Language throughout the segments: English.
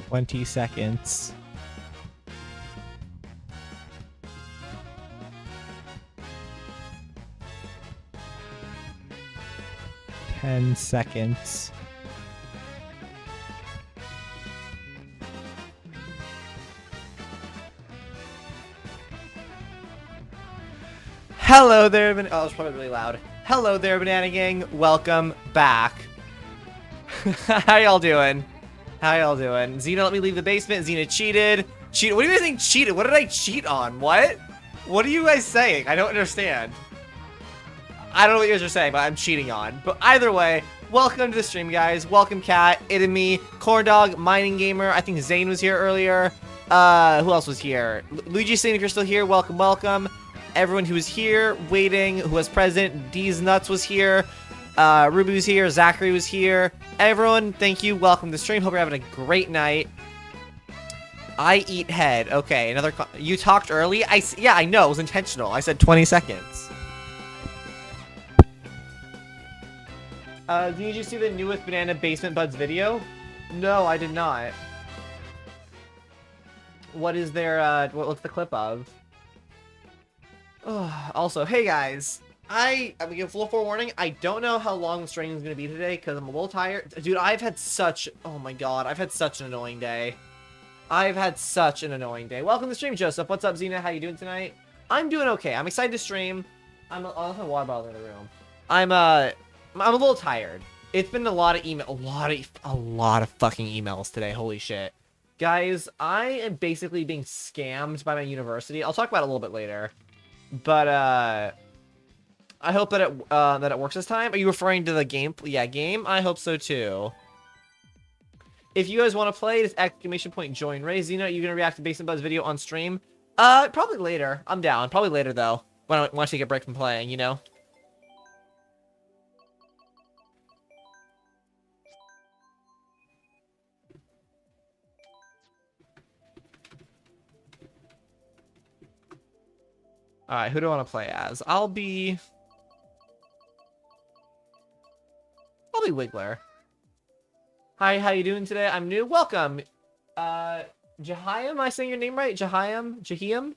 20 seconds. 10 seconds. Hello there, oh, it's probably really loud. Hello there, Banana Gang. Welcome back. How y'all doing? How y'all doing? Xena let me leave the basement. Xena cheated. What do you guys think cheated? What did I cheat on? What? What are you guys saying? I don't understand. I don't know what you guys are saying, but I'm cheating on. But either way, welcome to the stream, guys. Welcome, Cat, it and me, Corndog, Mining Gamer. I think Zane was here earlier. Who else was here? Luigi Sane, if you're still here, welcome, welcome. Everyone who was here, waiting, who was present. D's Nuts was here. Ruby was here. Zachary was here. Everyone, thank you. Welcome to the stream. Hope you're having a great night. I eat head. Okay, another. You talked early. Yeah, I know. It was intentional. I said 20 seconds. Did you see the newest Banana Basement Buds video? No, I did not. What is their, what's the clip of? Also, hey guys, I'm gonna give full forewarning. I don't know how long the stream is gonna be today because I'm a little tired. Dude, I've had such, oh my god, I've had such an annoying day. Welcome to the stream, Joseph. What's up, Xena? How you doing tonight? I'm doing okay. I'm excited to stream. I'll have a water bottle in the room. I'm a little tired. It's been a lot of email, a lot of fucking emails today. Holy shit. Guys, I am basically being scammed by my university. I'll talk about it a little bit later. But, I hope that it works this time. Are you referring to the game? Yeah, game? I hope so, too. If you guys want to play, just exclamation point join race. Xena, you gonna react to Basement Buzz video on stream? Probably later. I'm down. Probably later, though. When I take a break from playing, you know? Alright, who do I want to play as? I'll be Wiggler. Hi, how you doing today? I'm new. Welcome. Jahayam, am I saying your name right? Jahayam?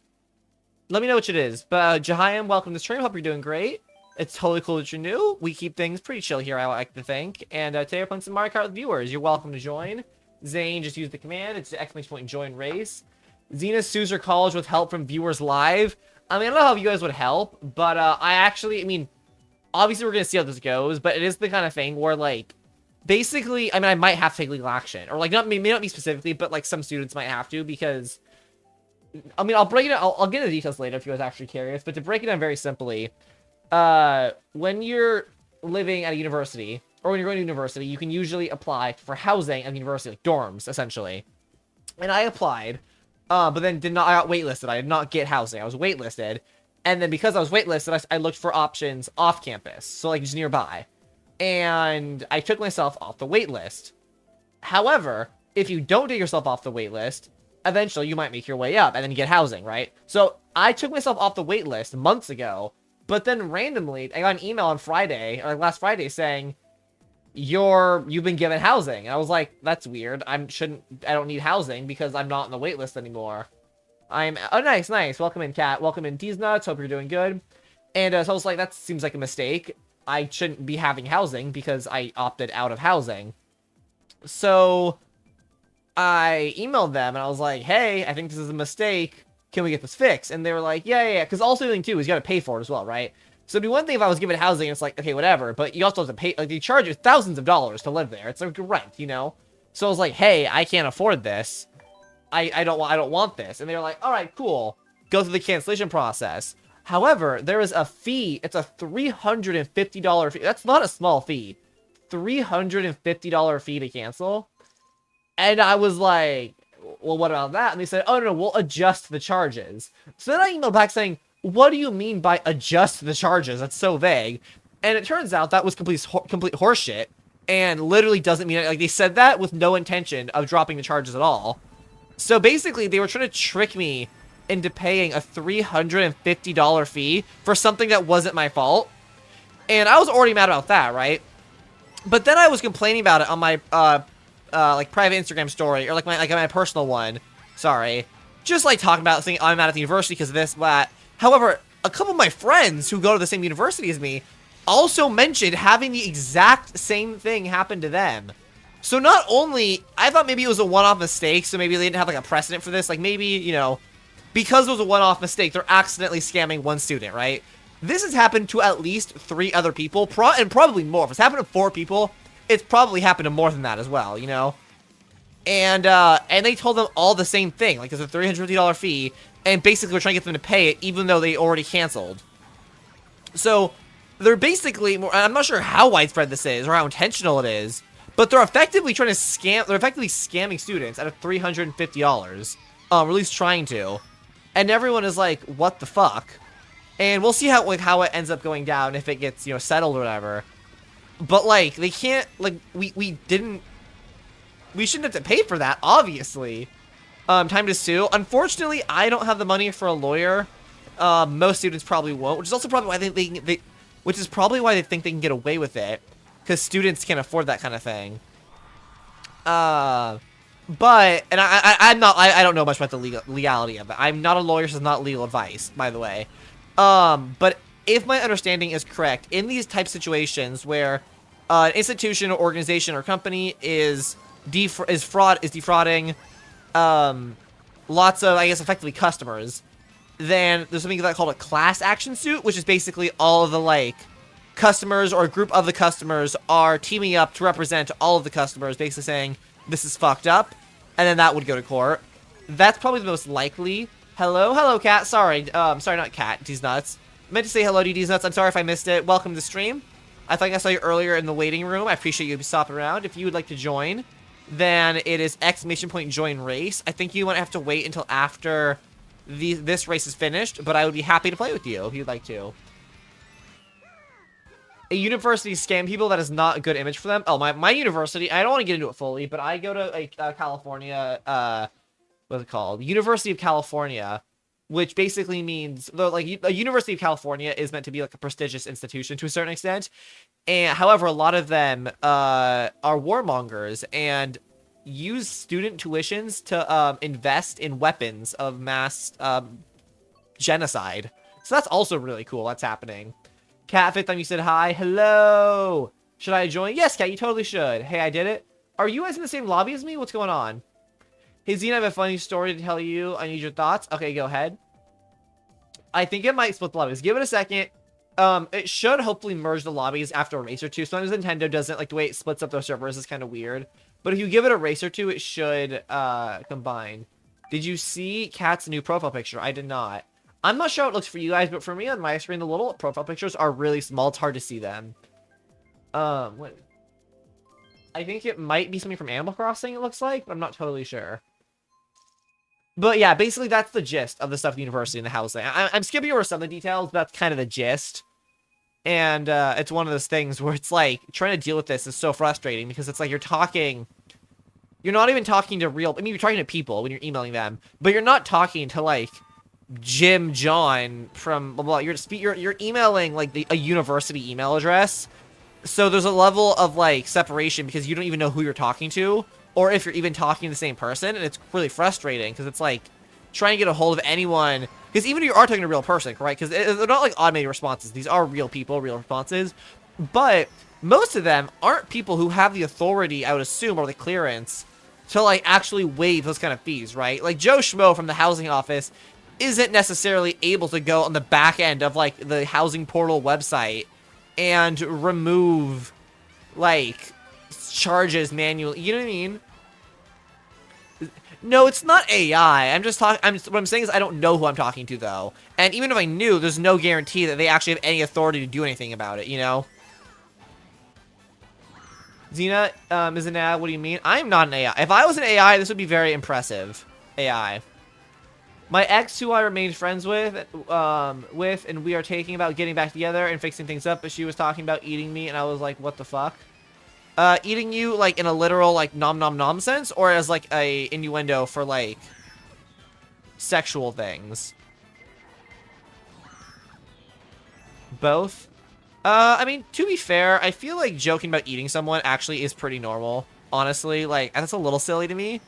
Let me know which it is. But, Jahayam, welcome to the stream. Hope you're doing great. It's totally cool that you're new. We keep things pretty chill here, I like to think. And, today we're playing some Mario Kart with viewers. You're welcome to join. Zane, just use the command. It's the exclamation point join race. Xena sues her college with help from viewers live. I mean, I don't know how you guys would help, but, I mean, obviously we're gonna see how this goes, but it is the kind of thing where, like, basically, I mean, I might have to take legal action, or, like, may not be specifically, but, like, some students might have to, because, I mean, I'll break it down, I'll get into the details later if you guys are actually curious, but to break it down very simply, when you're living at a university, or when you're going to university, you can usually apply for housing at university, like dorms, essentially, and I applied, but then I got waitlisted. I did not get housing. I was waitlisted. And then because I was waitlisted, I looked for options off campus. So, like, just nearby. And I took myself off the waitlist. However, if you don't take yourself off the waitlist, eventually you might make your way up and then you get housing, right? So, I took myself off the waitlist months ago. But then randomly, I got an email on Friday, or last Friday, saying, you've been given housing. And I was like, that's weird. I don't need housing because I'm not on the wait list anymore. Oh, nice. Welcome in, Cat. Welcome in, D's Nuts. Hope you're doing good. And so I was like, that seems like a mistake. I shouldn't be having housing because I opted out of housing. So I emailed them and I was like, hey, I think this is a mistake. Can we get this fixed? And they were like, yeah. Because also the thing too is you got to pay for it as well, right? So it'd be one thing if I was given housing, it's like, okay, whatever, but you also have to pay, like, they charge you thousands of dollars to live there. It's like rent, you know? So I was like, hey, I can't afford this. I don't want this. And they were like, all right, cool. Go through the cancellation process. However, there is a fee. It's a $350 fee. That's not a small fee. $350 fee to cancel. And I was like, well, what about that? And they said, oh, no, we'll adjust the charges. So then I emailed back saying, what do you mean by adjust the charges? That's so vague. And it turns out that was complete horseshit. And literally doesn't mean it. Like, they said that with no intention of dropping the charges at all. So basically, they were trying to trick me into paying a $350 fee for something that wasn't my fault. And I was already mad about that, right? But then I was complaining about it on my like private Instagram story, or like my personal one. Sorry, just like talking about saying I'm out at the university because of this, that. However, a couple of my friends who go to the same university as me also mentioned having the exact same thing happen to them. So not only, I thought maybe it was a one-off mistake, so maybe they didn't have like a precedent for this, like maybe, you know, because it was a one-off mistake, they're accidentally scamming one student, right? This has happened to at least 3 other people, and probably more. If it's happened to 4 people, it's probably happened to more than that as well, you know? And they told them all the same thing, like there's a $350 fee, and basically we're trying to get them to pay it even though they already canceled. So, they're basically, I'm not sure how widespread this is, or how intentional it is, but they're effectively trying to scamming students out of $350, or at least trying to. And everyone is like, what the fuck? And we'll see how it ends up going down, if it gets, you know, settled or whatever. But, like, they can't, like, we shouldn't have to pay for that, obviously. Time to sue. Unfortunately, I don't have the money for a lawyer. Most students probably won't, which is also probably why they think they can get away with it, because students can't afford that kind of thing. But, and I don't know much about the legality of it. I'm not a lawyer, so it's not legal advice, by the way. But if my understanding is correct, in these type of situations where an institution or organization or company is defrauding lots of, I guess, effectively customers, then there's something called a class action suit, which is basically all of the, like, customers or a group of the customers are teaming up to represent all of the customers, basically saying, this is fucked up, and then that would go to court. That's probably the most likely. Hello, cat. Sorry, sorry, not cat. These nuts. I meant to say hello to these nuts. I'm sorry if I missed it. Welcome to the stream. I think I saw you earlier in the waiting room. I appreciate you stopping around. If you would like to join, then it is !join race. I think you might have to wait until after this race is finished, but I would be happy to play with you if you'd like to. A university scam people, that is not a good image for them. Oh, my university, I don't want to get into it fully, but I go to a California, what's it called? University of California, which basically means, like, a University of California is meant to be like a prestigious institution to a certain extent. And however, a lot of them are warmongers and use student tuitions to invest in weapons of mass genocide. So that's also really cool. That's happening. Cat, fifth time you said hi. Hello. Should I join? Yes, Cat, you totally should. Hey, I did it. Are you guys in the same lobby as me? What's going on? Hey, Zina, I have a funny story to tell you. I need your thoughts. Okay, go ahead. I think it might split the lobbies. Give it a second. It should hopefully merge the lobbies after a race or two. Sometimes Nintendo doesn't, like, the way it splits up those servers is kind of weird. But if you give it a race or two, it should combine. Did you see Cat's new profile picture? I did not. I'm not sure how it looks for you guys, but for me on my screen, the little profile pictures are really small. It's hard to see them. What? I think it might be something from Animal Crossing, it looks like, but I'm not totally sure. But yeah, basically that's the gist of the stuff at the university and the housing. I'm skipping over some of the details, but that's kind of the gist. And it's one of those things where it's like, trying to deal with this is so frustrating, because it's like you're not even talking to real, I mean, you're talking to people when you're emailing them, but you're not talking to, like, Jim John from blah blah. You're emailing, like, a university email address, so there's a level of, like, separation because you don't even know who you're talking to, or if you're even talking to the same person, and it's really frustrating because it's like trying to get a hold of anyone, because even if you are talking to a real person, right? Because they're not like automated responses; these are real people, real responses, but most of them aren't people who have the authority, I would assume, or the clearance to, like, actually waive those kind of fees, right? Like Joe Schmo from the housing office isn't necessarily able to go on the back end of, like, the housing portal website and remove, like, charges manually. You know what I mean? No, it's not AI. What I'm saying is I don't know who I'm talking to, though. And even if I knew, there's no guarantee that they actually have any authority to do anything about it, you know? Xena is an AI. What do you mean? I'm not an AI. If I was an AI, this would be very impressive. AI. My ex, who I remained friends with, and we are taking about getting back together and fixing things up, but she was talking about eating me, and I was like, what the fuck? Eating you, like, in a literal, like, nom nom nom sense, or as, like, a innuendo for, like, sexual things? Both? I mean, to be fair, I feel like joking about eating someone actually is pretty normal. honestly. Like, that's a little silly to me,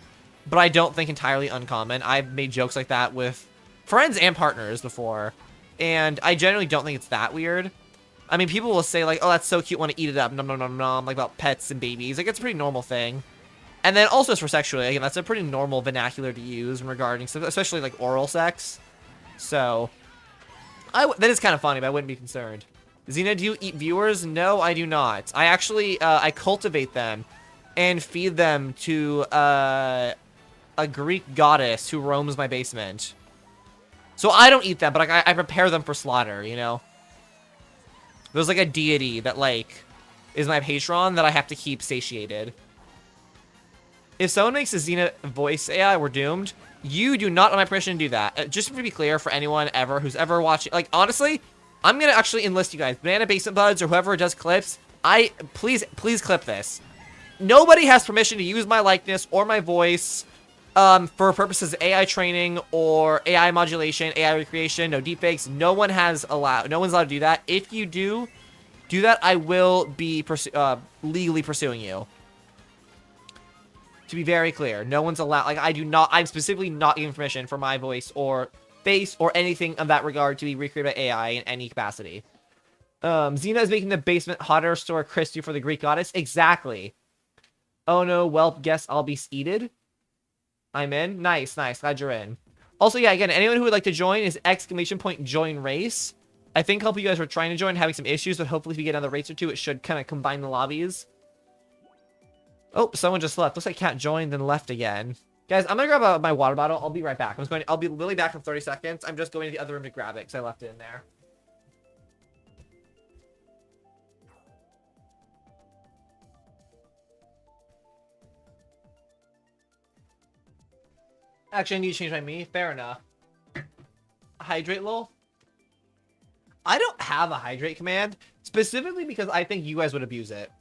but I don't think entirely uncommon. I've made jokes like that with friends and partners before, and I generally don't think it's that weird. I mean, people will say, like, oh, that's so cute, want to eat it up, nom nom nom nom, like, about pets and babies. Like, it's a pretty normal thing. And then also for sexually, again, that's a pretty normal vernacular to use regarding, especially, like, oral sex. So, that is kind of funny, but I wouldn't be concerned. Xena, do you eat viewers? No, I do not. I actually, I cultivate them and feed them to, a Greek goddess who roams my basement. So I don't eat them, but I prepare them for slaughter, you know? There's, like, a deity that, like, is my patron that I have to keep satiated. If someone makes a Xena voice AI, we're doomed. You do not have my permission to do that. Just to be clear for anyone ever who's ever watching, like, honestly, I'm gonna actually enlist you guys, Banana Basement Buds or whoever does clips. Please clip this. Nobody has permission to use my likeness or my voice for purposes of AI training or AI modulation, AI recreation, no deepfakes. No one's allowed to do that. If you do that, I will be legally pursuing you. To be very clear, no one's allowed, like, I'm specifically not giving permission for my voice or face or anything of that regard to be recreated by AI in any capacity. Xena is making the basement hotter store Christy for the Greek goddess. Exactly. Oh no, well, guess I'll be seated. I'm in. Nice. Glad you're in. Also, yeah, again, anyone who would like to join is !joinrace. I think a couple of you guys were trying to join, having some issues, but hopefully if we get another race or two, it should kind of combine the lobbies. Oh, someone just left. Looks like Cat joined and left again. Guys, I'm gonna grab my water bottle. I'll be right back. I'll be literally back in 30 seconds. I'm just going to the other room to grab it because I left it in there. Actually, I need to change my me. Fair enough. Hydrate, lol. I don't have a hydrate command, specifically because I think you guys would abuse it.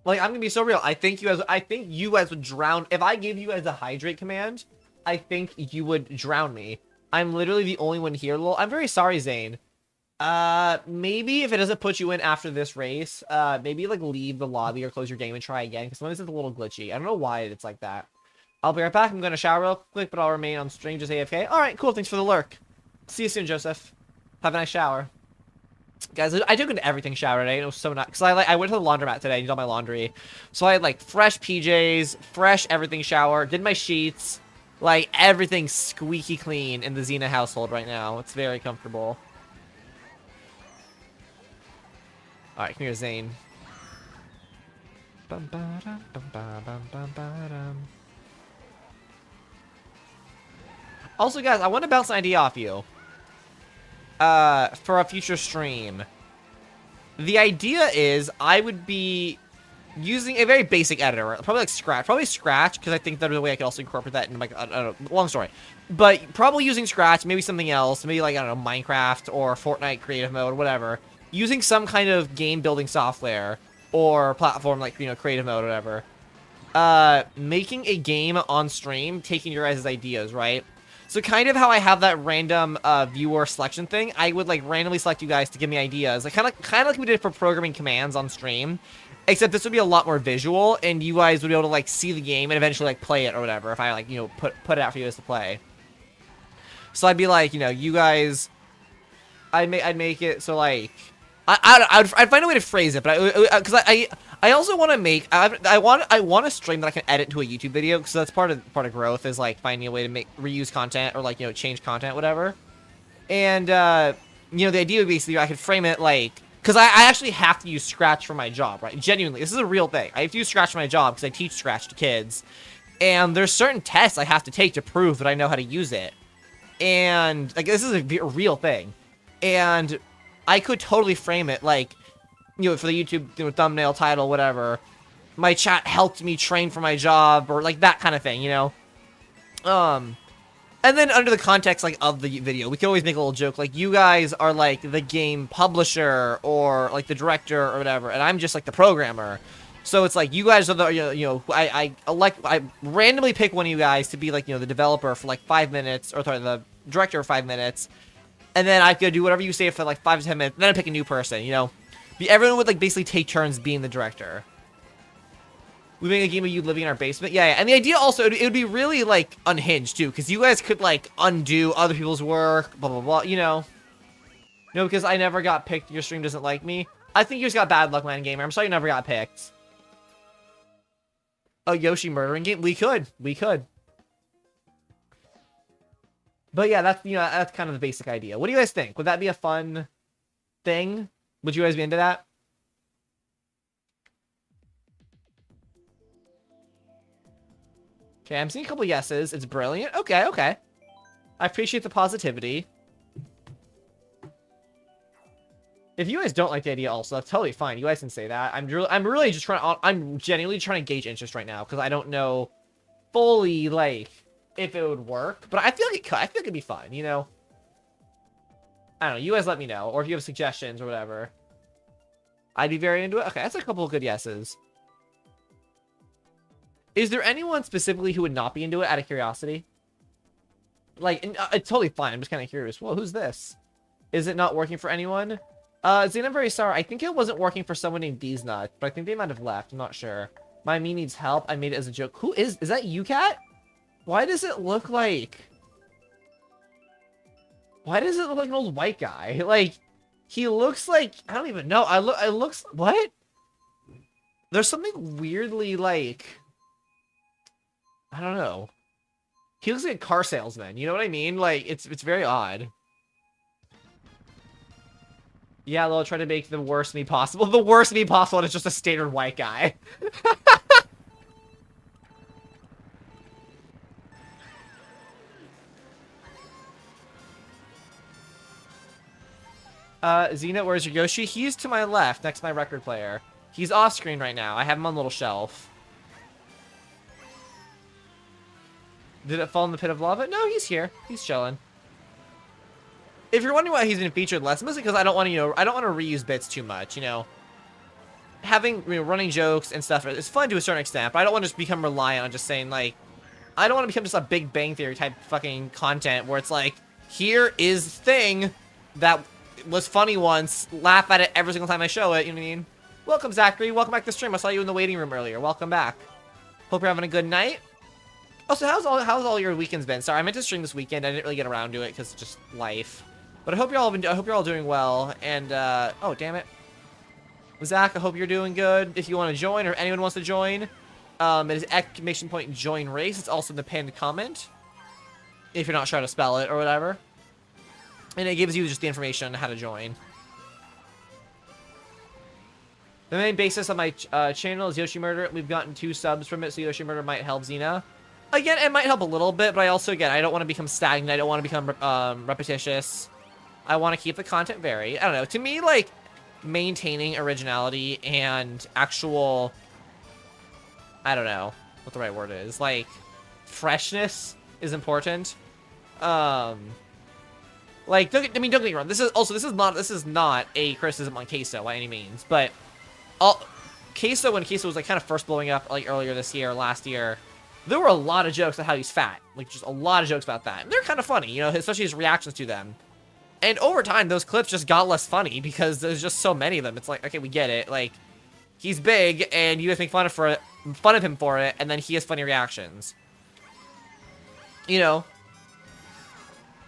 Like, I'm gonna be so real. I think you guys would drown. If I gave you guys a hydrate command, I think you would drown me. I'm literally the only one here, lol. I'm very sorry, Zane. Maybe if it doesn't put you in after this race, maybe, like, leave the lobby or close your game and try again, because sometimes it's a little glitchy. I don't know why it's like that. I'll be right back. I'm gonna shower real quick, but I'll remain on stream just AFK. Alright, cool. Thanks for the lurk. See you soon, Joseph. Have a nice shower. Guys, I took an everything shower today, and it was so nice. Because I went to the laundromat today and did all my laundry. So I had, like, fresh PJs, fresh everything shower, did my sheets. Like, everything squeaky clean in the Xena household right now. It's very comfortable. Alright, come here, Zane. Also, guys, I want to bounce an idea off you. For a future stream. The idea is I would be using a very basic editor, probably like Scratch. Probably Scratch, because I think that's the way I could also incorporate that in, like, I don't know, long story. But probably using Scratch, maybe something else, maybe, like, I don't know, Minecraft or Fortnite creative mode, whatever. Using some kind of game building software or platform like, you know, creative mode or whatever. Making a game on stream, taking your guys' ideas, right? So kind of how I have that random viewer selection thing, I would, like, randomly select you guys to give me ideas. Like, kind of like we did for programming commands on stream, except this would be a lot more visual, and you guys would be able to, like, see the game and eventually, like, play it or whatever if I, like, you know, put it out for you guys to play. So I'd be like, you know, you guys, I'd make it so, like, I'd find a way to phrase it, but because I also want to make I want a stream that I can edit to a YouTube video, because that's part of growth, is, like, finding a way to reuse content or, like, you know, change content, whatever. And you know, the idea would be basically I could frame it like, because I actually have to use Scratch for my job, right? Genuinely, this is a real thing. I have to use Scratch for my job because I teach Scratch to kids, and there's certain tests I have to take to prove that I know how to use it. And, like, this is a real thing, and I could totally frame it like, you know, for the YouTube, you know, thumbnail, title, whatever. My chat helped me train for my job, or, like, that kind of thing, you know? And then under the context, like, of the video, we can always make a little joke, like, you guys are, like, the game publisher, or, like, the director, or whatever, and I'm just, like, the programmer. So it's like, you guys are the, you know, I randomly pick one of you guys to be, like, you know, the developer for, like, 5 minutes, or sorry, the director for 5 minutes. And then I could do whatever you say for, like, 5 to 10 minutes. And then I pick a new person, you know? Everyone would, like, basically take turns being the director. We make a game of you living in our basement. Yeah, yeah. And the idea also, it would be really, like, unhinged, too. Because you guys could, like, undo other people's work, blah, blah, blah, you know. No, because I never got picked. Your stream doesn't like me. I think you just got bad luck, man, gamer. I'm sorry you never got picked. A Yoshi murdering game? We could. We could. But yeah, that's, you know, that's kind of the basic idea. What do you guys think? Would that be a fun thing? Would you guys be into that? Okay, I'm seeing a couple yeses. It's brilliant. Okay, okay. I appreciate the positivity. If you guys don't like the idea also, that's totally fine. You guys can say that. I'm really just trying to, I'm genuinely trying to gauge interest right now because I don't know fully, like, if it would work. But I feel like it could. I feel like it'd be fun, you know? I don't know. You guys let me know. Or if you have suggestions or whatever. I'd be very into it. Okay, that's a couple of good yeses. Is there anyone specifically who would not be into it out of curiosity? Like, it's totally fine. I'm just kind of curious. Well, who's this? Is it not working for anyone? Zina, I'm very sorry. I think it wasn't working for someone named Beesnut, but I think they might have left. I'm not sure. My me needs help. I made it as a joke. Who is that you, Cat? Why does it look like... Why does it look like an old white guy? Like, he looks like... I don't even know. It looks... What? There's something weirdly, like... I don't know. He looks like a car salesman. You know what I mean? Like, it's very odd. Yeah, they'll try to make the worst me possible. The worst me possible, and it's just a standard white guy. Zina, where's your Yoshi? He's to my left, next to my record player. He's off screen right now. I have him on a little shelf. Did it fall in the pit of lava? No, he's here. He's chilling. If you're wondering why he's been featured less, mostly because I don't want to, you know, I don't want to reuse bits too much, you know. Having, you know, running jokes and stuff is fun to a certain extent, but I don't want to just become reliant on just saying, like, I don't want to become just a Big Bang Theory type fucking content where it's like, here is thing that was funny once, laugh at it every single time I show it, you know what I mean? Welcome, Zachary. Welcome back to the stream. I saw you in the waiting room earlier. Welcome back. Hope you're having a good night. Also, how's all your weekends been? Sorry, I meant to stream this weekend. I didn't really get around to it because just life. But I hope you're all doing well. And oh damn it, Zach, I hope you're doing good. If you want to join or anyone wants to join, it is !joinrace. It's also in the pinned comment. If you're not sure how to spell it or whatever, and it gives you just the information on how to join. The main basis of my channel is Yoshi Murder. We've gotten 2 subs from it, so Yoshi Murder might help Zina. Again, it might help a little bit, but I also, again, I don't want to become stagnant. I don't want to become repetitious. I want to keep the content varied. I don't know. To me, like, maintaining originality and actual... I don't know what the right word is. Like, freshness is important. Like, don't get me wrong. This is not a criticism on Queso by any means, but Queso, when Queso was like kind of first blowing up like earlier this year, last year, there were a lot of jokes on how he's fat. Like, just a lot of jokes about that. And they're kind of funny, you know, especially his reactions to them. And over time, those clips just got less funny because there's just so many of them. It's like, okay, we get it. Like, he's big, and you guys make fun of him for it, and then he has funny reactions. You know?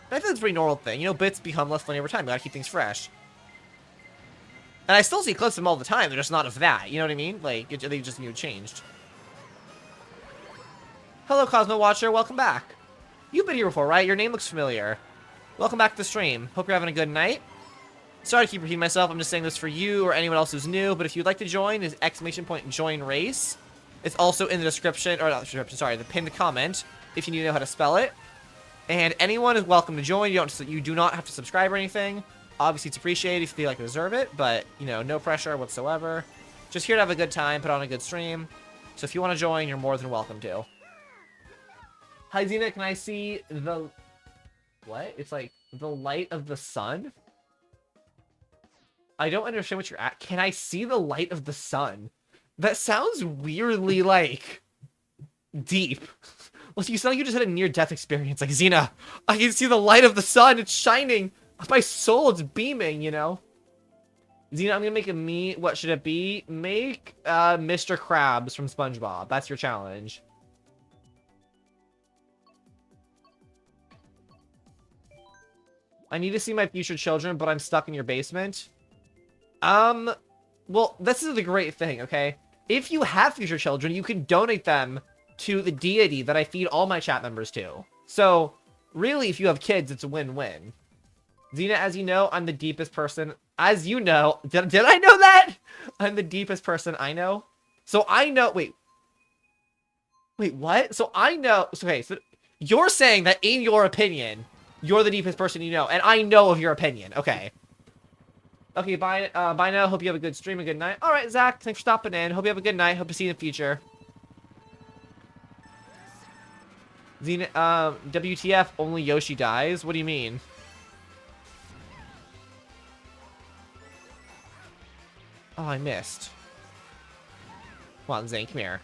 I think that's a pretty normal thing. You know, bits become less funny over time. You gotta keep things fresh. And I still see clips of them all the time. They're just not of that. You know what I mean? Like, they just, you know, changed. Hello, Cosmo Watcher. Welcome back. You've been here before, right? Your name looks familiar. Welcome back to the stream. Hope you're having a good night. Sorry to keep repeating myself. I'm just saying this for you or anyone else who's new. But if you'd like to join, is !joinrace. It's also in the description, or not the description, sorry, the pinned comment, if you need to know how to spell it. And anyone is welcome to join. You do not have to subscribe or anything. Obviously, it's appreciated if you feel like you deserve it, but, you know, no pressure whatsoever. Just here to have a good time, put on a good stream. So if you want to join, you're more than welcome to. Hi, Zina, can I see the... What? It's like, the light of the sun? I don't understand what you're at. Can I see the light of the sun? That sounds weirdly, like, deep. Well, you sound like you just had a near-death experience. Like, Zina, I can see the light of the sun. It's shining. My soul is beaming, you know? Xena, I'm gonna make a meat. What should it be? Make Mr. Krabs from SpongeBob. That's your challenge. I need to see my future children, but I'm stuck in your basement. Well, this is the great thing, okay? If you have future children, you can donate them to the deity that I feed all my chat members to. So, really, if you have kids, it's a win-win. Xena, as you know, I'm the deepest person. As you know, did I know that? I'm the deepest person I know. So I know, wait, what? So I know, okay, so you're saying that in your opinion, you're the deepest person you know, and I know of your opinion. Okay. Okay, bye now. Hope you have a good stream and good night. All right, Zach, thanks for stopping in. Hope you have a good night. Hope to see you in the future. Xena, WTF, only Yoshi dies? What do you mean? Oh, I missed. Come on, Zane, come here.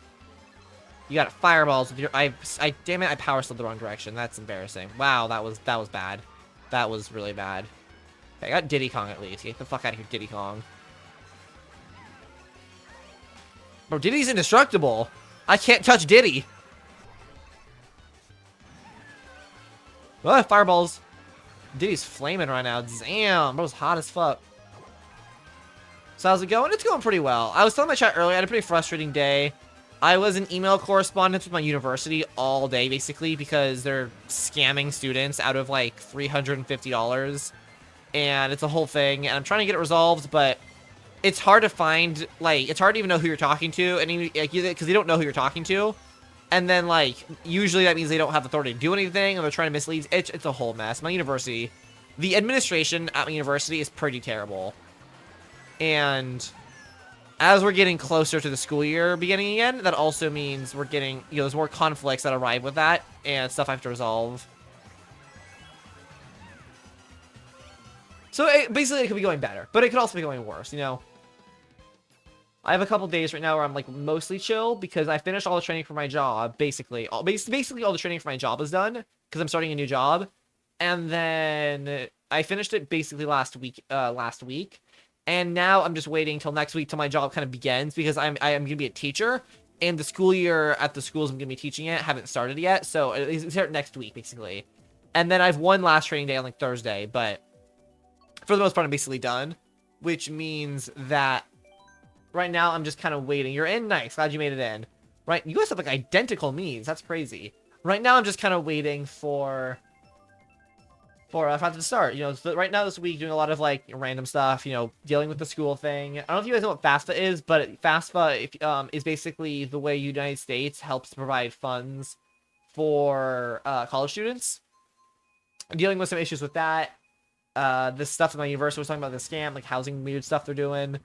You got fireballs with your... damn it, I power slid the wrong direction. That's embarrassing. Wow, that was bad. That was really bad. Okay, I got Diddy Kong at least. Get the fuck out of here, Diddy Kong. Bro, Diddy's indestructible. I can't touch Diddy. Oh, fireballs. Diddy's flaming right now. Damn, bro's hot as fuck. So how's it going? It's going pretty well. I was telling my chat earlier, I had a pretty frustrating day. I was in email correspondence with my university all day, basically, because they're scamming students out of, like, $350. And it's a whole thing, and I'm trying to get it resolved, but it's hard to find, like, it's hard to even know who you're talking to, and because you don't know who you're talking to. And then, like, usually that means they don't have authority to do anything, or they're trying to mislead. It's a whole mess. My university, the administration at my university is pretty terrible. And as we're getting closer to the school year beginning again, that also means we're getting, there's more conflicts that arrive with that, and stuff I have to resolve. So basically it could be going better, but it could also be going worse, I have a couple days right now where I'm like mostly chill because I finished all the training for my job, basically. Basically all the training for my job is done because I'm starting a new job. And then I finished it basically last week. And now I'm just waiting till next week till my job kind of begins because I am going to be a teacher. And the school year at the schools I'm going to be teaching at haven't started yet. So it's start next week, basically. And then I have one last training day on like Thursday. But for the most part, I'm basically done. Which means that right now I'm just kind of waiting. You're in? Nice. Glad you made it in. Right? You guys have like identical means. That's crazy. Right now I'm just kind of waiting for FAFSA to start. So right now this week doing a lot of like random stuff, dealing with the school thing. I don't know if you guys know what FAFSA is, but FAFSA is basically the way United States helps provide funds for college students. I'm dealing with some issues with that. This stuff at my university was talking about the scam, like housing weird stuff they're doing.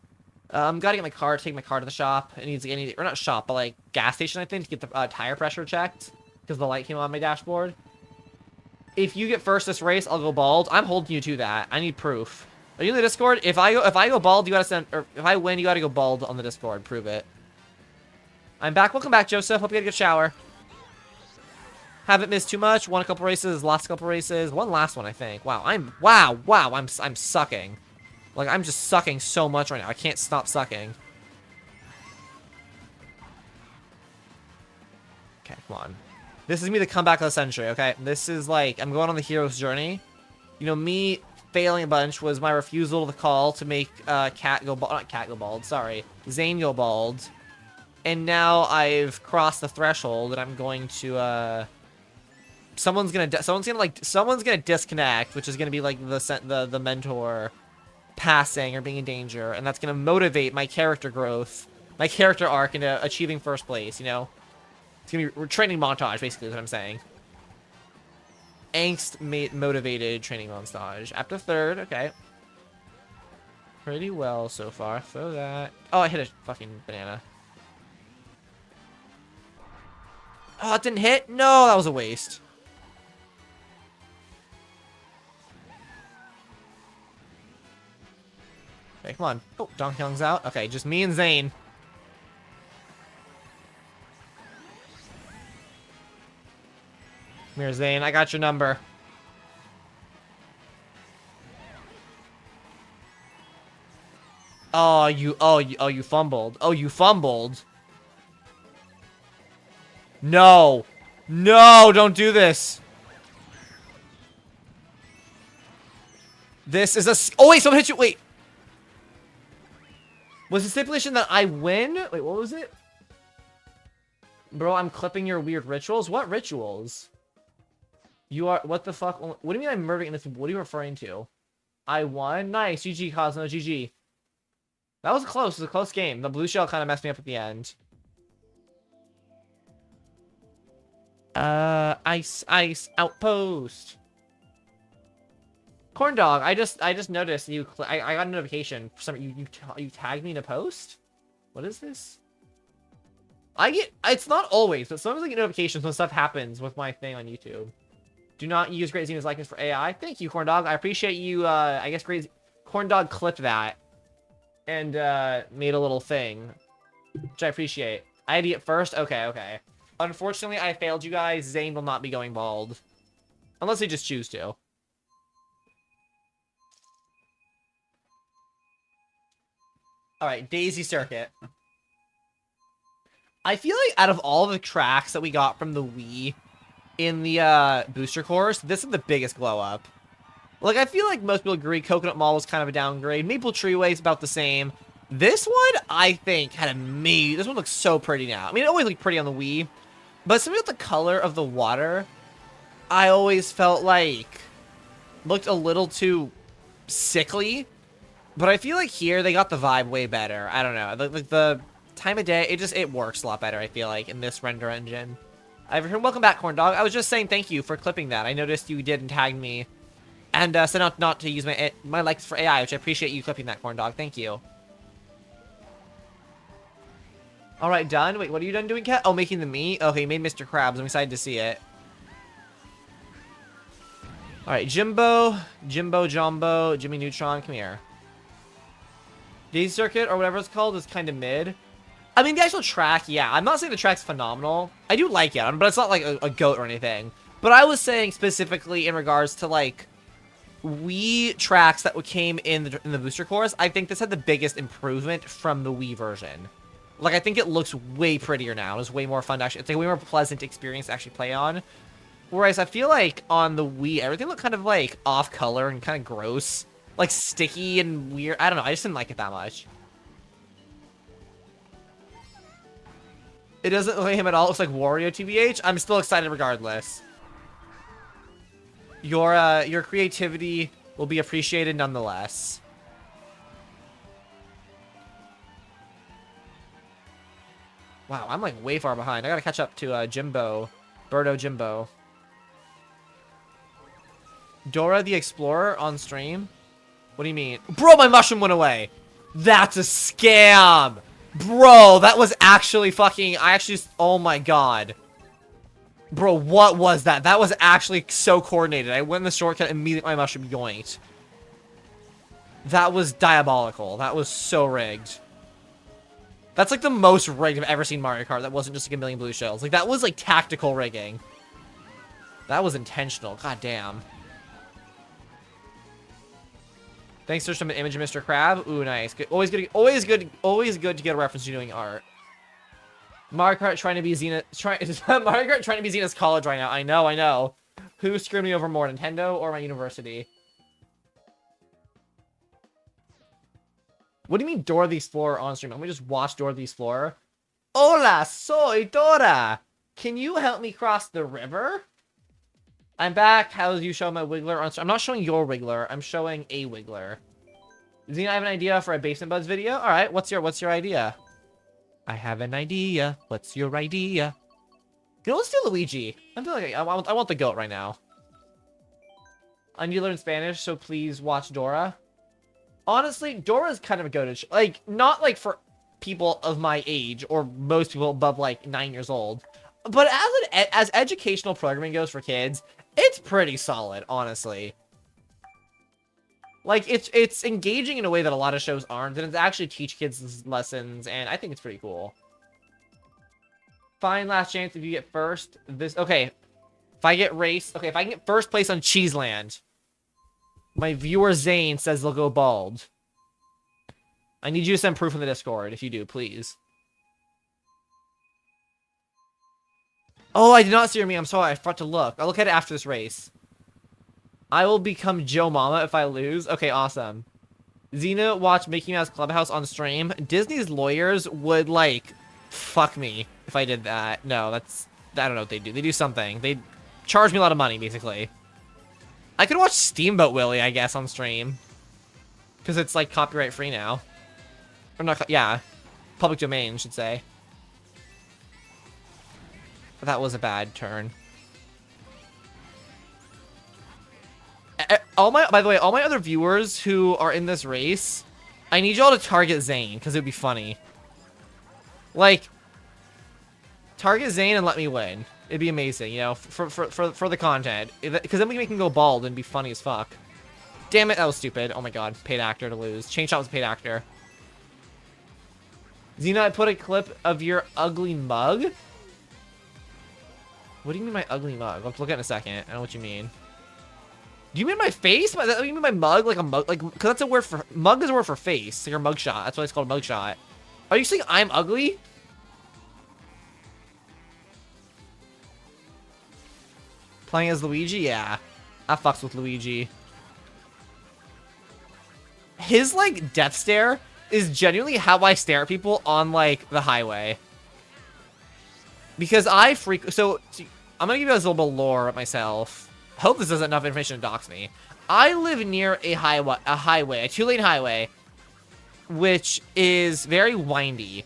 Gotta get my car, take my car to the shop. It needs to get, or not shop, but like gas station, I think, to get the tire pressure checked because the light came on my dashboard. If you get first this race, I'll go bald. I'm holding you to that. I need proof. Are you in the Discord? If I go bald, you gotta send, or if I win, you gotta go bald on the Discord. Prove it. I'm back. Welcome back, Joseph. Hope you had a good shower. Haven't missed too much. Won a couple races, lost a couple races. One last one, I think. Wow, I'm sucking. Like, I'm just sucking so much right now. I can't stop sucking. Okay, come on. This is me the comeback of the century, okay? This is like, I'm going on the hero's journey. Me failing a bunch was my refusal to the call to make Cat go bald. Not Cat go bald, sorry. Zane go bald. And now I've crossed the threshold and I'm going to, someone's gonna disconnect, which is gonna be like the mentor passing or being in danger, and that's gonna motivate my character growth, my character arc into achieving first place. It's gonna be training montage, basically, is what I'm saying. Angst motivated training montage. After third, okay. Pretty well so far. Throw that. Oh, I hit a fucking banana. Oh, it didn't hit? No, that was a waste. Okay, come on. Oh, Donkey Kong's out. Okay, just me and Zane. Come here, Zane. I got your number. You fumbled. Oh, you fumbled. No. No, don't do this. This is a... Oh, wait, someone hit you. Wait. Was the stipulation that I win? Wait, what was it? Bro, I'm clipping your weird rituals. What rituals? You are... What the fuck? What do you mean I'm murdering this? What are you referring to? I won? Nice. GG, Cosmo. GG. That was close. It was a close game. The blue shell kind of messed me up at the end. Ice outpost. Corn dog. I just noticed you. I got a notification for some. You tagged me in a post. What is this? It's not always, but sometimes I get notifications when stuff happens with my thing on YouTube. Do not use GreatZina's likeness for AI. Thank you, Corn Dog. I appreciate you. I guess Corn Dog clipped that and made a little thing, which I appreciate. I had to get first. Okay. Unfortunately, I failed you guys. Zane will not be going bald, unless they just choose to. All right, Daisy Circuit. I feel like out of all the tracks that we got from the Wii in the booster course, this is the biggest glow up. Like, I feel like most people agree Coconut Mall was kind of a downgrade. Maple Treeway is about the same. This one, I think, had this one looks so pretty now. I mean, it always looked pretty on the Wii. But something with the color of the water, I always felt like looked a little too sickly. But I feel like here, they got the vibe way better. I don't know. Like the time of day, it works a lot better, I feel like, in this render engine. Welcome back, Corn Dog. I was just saying thank you for clipping that. I noticed you did and tagged me. And said not to use my likes for AI, which I appreciate you clipping that, Corn Dog. Thank you. Alright, done. Wait, what are you done doing, Cat? Oh, making the meat? Okay, you made Mr. Krabs. I'm excited to see it. Alright, Jimbo, Jumbo, Jimmy Neutron, come here. Daisy Circuit, or whatever it's called, is kind of mid. I mean, the actual track, yeah. I'm not saying the track's phenomenal. I do like it, but it's not like a goat or anything. But I was saying specifically in regards to, like, Wii tracks that came in the booster course, I think this had the biggest improvement from the Wii version. Like, I think it looks way prettier now. It's way more fun to actually... It's like a way more pleasant experience to actually play on. Whereas I feel like on the Wii, everything looked kind of, like, off-color and kind of gross. Like, sticky and weird. I don't know. I just didn't like it that much. It doesn't look like him at all. It looks like Wario TBH. I'm still excited regardless. Your creativity will be appreciated nonetheless. Wow, I'm like way far behind. I gotta catch up to Jimbo. Birdo Jimbo. Dora the Explorer on stream? What do you mean? Bro, my mushroom went away! That's a scam! Bro, that was actually fucking... Oh my god. Bro, what was that? That was actually so coordinated. I went in the shortcut and immediately my mushroom yoinked. That was diabolical. That was so rigged. That's like the most rigged I've ever seen Mario Kart. That wasn't just like a million blue shells. Like, that was like tactical rigging. That was intentional. God damn. Thanks for some image of Mr. Crab. Ooh, nice. Good. Always good to get a reference to doing art. Mario Kart trying to be Xena. Mario Kart trying to be Xena's college right now. I know. Who screwed me over more, Nintendo or my university? What do you mean Dora the Explorer on stream? Let me just watch Dora the Explorer. Hola, soy Dora. Can you help me cross the river? I'm back. How do you show my Wiggler on stream? I'm not showing your Wiggler. I'm showing a Wiggler. Xena, I have an idea for a Basement Buds video. All right, what's your idea? I have an idea. What's your idea? Let's do Luigi. I'm feeling like I want the goat right now. I need to learn Spanish, so please watch Dora. Honestly, Dora's kind of a goat. Like, not like for people of my age or most people above like 9 years old, but as educational programming goes for kids, it's pretty solid, honestly. Like, it's engaging in a way that a lot of shows aren't, and it's actually teach kids lessons, and I think it's pretty cool. Fine, last chance if you get first. Okay. If I can get first place on Cheeseland, my viewer Zane says they'll go bald. I need you to send proof in the Discord if you do, please. Oh, I did not see your meme. I'm sorry. I forgot to look. I'll look at it after this race. I will become Joe Mama if I lose. Okay, awesome. Xena watched Mickey Mouse Clubhouse on stream. Disney's lawyers would, like, fuck me if I did that. No, that's... I don't know what they do. They do something. They charge me a lot of money, basically. I could watch Steamboat Willie, I guess, on stream. Because it's, like, copyright free now. Or not... Yeah. Public domain, should say. That was a bad turn. By the way, all my other viewers who are in this race, I need y'all to target Zane, because it would be funny. Like, target Zane and let me win. It'd be amazing, you know, for the content. Because then we can make him go bald and be funny as fuck. Damn it, that was stupid. Oh my god, paid actor to lose. Chain Shot was a paid actor. Xena, I put a clip of your ugly mug. What do you mean my ugly mug? I'll have to look at it in a second. I don't know what you mean. Do you mean my face? You mean my mug? Like a mug? Like, because that's a word for... Mug is a word for face. Like your mugshot. That's why it's called a mugshot. Are you saying I'm ugly? Playing as Luigi? Yeah. I fucks with Luigi. His, like, death stare is genuinely how I stare at people on, like, the highway. Because I So, I'm gonna give you guys a little bit of lore myself. Hope this isn't enough information to dox me. I live near a highway, a 2-lane highway, which is very windy.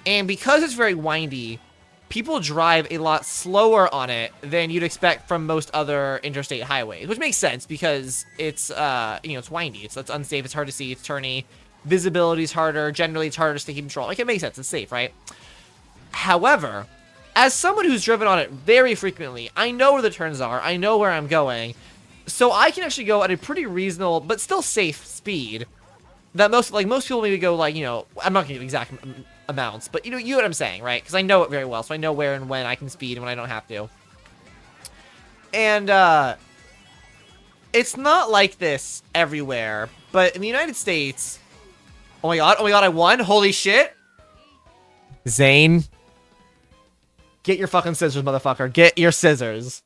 And because it's very windy, people drive a lot slower on it than you'd expect from most other interstate highways, which makes sense because it's, you know, it's windy. It's unsafe. It's hard to see. It's turny. Visibility is harder. Generally, it's harder to stay control. Like, it makes sense. It's safe, right? However, as someone who's driven on it very frequently, I know where the turns are. I know where I'm going. So I can actually go at a pretty reasonable, but still safe speed. That most people maybe go, like, you know, I'm not going to give exact amounts, but you know what I'm saying, right? Because I know it very well, so I know where and when I can speed and when I don't have to. And, it's not like this everywhere, but in the United States... Oh my god, I won? Holy shit! Zane... Get your fucking scissors, motherfucker. Get your scissors.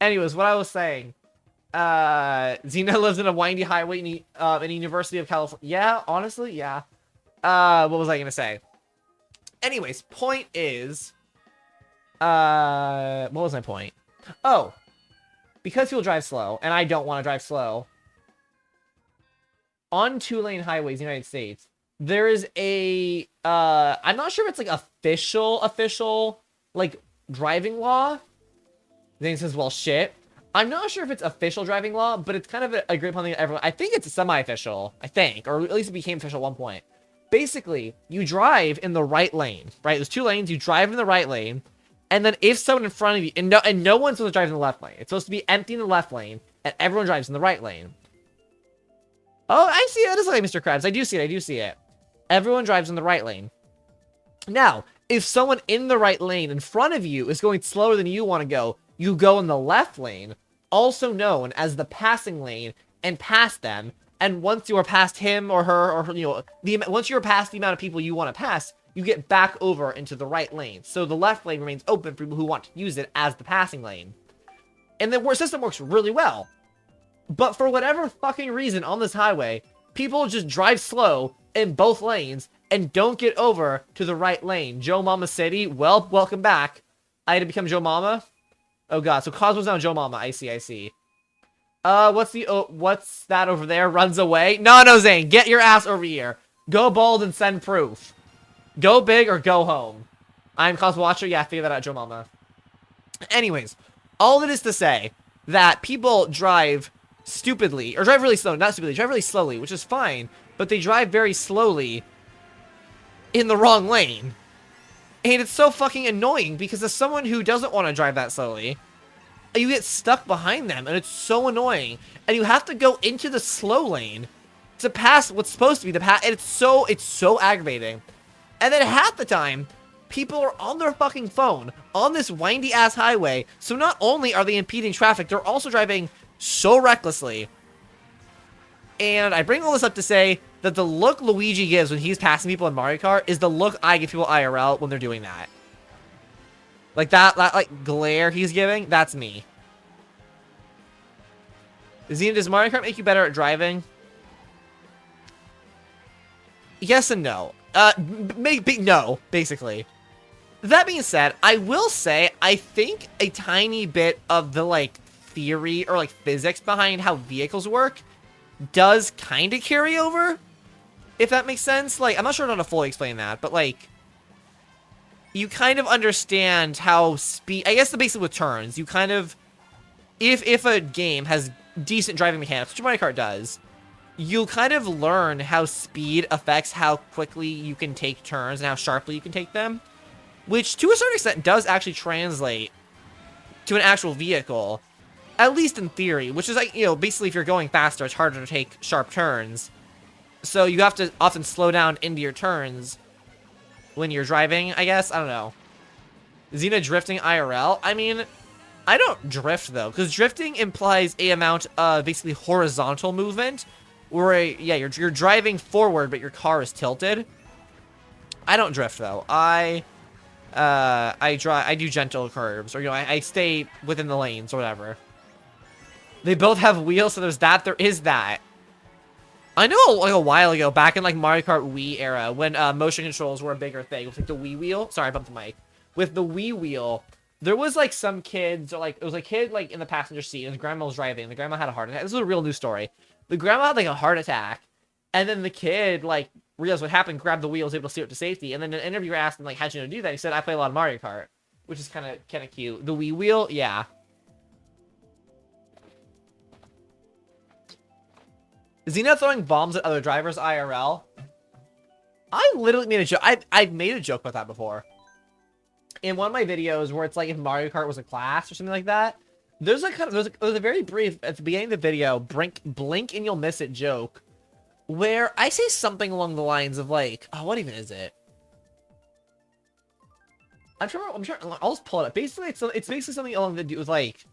Anyways, what I was saying. Xena lives in a windy highway in the University of California. Yeah, honestly, yeah. What was I gonna say? Anyways, point is... what was my point? Oh. Because people drive slow, and I don't want to drive slow. On 2-lane highways in the United States, there is a... I'm not sure if it's, like, official... like, driving law. Then he says, well, shit. I'm not sure if it's official driving law, but it's kind of a great thing that everyone... I think it's semi-official, I think. Or at least it became official at one point. Basically, you drive in the right lane, right? There's 2 lanes, you drive in the right lane, and then if someone in front of you... And no one's supposed to drive in the left lane. It's supposed to be empty in the left lane, and everyone drives in the right lane. Oh, I see it. That is like Mr. Krabs. I do see it. Everyone drives in the right lane. Now, if someone in the right lane in front of you is going slower than you want to go, you go in the left lane, also known as the passing lane, and pass them. And once you are past him or her, or, you know, once you're past the amount of people you want to pass, you get back over into the right lane. So the left lane remains open for people who want to use it as the passing lane. And the system works really well. But for whatever fucking reason on this highway, people just drive slow in both lanes and don't get over to the right lane. Joe Mama City, well, welcome back. I had to become Joe Mama. Oh god, so Cosmo's now Joe Mama. I see. What's that over there? Runs away? No, Zane, get your ass over here. Go bold and send proof. Go big or go home. I'm Cosmo Watcher. Yeah, figure that out, Joe Mama. Anyways, all it is to say that people drive stupidly, or drive really slow, not stupidly, drive really slowly, which is fine, but they drive very slowly in the wrong lane. And it's so fucking annoying because as someone who doesn't want to drive that slowly, you get stuck behind them and it's so annoying. And you have to go into the slow lane to pass what's supposed to be the pass, and it's so aggravating. And then half the time, people are on their fucking phone on this windy ass highway, so not only are they impeding traffic, they're also driving so recklessly. And I bring all this up to say, that the look Luigi gives when he's passing people in Mario Kart is the look I give people IRL when they're doing that. Like that like glare he's giving, that's me. Zina, does Mario Kart make you better at driving? Yes and no. No, basically. That being said, I will say I think a tiny bit of the like theory or like physics behind how vehicles work does kind of carry over, if that makes sense. Like, I'm not sure how to fully explain that, but like, you kind of understand how speed, I guess the basic with turns, you kind of, if a game has decent driving mechanics, which Mario Kart does, you'll kind of learn how speed affects how quickly you can take turns and how sharply you can take them, which to a certain extent does actually translate to an actual vehicle, at least in theory, which is like, you know, basically if you're going faster, it's harder to take sharp turns. So you have to often slow down into your turns when you're driving, I guess. I don't know. Zina drifting IRL? I mean, I don't drift, though, because drifting implies a amount of basically horizontal movement, where, yeah, you're driving forward, but your car is tilted. I don't drift, though. I do gentle curves, or, you know, I stay within the lanes, or whatever. They both have wheels, so there's that. There is that. I know, like, a while ago, back in, like, Mario Kart Wii era, when motion controls were a bigger thing, with, like, the Wii wheel. Sorry, I bumped the mic. With the Wii wheel, there was, like, some kids, or, like, it was a kid, like, in the passenger seat, and the grandma was driving, and the grandma had a heart attack. This is a real news story. The grandma had, like, a heart attack, and then the kid, like, realized what happened, grabbed the wheel, was able to steer it to safety, and then an interviewer asked him, like, how'd you know to do that? He said, I play a lot of Mario Kart, which is kind of cute. The Wii wheel, yeah. Zina throwing bombs at other drivers IRL. I literally made a joke. I've made a joke about that before. In one of my videos where it's like if Mario Kart was a class or something like that. There's like there's a very brief at the beginning of the video, blink and you'll miss it joke, where I say something along the lines of like, oh, what even is it? I'm sure. I'll just pull it up. Basically, it's basically something along the with like,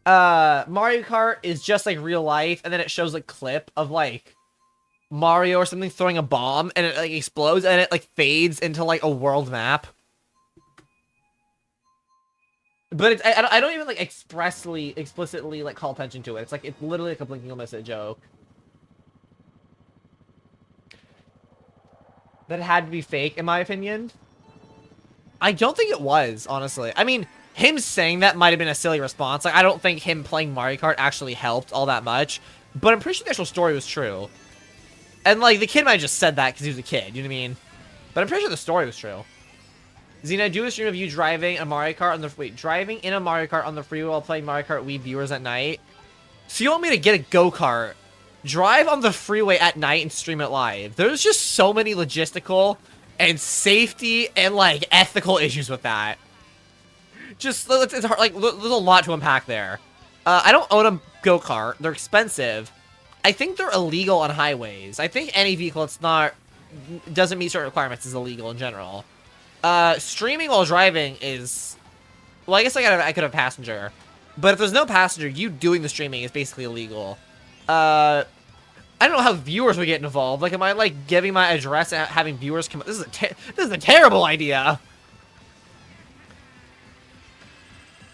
Mario Kart is just like real life, and then it shows a clip of like Mario or something throwing a bomb, and it like explodes, and it like fades into like a world map. But it's, I don't even like explicitly like call attention to it. It's like it's literally like a blinking you'll miss it joke. That had to be fake, in my opinion. I don't think it was, honestly. I mean, him saying that might have been a silly response. Like, I don't think him playing Mario Kart actually helped all that much. But I'm pretty sure the actual story was true. And, like, the kid might have just said that because he was a kid, you know what I mean? But I'm pretty sure the story was true. Zina, do a stream of you driving a Mario Kart on the... Wait, driving in a Mario Kart on the freeway while playing Mario Kart Wii viewers at night? So you want me to get a go-kart, drive on the freeway at night, and stream it live? There's just so many logistical and safety and, like, ethical issues with that. Just, it's hard, like, there's a lot to unpack there. I don't own a go-kart. They're expensive. I think they're illegal on highways. I think any vehicle that's not, doesn't meet certain requirements is illegal in general. Streaming while driving is, well, I guess I could have passenger. But if there's no passenger, you doing the streaming is basically illegal. I don't know how viewers would get involved. Like, am I, like, giving my address and having viewers come... This is a terrible idea!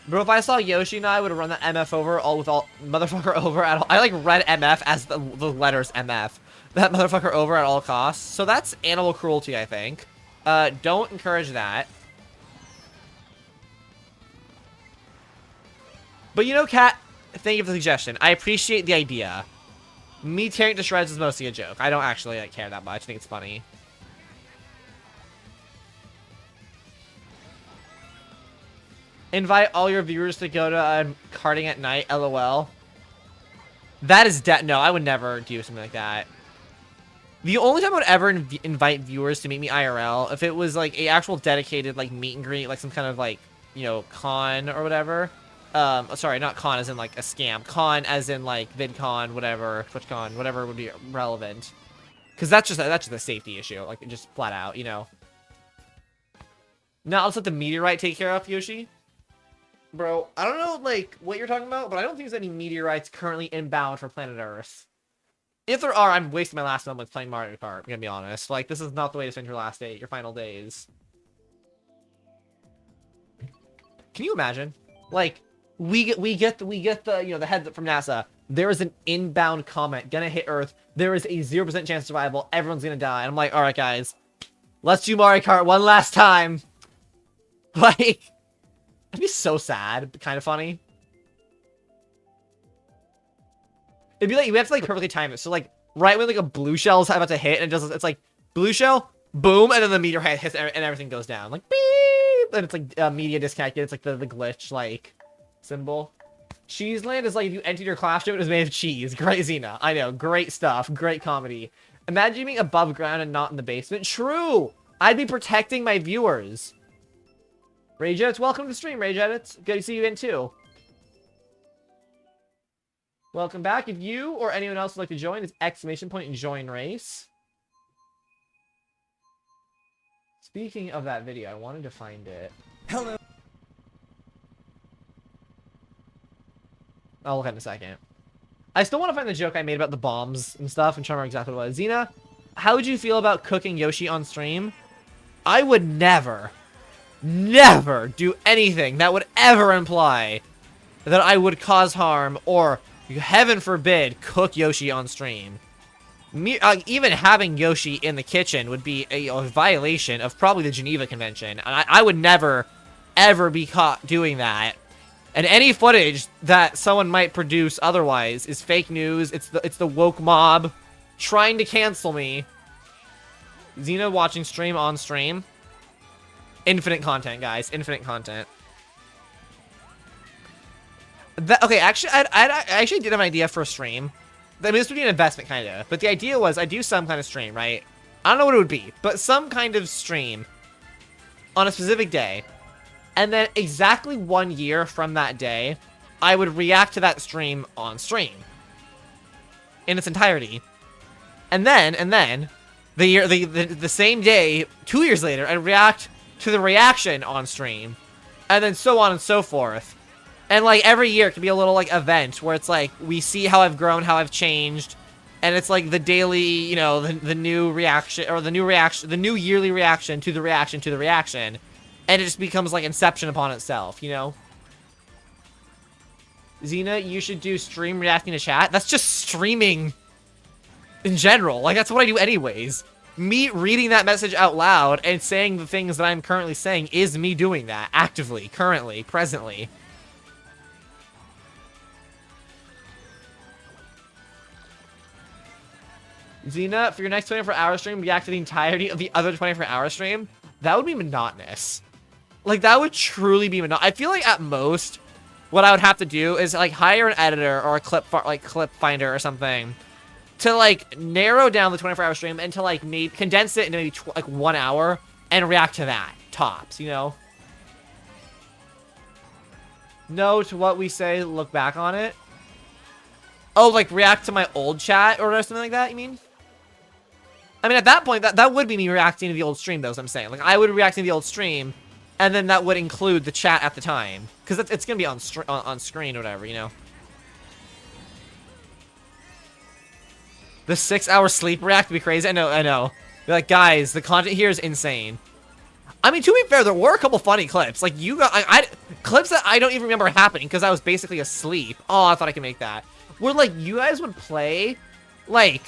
Bro, if I saw Yoshi and I would have run that MF over motherfucker over at all. I, like, read MF as the letters MF. That motherfucker over at all costs. So that's animal cruelty, I think. Don't encourage that. But, you know, Kat, thank you for the suggestion. I appreciate the idea. Me tearing to shreds is mostly a joke. I don't actually like, care that much. I think it's funny. Invite all your viewers to go to karting at night, LOL. That is no, I would never do something like that. The only time I would ever invite viewers to meet me IRL, if it was like a actual dedicated like meet and greet, like some kind of like, you know, con or whatever. Sorry, not con as in like a scam. Con as in like VidCon, whatever, TwitchCon, whatever would be relevant. Because that's just a safety issue, like just flat out, you know. Now let's let the meteorite take care of Yoshi. Bro, I don't know like what you're talking about, but I don't think there's any meteorites currently inbound for planet Earth. If there are, I'm wasting my last moments playing Mario Kart, I'm gonna be honest. Like, this is not the way to spend your last day, your final days. Can you imagine? Like, we get the, you know, the heads up from NASA. There is an inbound comet gonna hit Earth. There is a 0% chance of survival. Everyone's gonna die. And I'm like, alright, guys. Let's do Mario Kart one last time. Like, it'd be so sad, but kind of funny. It'd be like, we have to like perfectly time it. So like, right when like a blue shell's about to hit, and it does, it's like, blue shell, boom, and then the meteor hits and everything goes down. Like, beep! And it's like media disconnected. It's like the glitch, like, symbol. Cheeseland is like if you entered your classroom, it was made of cheese. GreatZina. I know, great stuff, great comedy. Imagine you being above ground and not in the basement. True! I'd be protecting my viewers. Rage Edits, welcome to the stream, Rage Edits. Good to see you in too. Welcome back. If you or anyone else would like to join, it's exclamation point and join race. Speaking of that video, I wanted to find it. Hello. I'll look at it in a second. I still want to find the joke I made about the bombs and stuff and try to remember exactly what it was. Xena, how would you feel about cooking Yoshi on stream? I would never do anything that would ever imply that I would cause harm or, heaven forbid, cook Yoshi on stream. Even having Yoshi in the kitchen would be a violation of probably the Geneva Convention. And I would never, ever be caught doing that. And any footage that someone might produce otherwise is fake news. It's the woke mob trying to cancel me. Xena watching stream on stream. Infinite content, guys. Infinite content. Okay, actually, I actually did have an idea for a stream. I mean, this would be an investment, kind of. But the idea was I do some kind of stream, right? I don't know what it would be, but some kind of stream on a specific day. And then exactly 1 year from that day, I would react to that stream on stream. In its entirety. And then, the same day, 2 years later, I'd react to the reaction on stream. And then so on and so forth. And, like, every year it could be a little, like, event where it's, like, we see how I've grown, how I've changed. And it's, like, the daily, you know, the new reaction, or the new yearly reaction to the reaction to the reaction. And it just becomes, like, Inception upon itself, you know? Xena, you should do stream reacting to chat. That's just streaming in general. Like, that's what I do anyways. Me reading that message out loud and saying the things that I'm currently saying is me doing that. Actively, currently, presently. Xena, for your next 24-hour stream, react to the entirety of the other 24-hour stream. That would be monotonous. Like, that would truly be monotonous. I feel like, at most, what I would have to do is, like, hire an editor or a clip finder or something to, like, narrow down the 24-hour stream and to, like, maybe condense it into maybe, like, 1 hour and react to that. Tops, you know? No to what we say, look back on it. Oh, like, react to my old chat or something like that, you mean? I mean, at that point, that would be me reacting to the old stream, though, is what I'm saying. Like, I would react to the old stream, and then that would include the chat at the time. Because it's going to be on screen or whatever, you know? The 6-hour sleep react would be crazy. I know. Be like, guys, the content here is insane. I mean, to be fair, there were a couple funny clips. Like, you got... clips that I don't even remember happening, because I was basically asleep. Oh, I thought I could make that. Where, like, you guys would play, like,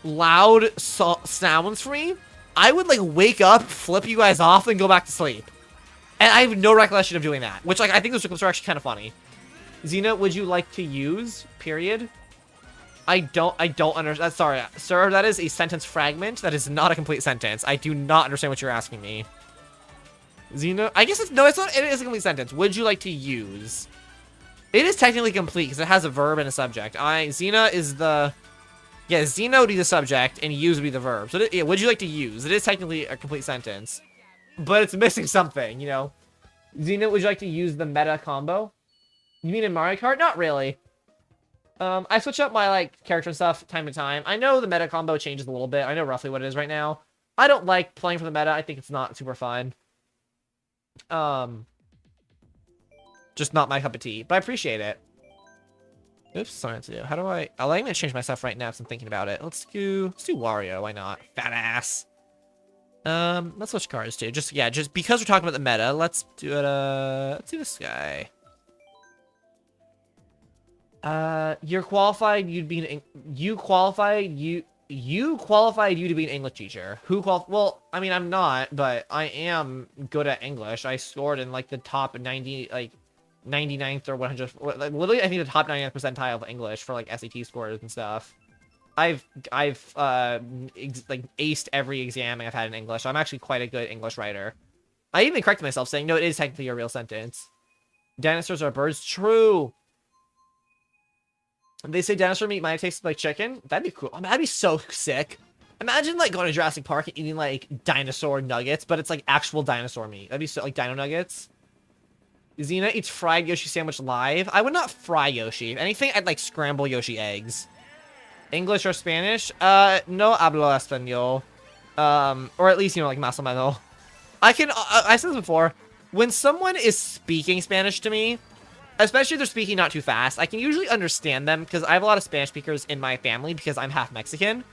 loud sounds for me. I would, like, wake up, flip you guys off, and go back to sleep. And I have no recollection of doing that. Which, like, I think those clips are actually kind of funny. Xena, would you like to use? Period. I don't understand. Sorry, sir, that is a sentence fragment. That is not a complete sentence. I do not understand what you're asking me. Xena, I guess it's not. It is a complete sentence. Would you like to use? It is technically complete because it has a verb and a subject. Xena is the... Yeah, Xena would be the subject, and use would be the verb. So, yeah, would you like to use? It is technically a complete sentence. But it's missing something, you know? Xena, would you like to use the meta combo? You mean in Mario Kart? Not really. I switch up my, like, character and stuff time to time. I know the meta combo changes a little bit. I know roughly what it is right now. I don't like playing for the meta. I think it's not super fun. Just not my cup of tea. But I appreciate it. Oops, something to do. How do I... I'm going to change my stuff right now because I'm thinking about it. Let's do Wario. Why not? Fat ass. Let's switch cars too. Just because we're talking about the meta, let's do it, let's do this guy. You're qualified, you qualified you to be an English teacher. Well, I mean, I'm not, but I am good at English. I scored in, like, the top 90, like, 99th or 100, like, literally, I think the top 99th percentile of English for, like, SAT scores and stuff. I've like, aced every exam I've had in English. I'm actually quite a good English writer. I even corrected myself, saying, no, it is technically a real sentence. Dinosaurs are birds. True. They say dinosaur meat might taste like chicken. That'd be cool. That'd be so sick. Imagine, like, going to Jurassic Park and eating, like, dinosaur nuggets, but it's, like, actual dinosaur meat. That'd be so, like, dino nuggets. Xena eats fried Yoshi sandwich live. I would not fry Yoshi. If anything, I'd, like, scramble Yoshi eggs. English or Spanish? No hablo español. Or at least, you know, like, más o menos. I said this before. When someone is speaking Spanish to me, especially if they're speaking not too fast, I can usually understand them because I have a lot of Spanish speakers in my family because I'm half Mexican.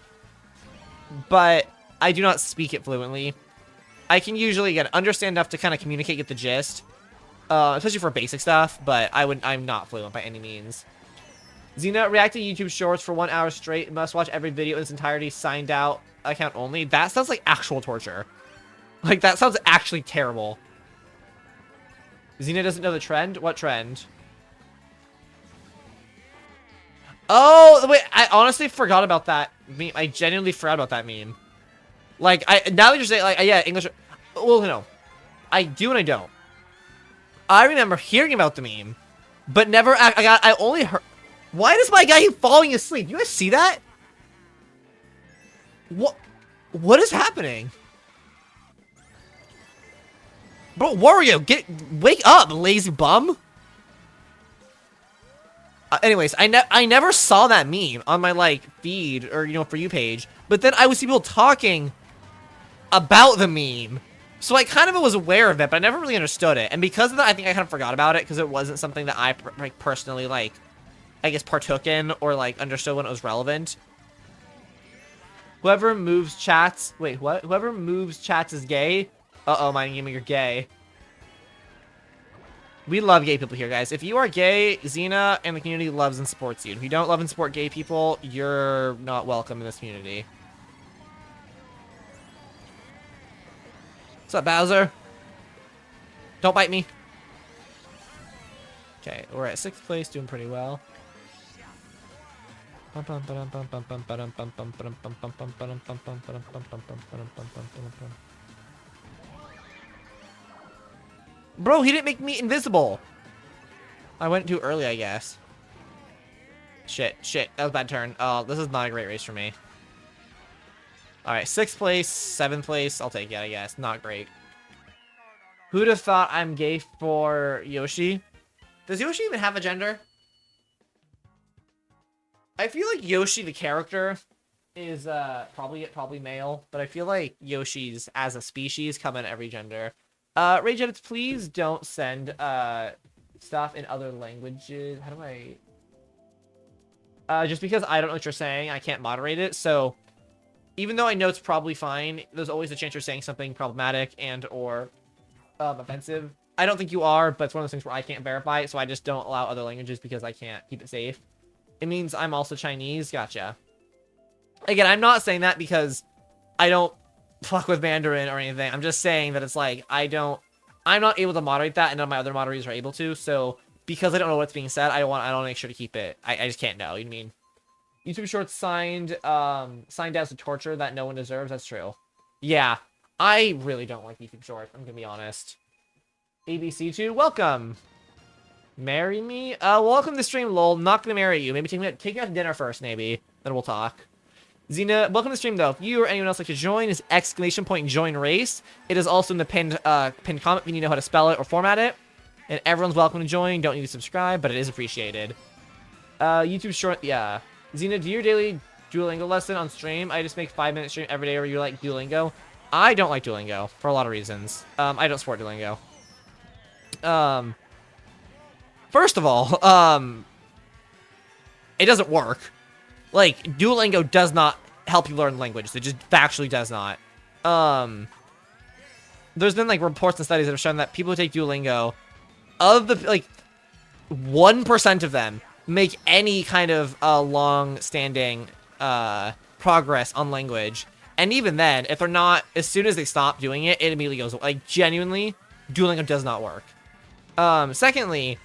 But I do not speak it fluently. I can usually, again, understand enough to kind of communicate, get the gist. Especially for basic stuff, but I'm not fluent by any means. Xena, react to YouTube shorts for 1 hour straight. Must watch every video in its entirety. Signed out. Account only. That sounds like actual torture. Like, that sounds actually terrible. Xena doesn't know the trend? What trend? Oh, wait, I honestly forgot about that meme. I genuinely forgot about that meme. Like, now that you're saying, like, yeah, English. Well, no. I do and I don't. I remember hearing about the meme, but never, I only heard. Why does my guy keep falling asleep? You guys see that? What is happening? Bro, Wario, wake up, lazy bum. Anyways, I never saw that meme on my, like, feed or, you know, For You page. But then I would see people talking about the meme. So I kind of was aware of it, but I never really understood it. And because of that, I think I kind of forgot about it because it wasn't something that I, like, personally, like, I guess partook in or, like, understood when it was relevant. Whoever moves chats... Wait, what? Whoever moves chats is gay? Uh-oh, Mining Gamer, you're gay. We love gay people here, guys. If you are gay, Xena and the community loves and supports you. If you don't love and support gay people, you're not welcome in this community. What's up, Bowser? Don't bite me. Okay, we're at 6th place, doing pretty well. Bro, he didn't make me invisible. I went too early, I guess. Shit. That was a bad turn. Oh, this is not a great race for me. Alright, 6th place, 7th place. I'll take it, I guess. Not great. Who'd have thought I'm gay for Yoshi? Does Yoshi even have a gender? I feel like Yoshi, the character, is probably male. But I feel like Yoshi's, as a species, come in every gender. Rage edits, please don't send stuff in other languages. How do I... just because I don't know what you're saying, I can't moderate it. So, even though I know it's probably fine, there's always a chance you're saying something problematic and or offensive. I don't think you are, but it's one of those things where I can't verify it, so I just don't allow other languages because I can't keep it safe. It means I'm also Chinese. Gotcha. Again, I'm not saying that because I don't fuck with Mandarin or anything. I'm just saying that it's like, I'm not able to moderate that, and none of my other moderators are able to, so because I don't know what's being said, I want to make sure to keep it. I just can't know, you know what I mean? YouTube Shorts signed as a torture that no one deserves. That's true. Yeah, I really don't like YouTube Shorts, I'm gonna be honest. ABC2, welcome. Marry me? Welcome to the stream, lol. Not gonna marry you. Maybe take me out to dinner first, maybe. Then we'll talk. Xena, welcome to the stream, though. If you or anyone else like to join, is !join race. It is also in the pinned comment if you need to know how to spell it or format it. And everyone's welcome to join. Don't need to subscribe, but it is appreciated. YouTube short, yeah. Xena, do your daily Duolingo lesson on stream. I just make 5-minute stream every day where you like Duolingo. I don't like Duolingo for a lot of reasons. I don't support Duolingo. First of all, it doesn't work. Like, Duolingo does not help you learn language. It just factually does not. There's been, like, reports and studies that have shown that people who take Duolingo, of the, like, 1% of them make any kind of long-standing progress on language. And even then, if they're not, as soon as they stop doing it, it immediately goes, like, genuinely, Duolingo does not work. Secondly,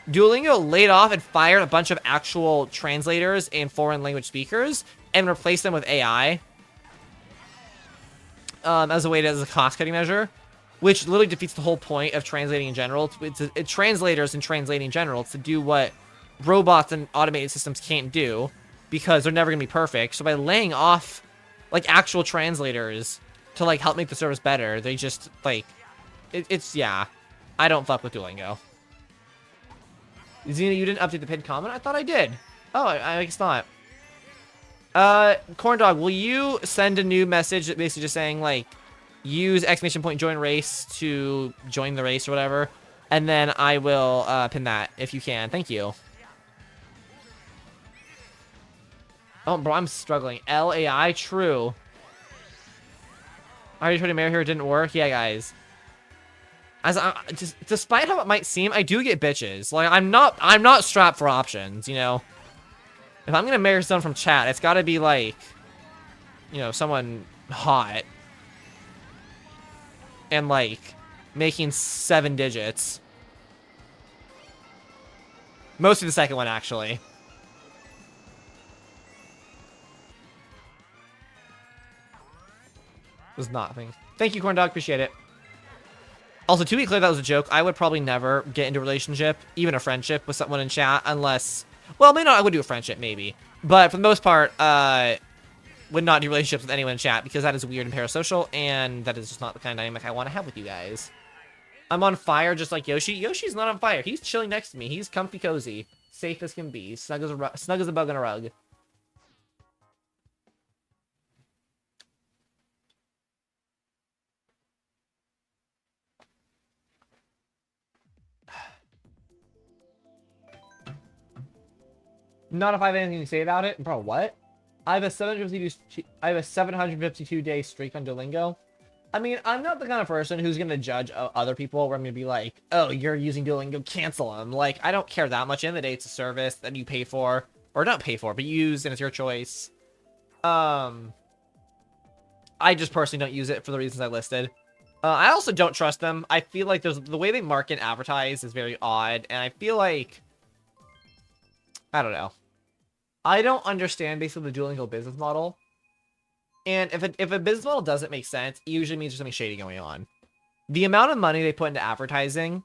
Duolingo laid off and fired a bunch of actual translators and foreign language speakers and replaced them with AI as a cost-cutting measure, which literally defeats the whole point of translating in general. It's translators and translating in general to do what robots and automated systems can't do because they're never going to be perfect. So by laying off, like, actual translators to, like, help make the service better, they just, like, yeah. I don't fuck with Duolingo. Zena, you didn't update the pinned comment? I thought I did. Oh, I guess not. Corndog, will you send a new message that basically just saying, like, use ! join race to join the race or whatever, and then I will pin that if you can. Thank you. Oh, bro, I'm struggling. LAI, true. I already tried to marry her, it didn't work. Yeah, guys. Just despite how it might seem, I do get bitches. Like, I'm not strapped for options, you know. If I'm gonna marry someone from chat, it's gotta be like, you know, someone hot. And, like, making 7 digits. Mostly the second one, actually. Was not things. Thank you, Corndog. Appreciate it. Also, to be clear, that was a joke. I would probably never get into a relationship, even a friendship, with someone in chat, unless... Well, maybe not. I would do a friendship, maybe. But for the most part, would not do relationships with anyone in chat, because that is weird and parasocial, and that is just not the kind of dynamic I want to have with you guys. I'm on fire just like Yoshi. Yoshi's not on fire. He's chilling next to me. He's comfy cozy. Safe as can be. Snug as a bug on a rug. Not if I have anything to say about it. Bro, what? I have a 752-day streak on Duolingo. I mean, I'm not the kind of person who's gonna judge other people where I'm gonna be like, oh, you're using Duolingo, cancel them. Like, I don't care that much. In the day, it's a service that you pay for, or not pay for, but use, and it's your choice. I just personally don't use it for the reasons I listed. I also don't trust them. I feel like the way they market and advertise is very odd, and I feel like, I don't know. I don't understand basically the Duolingo business model. And if a business model doesn't make sense, it usually means there's something shady going on. The amount of money they put into advertising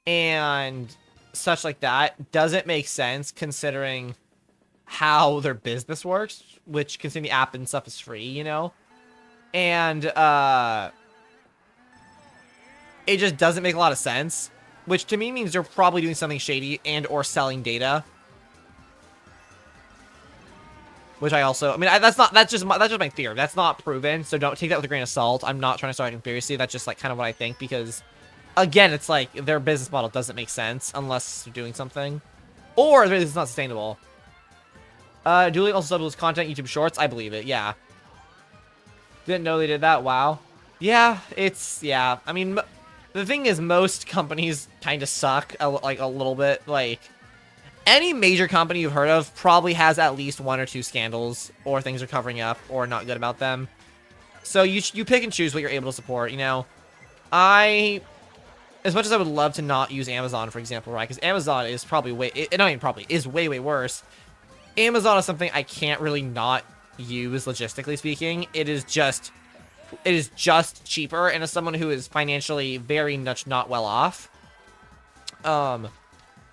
and such like that doesn't make sense considering how their business works, which considering the app and stuff is free, you know? And it just doesn't make a lot of sense, which to me means they're probably doing something shady and or selling data. Which I also, I mean, that's just my theory. That's not proven, so don't take that with a grain of salt. I'm not trying to start a conspiracy. That's just like kind of what I think because, again, it's like their business model doesn't make sense unless they're doing something, or it's not sustainable. Duolingo also doubles content YouTube Shorts. I believe it. Yeah. Didn't know they did that. Wow. Yeah, yeah. I mean, the thing is, most companies kind of suck like a little bit. Like, any major company you've heard of probably has at least 1 or 2 scandals, or things are covering up, or not good about them. So you pick and choose what you're able to support, you know? As much as I would love to not use Amazon, for example, right? Because Amazon is probably is way, way worse. Amazon is something I can't really not use, logistically speaking. It is just cheaper, and as someone who is financially very much not well off,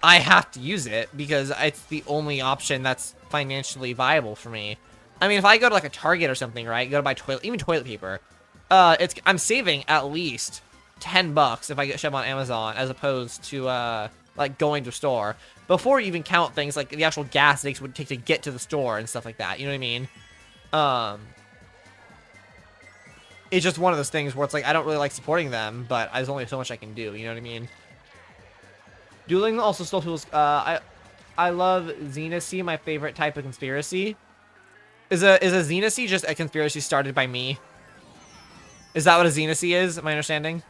I have to use it because it's the only option that's financially viable for me. I mean, if I go to like a Target or something, right? Go to buy even toilet paper. I'm saving at least $10 if I get ship on Amazon as opposed to like going to a store. Before you even count things like the actual gas it would take to get to the store and stuff like that. You know what I mean? It's just one of those things where it's like I don't really like supporting them, but there's only so much I can do. You know what I mean? Duolingo also stole tools. I love Xenacy, my favorite type of conspiracy. Is a Xenacy just a conspiracy started by me? Is that what a Xenacy is? My understanding.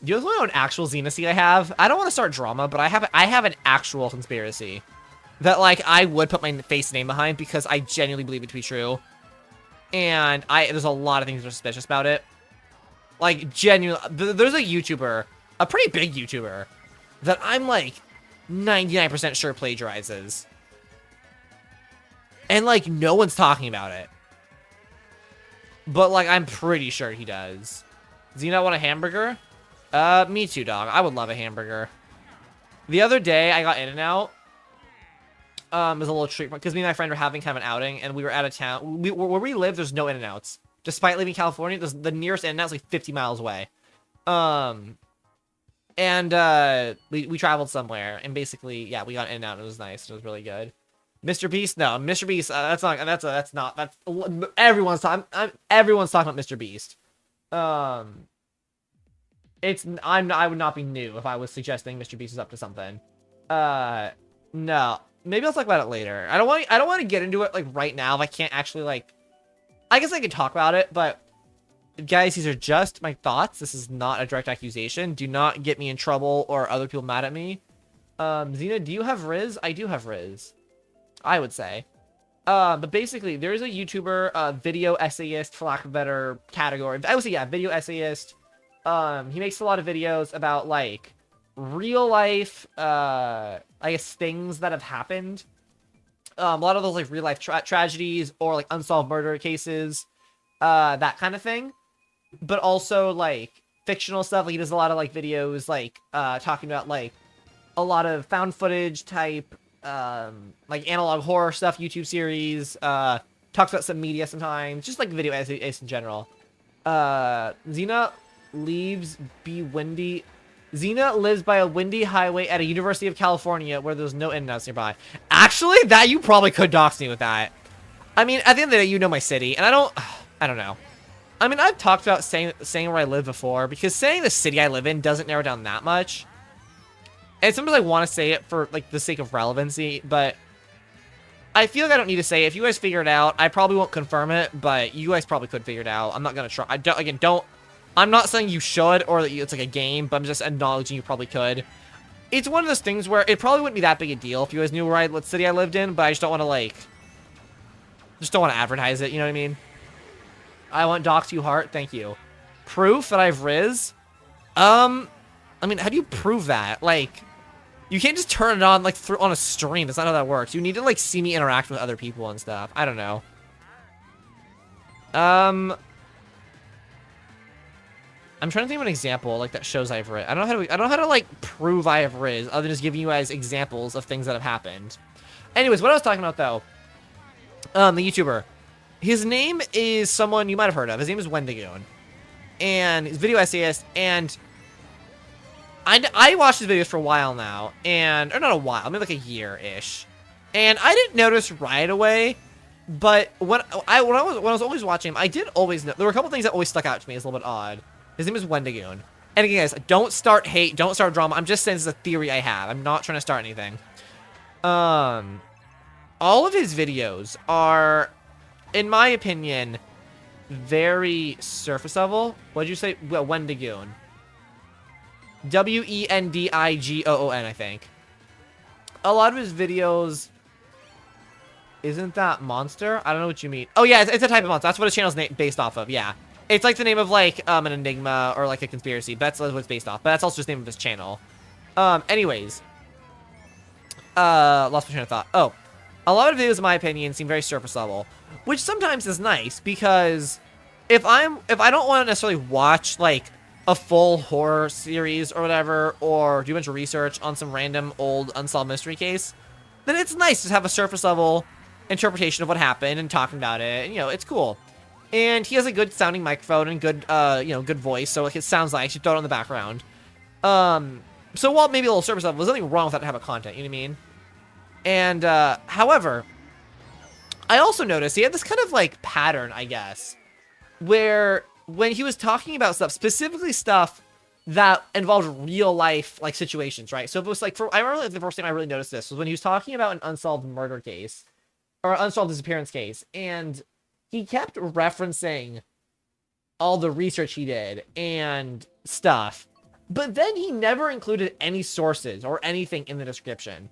Do you guys want to know an actual Xenacy I have? I don't want to start drama, but I have an actual conspiracy that like I would put my face name behind because I genuinely believe it to be true. And there's a lot of things that are suspicious about it. Like genuinely, there's a YouTuber, a pretty big YouTuber, that I'm like 99% sure plagiarizes. And like no one's talking about it. But like I'm pretty sure he does. Does he not want a hamburger? Me too, dog. I would love a hamburger. The other day, I got In-N-Out. It was a little treat because me and my friend were having kind of an outing, and we were out of town. Where we live, there's no In-N-Outs. Despite living in California, the nearest In-N-Out's like 50 miles away. We traveled somewhere, and basically, yeah, we got In-N-Out, and it was nice. It was really good. Mr. Beast, no, Mr. Beast. That's everyone's talking about Mr. Beast. I would not be new if I was suggesting Mr. Beast is up to something. No. Maybe I'll talk about it later. I don't want to get into it like right now if I can't actually like I guess I could talk about it, but guys, these are just my thoughts. This is not a direct accusation. Do not get me in trouble or other people mad at me. Xina, do you have Riz? I do have Riz. I would say. But basically, there's a YouTuber, video essayist, for lack of a better category. I would say, yeah, video essayist. He makes a lot of videos about, like, real life, I guess, things that have happened. A lot of those, like, real life tragedies or, like, unsolved murder cases. That kind of thing. But also, like, fictional stuff. Like, he does a lot of, like, videos, like, talking about, like, a lot of found footage type, like, analog horror stuff, YouTube series. Talks about some media sometimes. Just, like, video essays in general. Xina lives by a windy highway at a University of California where there's no In-N-Outs nearby. Actually, that you probably could dox me with that. I mean, at the end of the day, you know my city, and I don't know. I mean, I've talked about saying where I live before, because saying the city I live in doesn't narrow down that much. And sometimes I want to say it for, like, the sake of relevancy, but I feel like I don't need to say it. If you guys figure it out, I probably won't confirm it, but you guys probably could figure it out. I'm not going to try. I'm not saying you should or that it's like a game, but I'm just acknowledging you probably could. It's one of those things where it probably wouldn't be that big a deal if you guys knew what city I lived in, but I just don't want to, like, advertise it, you know what I mean? I want dox you heart, thank you. Proof that I've Riz? I mean, how do you prove that? Like, you can't just turn it on, like, on a stream. That's not how that works. You need to, like, see me interact with other people and stuff. I don't know. I'm trying to think of an example, like, that shows I have Riz. I don't know how to, like, prove I have Riz, other than just giving you guys examples of things that have happened. Anyways, what I was talking about, though, the YouTuber. His name is someone you might have heard of. His name is Wendigoon. And he's a video essayist, and I watched his videos for a while now, or not a while, maybe like a year-ish. And I didn't notice right away, but when I was always watching him, I did always know, there were a couple things that always stuck out to me as a little bit odd. His name is Wendigoon. And again, guys, don't start hate, don't start drama. I'm just saying this is a theory I have. I'm not trying to start anything. All of his videos are, in my opinion, very surface level. What did you say? Well, Wendigoon. Wendigoon, I think. A lot of his videos... Isn't that monster? I don't know what you mean. Oh, yeah, it's a type of monster. That's what his channel's based off of, yeah. It's like the name of, like, an enigma or, like, a conspiracy. That's what it's based off. But that's also just the name of his channel. Anyways. Lost my train of thought. Oh. A lot of videos, in my opinion, seem very surface level. Which sometimes is nice, because if I don't want to necessarily watch, like, a full horror series or whatever, or do a bunch of research on some random old unsolved mystery case, then it's nice to have a surface level interpretation of what happened and talking about it. And, you know, it's cool. And he has a good sounding microphone and good, good voice, so like, it sounds like you throw it on the background. So while maybe a little surface level, there's nothing wrong with that to have a content, you know what I mean? And, however, I also noticed he had this kind of, like, pattern, I guess, where when he was talking about stuff, specifically stuff that involved real life like situations, right? So it was like I remember the first time I really noticed this was when he was talking about an unsolved murder case or unsolved disappearance case, and he kept referencing all the research he did and stuff, but then he never included any sources or anything in the description.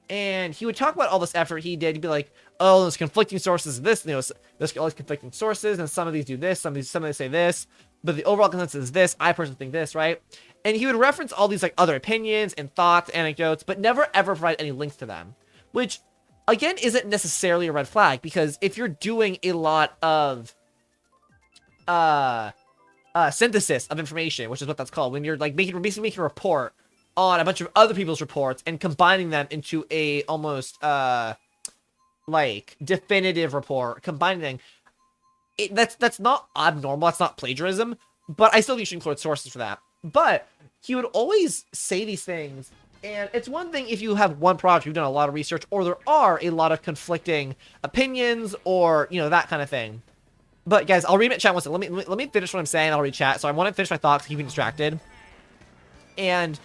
And he would talk about all this effort he did. He'd be like, oh, there's conflicting sources of this, there's all these conflicting sources, and some of these do this, some of these say this, but the overall consensus is this, I personally think this, right? And he would reference all these like other opinions and thoughts, anecdotes, but never ever provide any links to them, which again isn't necessarily a red flag, because if you're doing a lot of synthesis of information, which is what that's called, when you're like basically making a report on a bunch of other people's reports and combining them into a almost like definitive report, combining that's not abnormal, that's not plagiarism, but I still think you should include sources for that. But he would always say these things, and it's one thing if you have one project, you've done a lot of research, or there are a lot of conflicting opinions, or that kind of thing. But guys, I'll read my chat once. Let me finish what I'm saying. I'll read chat. So I want to finish my thoughts, keeping distracted. And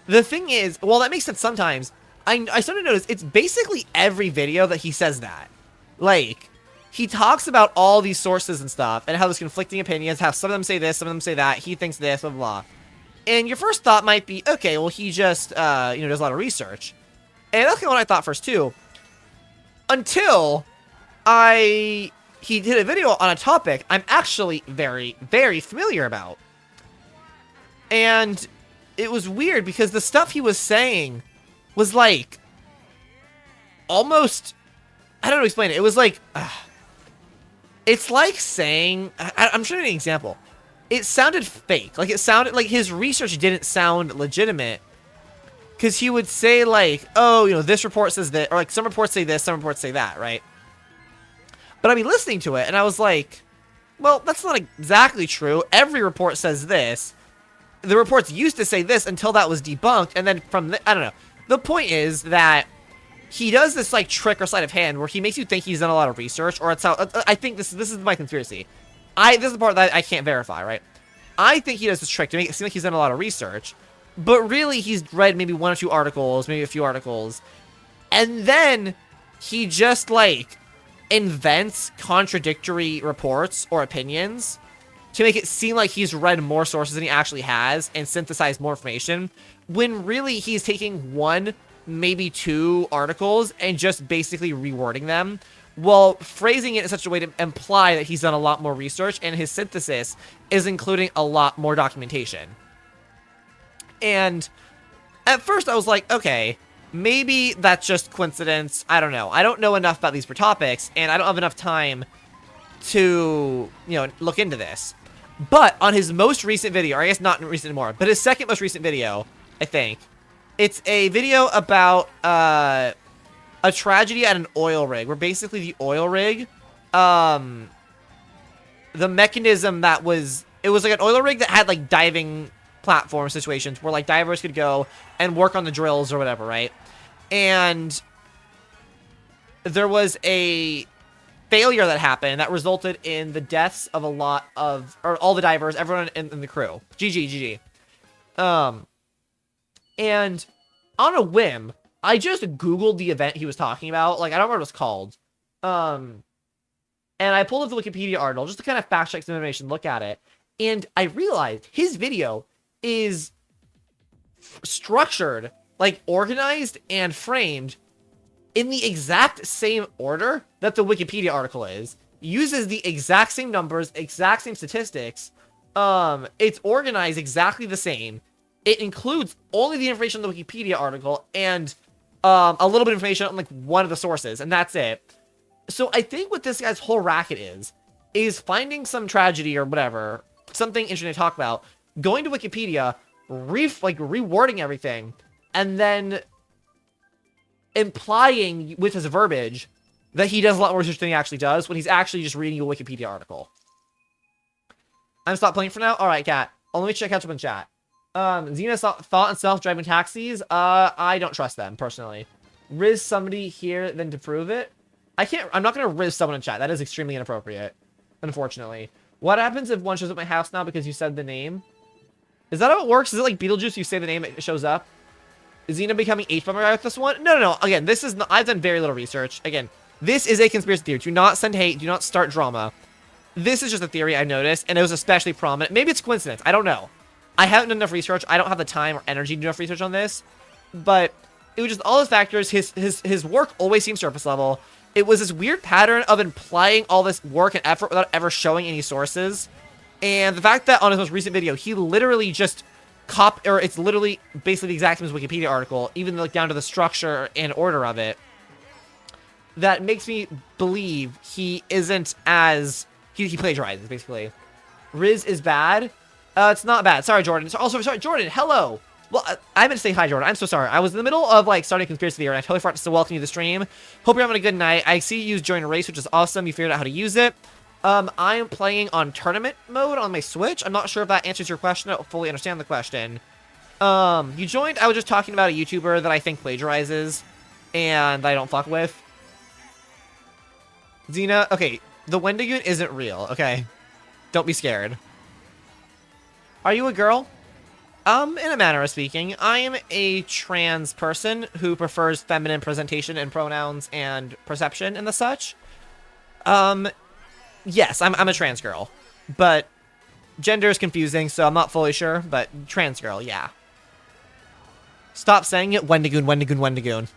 the thing is, well, that makes sense sometimes. I started to notice it's basically every video that he says that. Like, he talks about all these sources and stuff, and how there's conflicting opinions, how some of them say this, some of them say that, he thinks this, blah, blah, blah. And your first thought might be, okay, well, he just, does a lot of research. And that's kind of what I thought first, too. Until he did a video on a topic I'm actually very, very familiar about. And it was weird because the stuff he was saying was like almost, I don't know how to explain it. It was like, it's like saying, I'm trying to give an example. It sounded fake. Like, it sounded like his research didn't sound legitimate. Because he would say like, oh, this report says that, or like some reports say this, some reports say that, right? But I'd be listening to it, and I was like, well, that's not exactly true. Every report says this. The reports used to say this until that was debunked, and then I don't know. The point is that he does this, like, trick or sleight of hand where he makes you think he's done a lot of research, or it's how, I think this is my conspiracy. This is the part that I can't verify, right? I think he does this trick to make it seem like he's done a lot of research, but really he's read maybe one or two articles, maybe a few articles, and then he just, like, invents contradictory reports or opinions to make it seem like he's read more sources than he actually has and synthesized more information, when really he's taking one, maybe two articles and just basically rewording them while phrasing it in such a way to imply that he's done a lot more research, and his synthesis is including a lot more documentation. And at first I was like, okay, maybe that's just coincidence. I don't know. I don't know enough about these topics, and I don't have enough time to, look into this. But on his most recent video, or I guess not recent anymore, but his second most recent video, I think, it's a video about a tragedy at an oil rig, where basically the oil rig, the mechanism that was, it was like an oil rig that had like diving platform situations where like divers could go and work on the drills or whatever, right? And there was a failure that happened that resulted in the deaths of all the divers, everyone in the crew. GG. And on a whim, I just Googled the event he was talking about. Like, I don't remember what it was called. And I pulled up the Wikipedia article just to kind of fact check some information, look at it. And I realized his video is structured, like organized and framed in the exact same order that the Wikipedia article is. Uses the exact same numbers, exact same statistics. It's organized exactly the same. It includes only the information in the Wikipedia article and a little bit of information on like one of the sources, and that's it. So I think what this guy's whole racket is finding some tragedy or whatever, something interesting to talk about, going to Wikipedia, rewording everything, and then implying with his verbiage that he does a lot more research than he actually does, when he's actually just reading a Wikipedia article. I'm stop playing for now? Alright, Kat. Oh, let me catch up in chat. Xena thought on self-driving taxis. I don't trust them, personally. Riz somebody here then to prove it. I'm not gonna riz someone in chat. That is extremely inappropriate, unfortunately. What happens if one shows up at my house now because you said the name? Is that how it works? Is it like Beetlejuice? You say the name, it shows up? Is Xena becoming H-bomber guy with this one? No, no, no. Again, this is not, I've done very little research. Again, this is a conspiracy theory. Do not send hate. Do not start drama. This is just a theory I noticed, and it was especially prominent. Maybe it's coincidence. I don't know. I haven't done enough research. I don't have the time or energy to do enough research on this. But it was just all those factors. His work always seems surface level. It was this weird pattern of implying all this work and effort without ever showing any sources. And the fact that on his most recent video, he literally just it's literally basically the exact same as Wikipedia article, even like down to the structure and order of it. That makes me believe he isn't as... He plagiarizes, basically. Riz is bad. It's not bad. Sorry, Jordan. Also, sorry, Jordan. Hello. Well, I meant to say hi, Jordan. I'm so sorry. I was in the middle of, like, starting a conspiracy theory, and I totally forgot to welcome you to the stream. Hope you're having a good night. I see you use join a race, which is awesome. You figured out how to use it. I am playing on tournament mode on my Switch. I'm not sure if that answers your question. I don't fully understand the question. You joined. I was just talking about a YouTuber that I think plagiarizes, and I don't fuck with. Xena, okay. The Wendigoon isn't real, okay? Don't be scared. Are you a girl? In a manner of speaking, I am a trans person who prefers feminine presentation and pronouns and perception and the such. Yes, I'm a trans girl. But gender is confusing, so I'm not fully sure, but trans girl, yeah. Stop saying it, Wendigoon, Wendigoon, Wendigoon.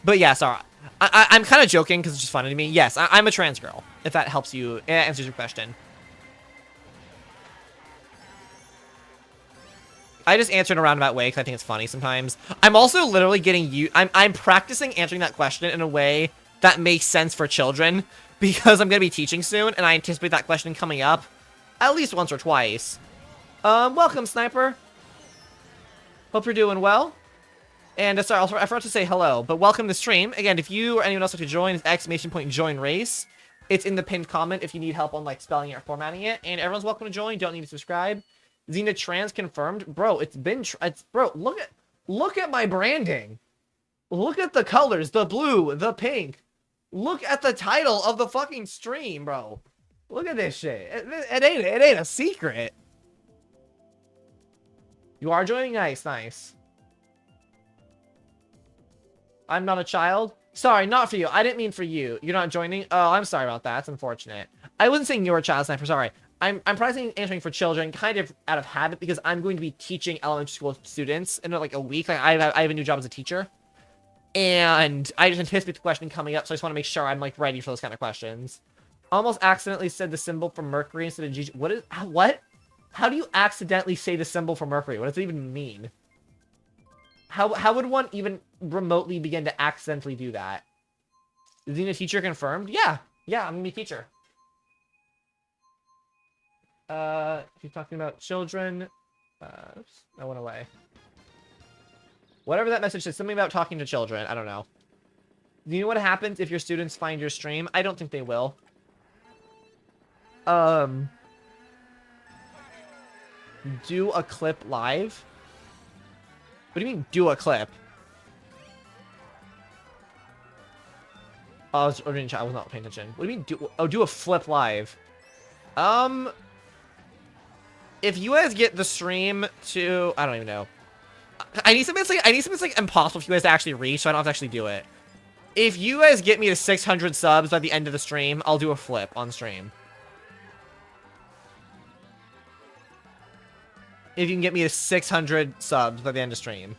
But yeah, sorry. I'm kind of joking because it's just funny to me. Yes, I'm a trans girl, if that helps you, answers your question. I just answer in a roundabout way because I think it's funny sometimes. I'm also literally getting I'm practicing answering that question in a way that makes sense for children because I'm going to be teaching soon and I anticipate that question coming up at least once or twice. Welcome, Sniper. Hope you're doing well. And sorry, I forgot to say hello, but welcome to the stream. Again, if you or anyone else like to join, it's ! Join race. It's in the pinned comment if you need help on like spelling it or formatting it. And everyone's welcome to join. Don't need to subscribe. Xena trans confirmed, bro. Bro. Look at my branding. Look at the colors, the blue, the pink. Look at the title of the fucking stream, bro. Look at this shit. It ain't a secret. You are joining? Nice. I'm not a child. Sorry, not for you. I didn't mean for you. You're not joining? Oh, I'm sorry about that. That's unfortunate. I wasn't saying you're a child, Sniper. Sorry. I'm practicing answering for children, kind of out of habit, because I'm going to be teaching elementary school students in like a week. Like, I have a new job as a teacher. And I just anticipate the question coming up, so I just want to make sure I'm like ready for those kind of questions. Almost accidentally said the symbol for Mercury instead of G. What? How do you accidentally say the symbol for Mercury? What does it even mean? How would one even remotely begin to accidentally do that? Is Xena teacher confirmed? Yeah, I'm gonna be a teacher. She's talking about children. Oops, I went away. Whatever that message says, something about talking to children. I don't know. Do you know what happens if your students find your stream? I don't think they will. Do a clip live? What do you mean, do a clip? Oh, I was not paying attention. What do you mean, do a flip live? If you guys get the stream to... I don't even know. I need something that's like impossible for you guys to actually reach, so I don't have to actually do it. If you guys get me to 600 subs by the end of the stream, I'll do a flip on stream. If you can get me to 600 subs by the end of stream.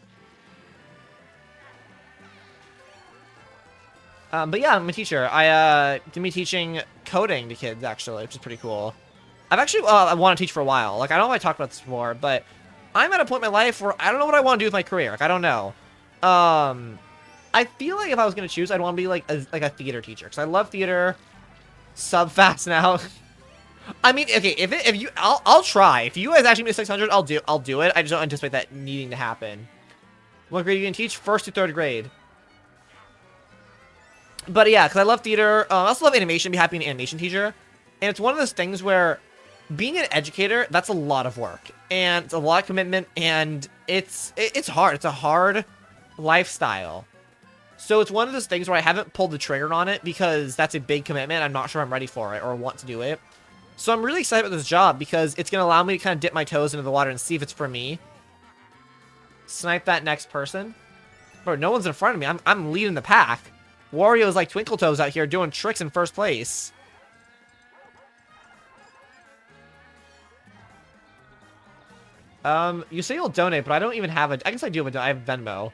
But yeah, I'm a teacher. I gonna be teaching coding to kids, actually, which is pretty cool. I've actually I want to teach for a while. Like, I don't know if I talked about this before, but I'm at a point in my life where I don't know what I want to do with my career. Like, I don't know. I feel like if I was gonna choose, I'd want to be like a theater teacher, because I love theater. Sub fast now. I mean, okay, I'll try. If you guys actually make 600, I'll do it. I just don't anticipate that needing to happen. What grade are you gonna teach? 1st to 3rd grade. But yeah, because I love theater. I also love animation. Be happy an animation teacher. And it's one of those things where being an educator, that's a lot of work. And it's a lot of commitment. And it's hard. It's a hard lifestyle. So it's one of those things where I haven't pulled the trigger on it because that's a big commitment. I'm not sure I'm ready for it or want to do it. So I'm really excited about this job because it's going to allow me to kind of dip my toes into the water and see if it's for me. Snipe that next person. Bro, no one's in front of me. I'm leading the pack. Wario's like Twinkle Toes out here doing tricks in first place. You say you'll donate, but I don't even have a... I guess I do have I have Venmo.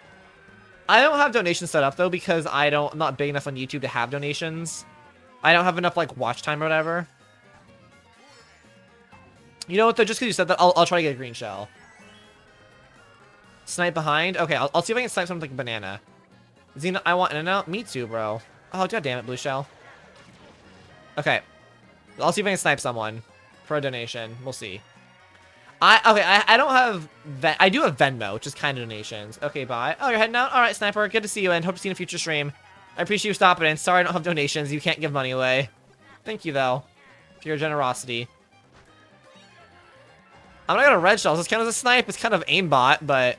I don't have donations set up, though, because I'm not big enough on YouTube to have donations. I don't have enough, like, watch time or whatever. You know what, though? Just because you said that, I'll try to get a green shell. Snipe behind? Okay, I'll see if I can snipe something like a banana. Zina, I want In-N-Out? Me too, bro. Oh, god damn it, blue shell. Okay. I'll see if I can snipe someone for a donation. We'll see. I don't have... I do have Venmo, which is kind of donations. Okay, bye. Oh, you're heading out? Alright, Sniper. Good to see you, and hope to see you in a future stream. I appreciate you stopping in. Sorry I don't have donations. You can't give money away. Thank you, though, for your generosity. I'm not gonna red shells. This kind of a snipe. It's kind of aimbot, but...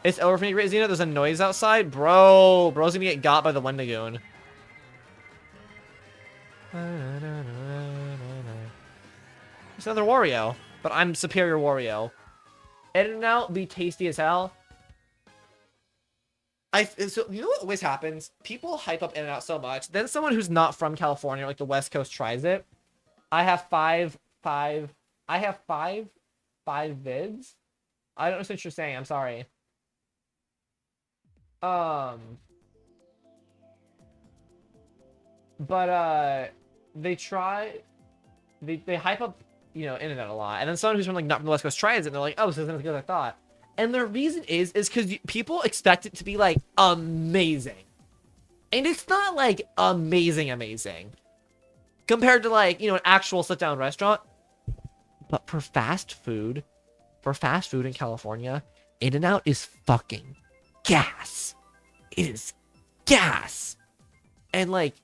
It's over for me, GreatZina. There's a noise outside. Bro's gonna get got by the Wendigoon. It's another Wario, but I'm superior Wario. In-N-Out be tasty as hell. So, you know what always happens? People hype up In-N-Out so much. Then someone who's not from California, like the West Coast, tries it. I have five vids. I don't know what you're saying. I'm sorry. But they hype up, you know, In-N-Out a lot, and then someone who's from like not from the West Coast tries it, and they're like, oh, this isn't as good as I thought. And the reason is because people expect it to be like amazing, and it's not like amazing compared to like, you know, an actual sit-down restaurant. But for fast food in California, In-N-Out is fucking gas. It is gas, and like.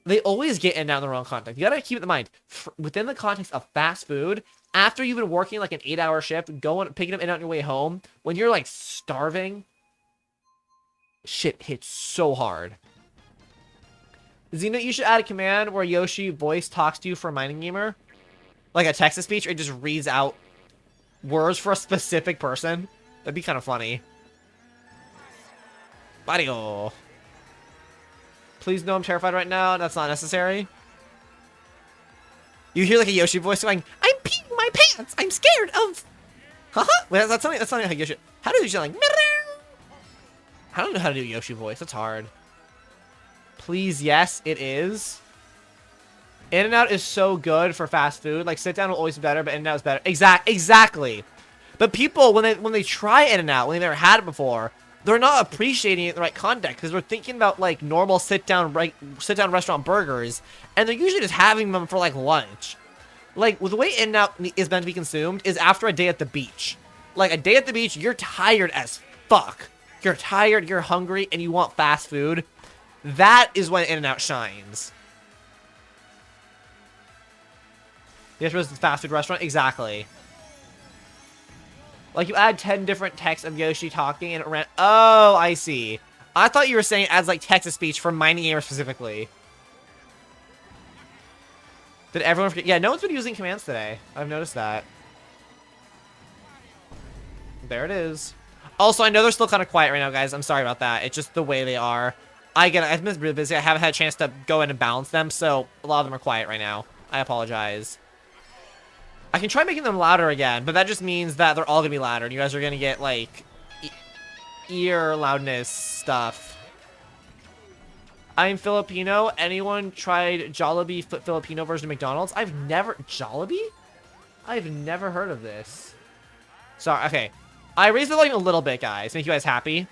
They always get In-N-Out in the wrong context. You gotta keep it in mind. Within the context of fast food, after you've been working like an 8-hour shift, picking up In-N-Out on your way home, when you're like starving, shit hits so hard. Zina, you should add a command where Yoshi voice talks to you for a mining gamer. Like a text to speech, or it just reads out words for a specific person. That'd be kind of funny. Mario. Please know I'm terrified right now. That's not necessary. You hear like a Yoshi voice going, I'm peeing my pants. I'm scared of... Haha. Wait, that's not how Yoshi... How does Yoshi like... I don't know how to do Yoshi voice. That's hard. Please, yes, it is. In-N-Out is so good for fast food. Like, sit down will always be better, but In-N-Out is better. Exactly. But people, when they try In-N-Out, when they've never had it before... They're not appreciating it in the right context because they're thinking about like normal sit-down restaurant burgers, and they're usually just having them for like lunch. Like, the way In-N-Out is meant to be consumed is after a day at the beach. Like, a day at the beach, you're tired as fuck. You're tired, you're hungry, and you want fast food. That is when In-N-Out shines. Yes, it was a fast food restaurant? Exactly. Like, you add 10 different texts of Yoshi talking and it ran... Oh, I see. I thought you were saying it adds, like, text-to-speech for mining gamers specifically. Did everyone forget? Yeah, no one's been using commands today. I've noticed that. There it is. Also, I know they're still kind of quiet right now, guys. I'm sorry about that. It's just the way they are. I get it. I've been really busy. I haven't had a chance to go in and balance them, so a lot of them are quiet right now. I apologize. I can try making them louder again, but that just means that they're all gonna be louder, and you guys are gonna get, like, ear loudness stuff. I'm Filipino. Anyone tried Jollibee Filipino version of McDonald's? Jollibee? I've never heard of this. Sorry, okay. I raised the volume a little bit, guys. Make you guys happy.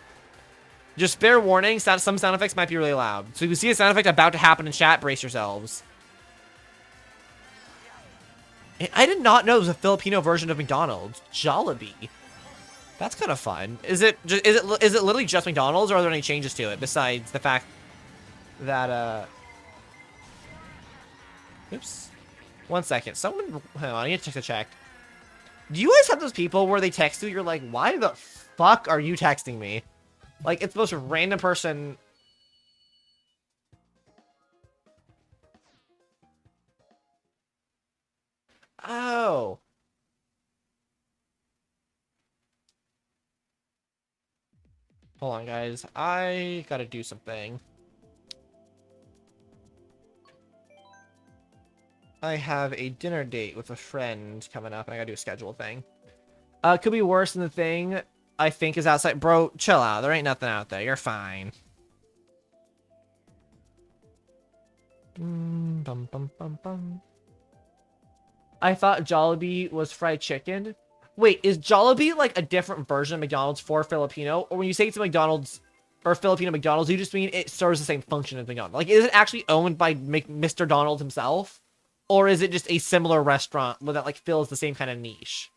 Just fair warning, some sound effects might be really loud. So if you see a sound effect about to happen in chat, brace yourselves. I did not know it was a Filipino version of McDonald's. Jollibee. That's kind of fun. Is it literally just McDonald's, or are there any changes to it besides the fact that oops. 1 second. Someone, hang on, I need to check. Do you guys have those people where they text you, you're like, why the fuck are you texting me? Like, it's the most random person. Oh. Hold on, guys. I gotta do something. I have a dinner date with a friend coming up, and I gotta do a schedule thing. It could be worse than the thing I think is outside. Bro, chill out. There ain't nothing out there. You're fine. Bum, bum, bum, bum. I thought Jollibee was fried chicken. Wait, is Jollibee like a different version of McDonald's for Filipino? Or when you say it's a McDonald's or Filipino McDonald's, you just mean it serves the same function as McDonald's? Like, is it actually owned by Mr. Donald himself? Or is it just a similar restaurant that like fills the same kind of niche?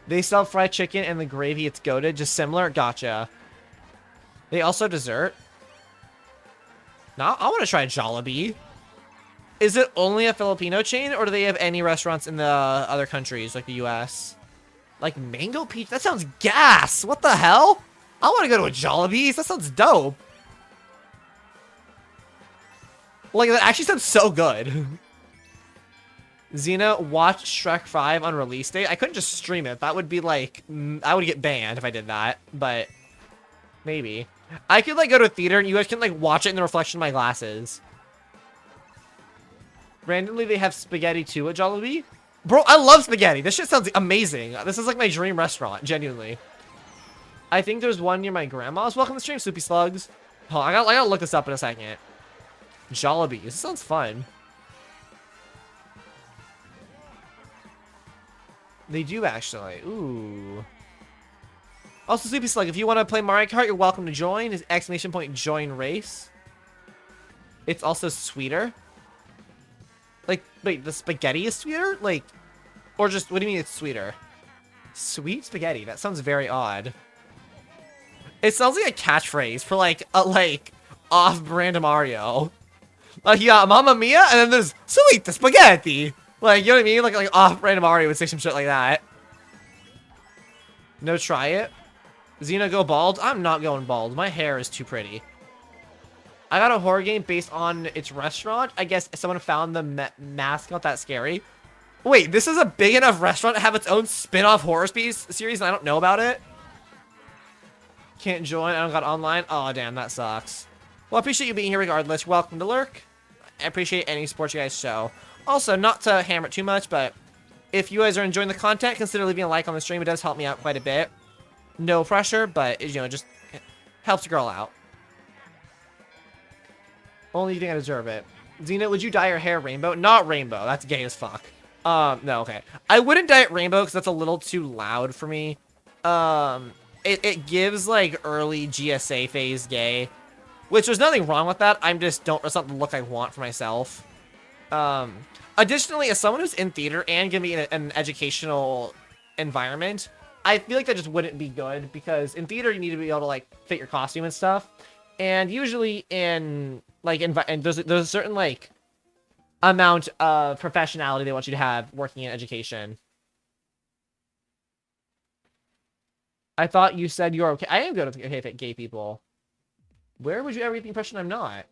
They sell fried chicken and the gravy, it's goated. Just similar? Gotcha. They also dessert? Now, I want to try Jollibee. Is it only a Filipino chain, or do they have any restaurants in the other countries, like the US? Like mango peach? That sounds gas! What the hell? I want to go to a Jollibee's. That sounds dope. Like, that actually sounds so good. Xena watched Shrek 5 on release date. I couldn't just stream it. That would be like, I would get banned if I did that, but maybe. I could like go to a theater and you guys can like watch it in the reflection of my glasses. Randomly, they have spaghetti too at Jollibee. Bro, I love spaghetti. This shit sounds amazing. This is like my dream restaurant, genuinely. I think there's one near my grandma's. Welcome to the stream, Soupy Slugs. Hold on, I gotta look this up in a second. Jollibee. This sounds fun. They do, actually. Ooh. Also, Soupy Slug, if you want to play Mario Kart, you're welcome to join. Is exclamation point join race. It's also sweeter. Like, wait, the spaghetti is sweeter? Like, or just, what do you mean it's sweeter? Sweet spaghetti. That sounds very odd. It sounds like a catchphrase for, like, a, like, off-brand Mario. Like, you got Mamma Mia, and then there's sweet the spaghetti. Like, you know what I mean? Like off-brand Mario would say some shit like that. No, try it. Xena go bald? I'm not going bald. My hair is too pretty. I got a horror game based on its restaurant. I guess someone found the mascot that scary. Wait, this is a big enough restaurant to have its own spin-off horror series and I don't know about it? Can't join. I don't got online. Oh, damn, that sucks. Well, I appreciate you being here regardless. Welcome to Lurk. I appreciate any support you guys show. Also, not to hammer it too much, but if you guys are enjoying the content, consider leaving a like on the stream. It does help me out quite a bit. No pressure, but, you know, just helps a girl out. Only you think I deserve it. Xena, would you dye your hair rainbow? Not rainbow. That's gay as fuck. No, okay. I wouldn't dye it rainbow because that's a little too loud for me. It gives, like, early GSA phase gay. Which, there's nothing wrong with that. That's not the look I want for myself. Additionally, as someone who's in theater and gonna be in an educational environment, I feel like that just wouldn't be good because in theater you need to be able to like fit your costume and stuff, and usually in like there's a certain like amount of professionality they want you to have working in education. I thought you said you're okay. I am good with gay people. Where would you ever get the impression I'm not?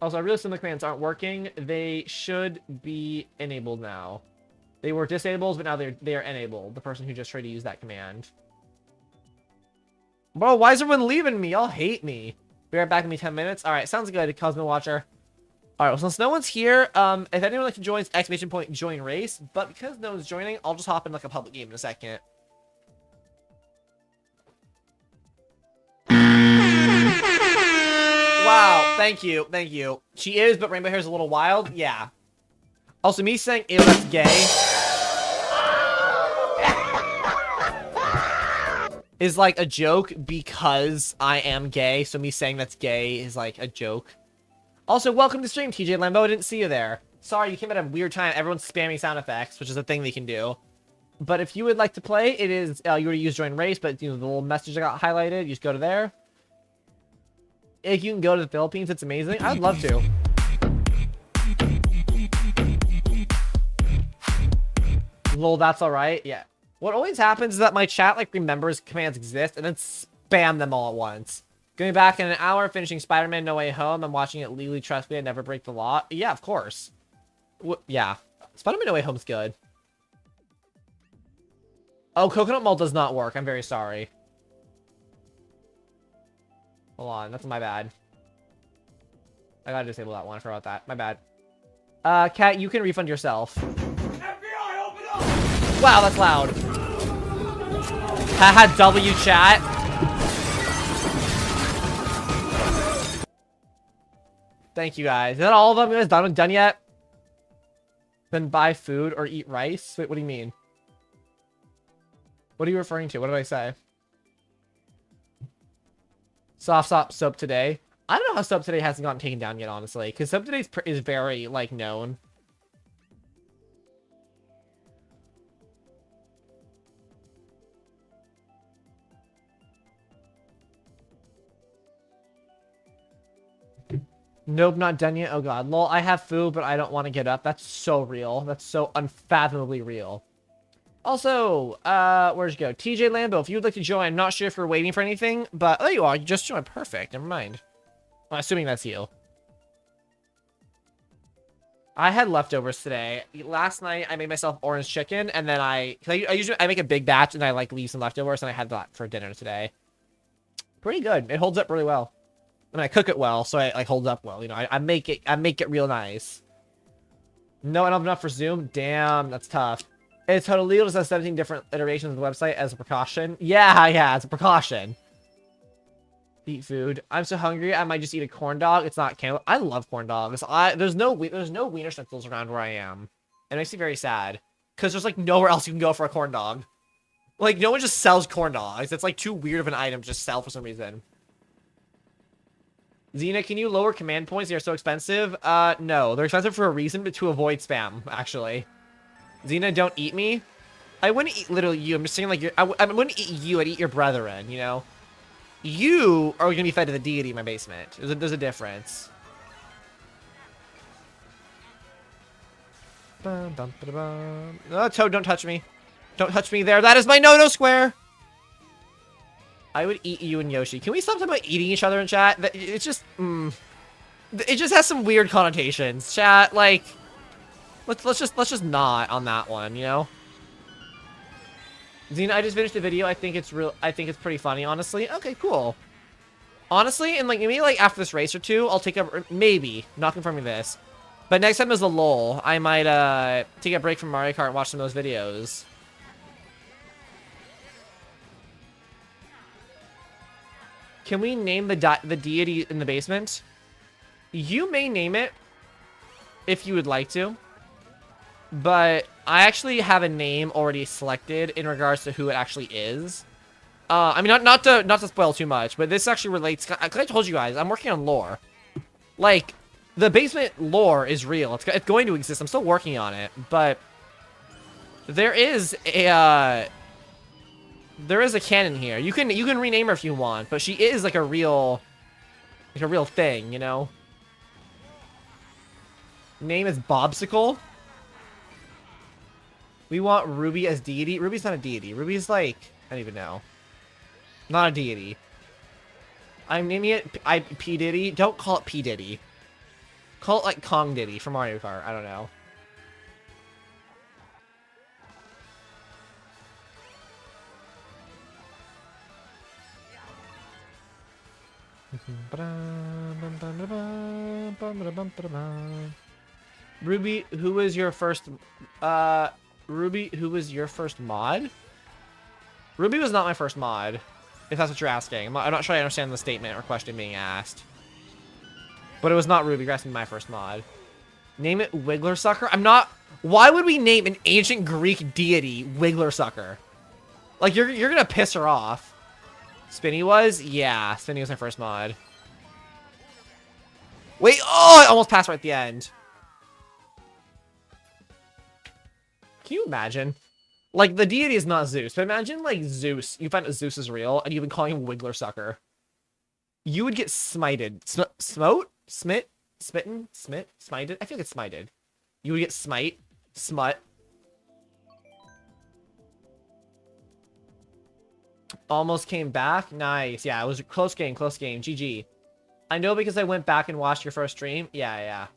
Also, I realize some of the commands aren't working. They should be enabled now. They were disabled, but now they are enabled. The person who just tried to use that command. Bro, why is everyone leaving me? Y'all hate me. Be right back in 10 minutes. All right, sounds good, Cosmo Watcher. All right, well, since no one's here, if anyone like to join, exclamation point join race. But because no one's joining, I'll just hop in like a public game in a second. Wow, thank you, thank you. She is, but rainbow hair is a little wild. Yeah. Also, me saying ew, that's gay is like a joke because I am gay. So me saying that's gay is like a joke. Also, welcome to stream, TJ Lambo. I didn't see you there. Sorry, you came at a weird time. Everyone's spamming sound effects, which is a thing they can do. But if you would like to play, it is you already use join race, but you know the little message I got highlighted. You just go to there. If you can go to the Philippines, it's amazing. I'd love to. Lol, that's alright. Yeah. What always happens is that my chat like remembers commands exist and then spam them all at once. Going back in an hour, finishing Spider-Man No Way Home. I'm watching it legally. Trust me, I never break the law. Yeah, of course. Yeah. Spider-Man No Way Home's good. Oh, coconutmall does not work. I'm very sorry. Hold on. That's my bad. I gotta disable that one. I forgot that. My bad. Cat, you can refund yourself. FBI, open up! Wow, that's loud. Haha, W chat. Thank you guys. Is that all of them? You guys done yet? Then buy food or eat rice? Wait, what do you mean? What are you referring to? What did I say? Soft soap today. I don't know how soap today hasn't gotten taken down yet, honestly. Because soap today is very, like, known. Nope, not done yet. Oh god. Lol, I have food, but I don't want to get up. That's so real. That's so unfathomably real. Also, where'd you go? TJ Lambo, if you would like to join, I'm not sure if you're waiting for anything, but there you are. You just joined. Perfect. Never mind. I'm assuming that's you. I had leftovers today. Last night, I made myself orange chicken, and then I usually make a big batch, and I like leave some leftovers, and I had that for dinner today. Pretty good. It holds up really well. And I cook it well, so it like holds up well. You know, I make it real nice. No, I don't have enough for Zoom. Damn, that's tough. It's totally legal to have 17 different iterations of the website as a precaution. Yeah, it's a precaution. Eat food. I'm so hungry. I might just eat a corn dog. It's not cannibal. I love corn dogs. There's no wiener schnitzels around where I am. It makes me very sad because there's like nowhere else you can go for a corn dog. Like no one just sells corn dogs. It's like too weird of an item to just sell for some reason. Xena, can you lower command points? They're so expensive. No, they're expensive for a reason, but to avoid spam. Actually, Xena, don't eat me. I wouldn't eat literally you. I'm just saying like I wouldn't eat you. I'd eat your brethren. You know. You are gonna be fed to the deity in my basement. There's a difference. Oh, Toad, don't touch me. Don't touch me there. That is my no-no square. I would eat you and Yoshi. Can we stop talking about eating each other in chat? It's just, it just has some weird connotations. Chat, like, let's just not on that one, you know? Xena, I just finished the video. I think it's pretty funny, honestly. Okay, cool. Honestly, and like maybe like after this race or two, I'll take a maybe, not confirming this. But next time is the lull. I might take a break from Mario Kart and watch some of those videos. Can we name the deity in the basement? You may name it if you would like to. But I actually have a name already selected in regards to who it actually is. I mean, not to spoil too much, but this actually relates. Like I told you guys, I'm working on lore. Like, the basement lore is real. It's going to exist. I'm still working on it, but there is a canon here. You can rename her if you want, but she is like a real thing, you know. Name is Bobsicle. We want Ruby as deity. Ruby's not a deity. Ruby's like, I don't even know. Not a deity. I'm naming it P Diddy. Don't call it P Diddy. Call it like Kong Diddy from Mario Kart. I don't know. Ruby, who was your first Ruby, who was your first mod? Ruby was not my first mod, if that's what you're asking. I'm not sure I understand the statement or question being asked. But it was not Ruby. You're asking my first mod. Name it Wigglersucker? I'm not... Why would we name an ancient Greek deity Wigglersucker? Like, you're gonna piss her off. Spinny was? Yeah, Spinny was my first mod. Wait, oh, I almost passed right at the end. Can you imagine? Like, the deity is not Zeus, but imagine, like, Zeus. You find out Zeus is real, and you've been calling him Wigglersucker. You would get smited. Smote? Smit? Smitten? Smit? Smited? I feel like it's smited. You would get smite. Smut. Almost came back. Nice. Yeah, it was a close game. Close game. GG. I know because I went back and watched your first stream. Yeah, yeah.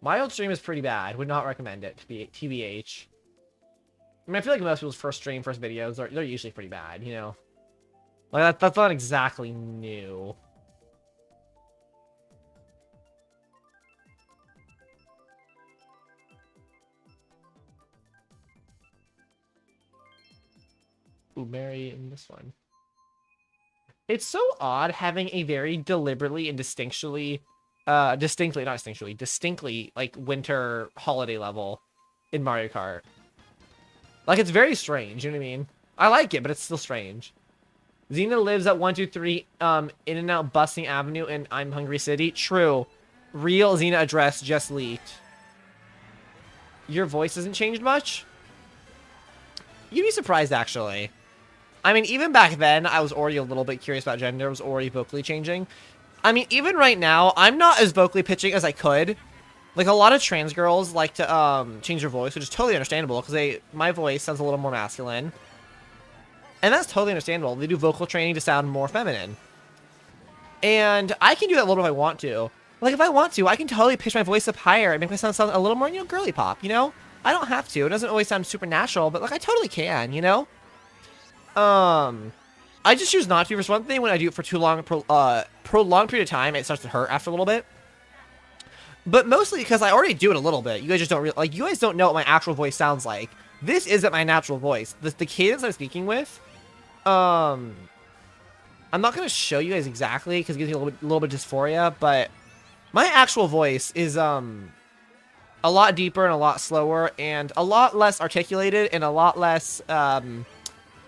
My old stream is pretty bad. Would not recommend it, TBH. I mean, I feel like most people's first stream, first videos, they're usually pretty bad, you know? Like, that's not exactly new. Ooh, Mary in this one. It's so odd having a very deliberately and distinctly, like, winter holiday level in Mario Kart. Like, it's very strange, you know what I mean? I like it, but it's still strange. Xena lives at 123 In-N-Out Busing Avenue in I'm Hungry City. True. Real Xena address just leaked. Your voice hasn't changed much? You'd be surprised, actually. I mean, even back then, I was already a little bit curious about gender. I was already vocally changing. I mean, even right now, I'm not as vocally pitching as I could. Like, a lot of trans girls like to change their voice, which is totally understandable, because my voice sounds a little more masculine. And that's totally understandable. They do vocal training to sound more feminine. And I can do that a little if I want to. Like, if I want to, I can totally pitch my voice up higher and make myself sound a little more, you know, girly pop, you know? I don't have to. It doesn't always sound super natural, but, like, I totally can, you know? I just choose not to. For one thing, when I do it for too long, prolonged period of time, it starts to hurt after a little bit. But mostly because I already do it a little bit. You guys just don't really, like, you guys don't know what my actual voice sounds like. This isn't my natural voice. The cadence I'm speaking with, I'm not going to show you guys exactly because it gives you a little bit of dysphoria, but my actual voice is, a lot deeper and a lot slower and a lot less articulated and a lot less,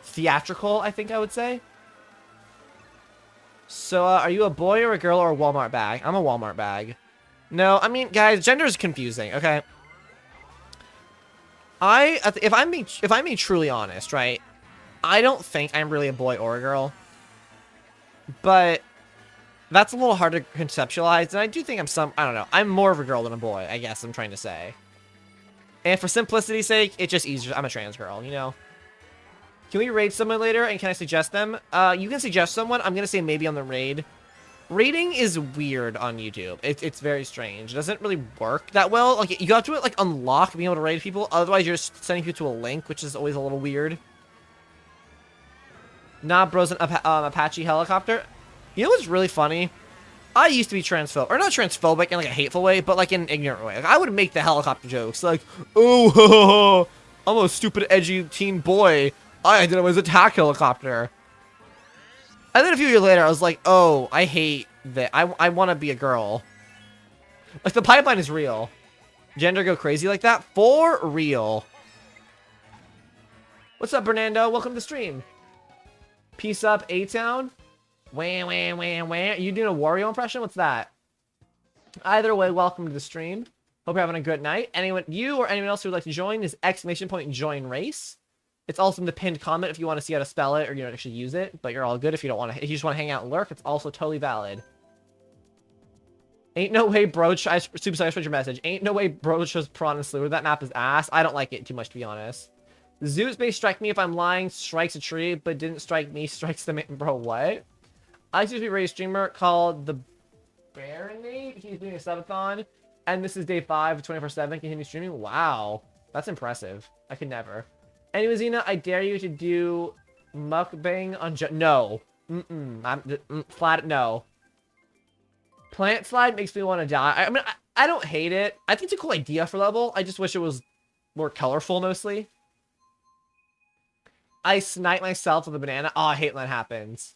theatrical, I think I would say. So, are you a boy or a girl or a Walmart bag? I'm a Walmart bag. No, I mean, guys, gender is confusing, okay? If I'm being truly honest, right? I don't think I'm really a boy or a girl. But that's a little hard to conceptualize, and I do think I don't know, I'm more of a girl than a boy, I guess I'm trying to say. And for simplicity's sake, it's just easier. I'm a trans girl, you know? Can we raid someone later, and can I suggest them? You can suggest someone. I'm going to say maybe on the raid. Raiding is weird on YouTube. It's very strange. It doesn't really work that well. Like, you have to, like, unlock being able to raid people. Otherwise, you're just sending people to a link, which is always a little weird. Nah, bro's an Apache helicopter. You know what's really funny? I used to be transphobic. Or not transphobic in, like, a hateful way, but, like, in an ignorant way. Like, I would make the helicopter jokes. Like, oh, I'm a stupid, edgy teen boy. I identify as a attack helicopter. And then a few years later, I was like, oh, I hate that. I want to be a girl. Like, the pipeline is real. Gender go crazy like that? For real. What's up, Bernardo? Welcome to the stream. Peace up, A-Town. Wah, wah, wah, wah. You doing a Wario impression? What's that? Either way, welcome to the stream. Hope you're having a good night. You or anyone else who would like to join is !joinrace. It's also in the pinned comment if you want to see how to spell it or you don't actually use it, but you're all good if you don't want to. If you just want to hang out and lurk, it's also totally valid. Ain't no way, bro. Super sorry for your message. Ain't no way, bro. Shows prawn and slew. That map is ass. I don't like it too much, to be honest. Zeus may strike me if I'm lying. Strikes a tree, but didn't strike me. Strikes the man. Bro, what? I used to be a radio streamer called the Baronade. He's doing a subathon, and this is day 5 of 24/7. Continue streaming. Wow, that's impressive. I could never. Anyway, Xena, I dare you to do mukbang on no. Flat no. Plant slide makes me want to die. I mean, I don't hate it. I think it's a cool idea for level. I just wish it was more colorful, mostly. I snipe myself with a banana. Oh, I hate when that happens.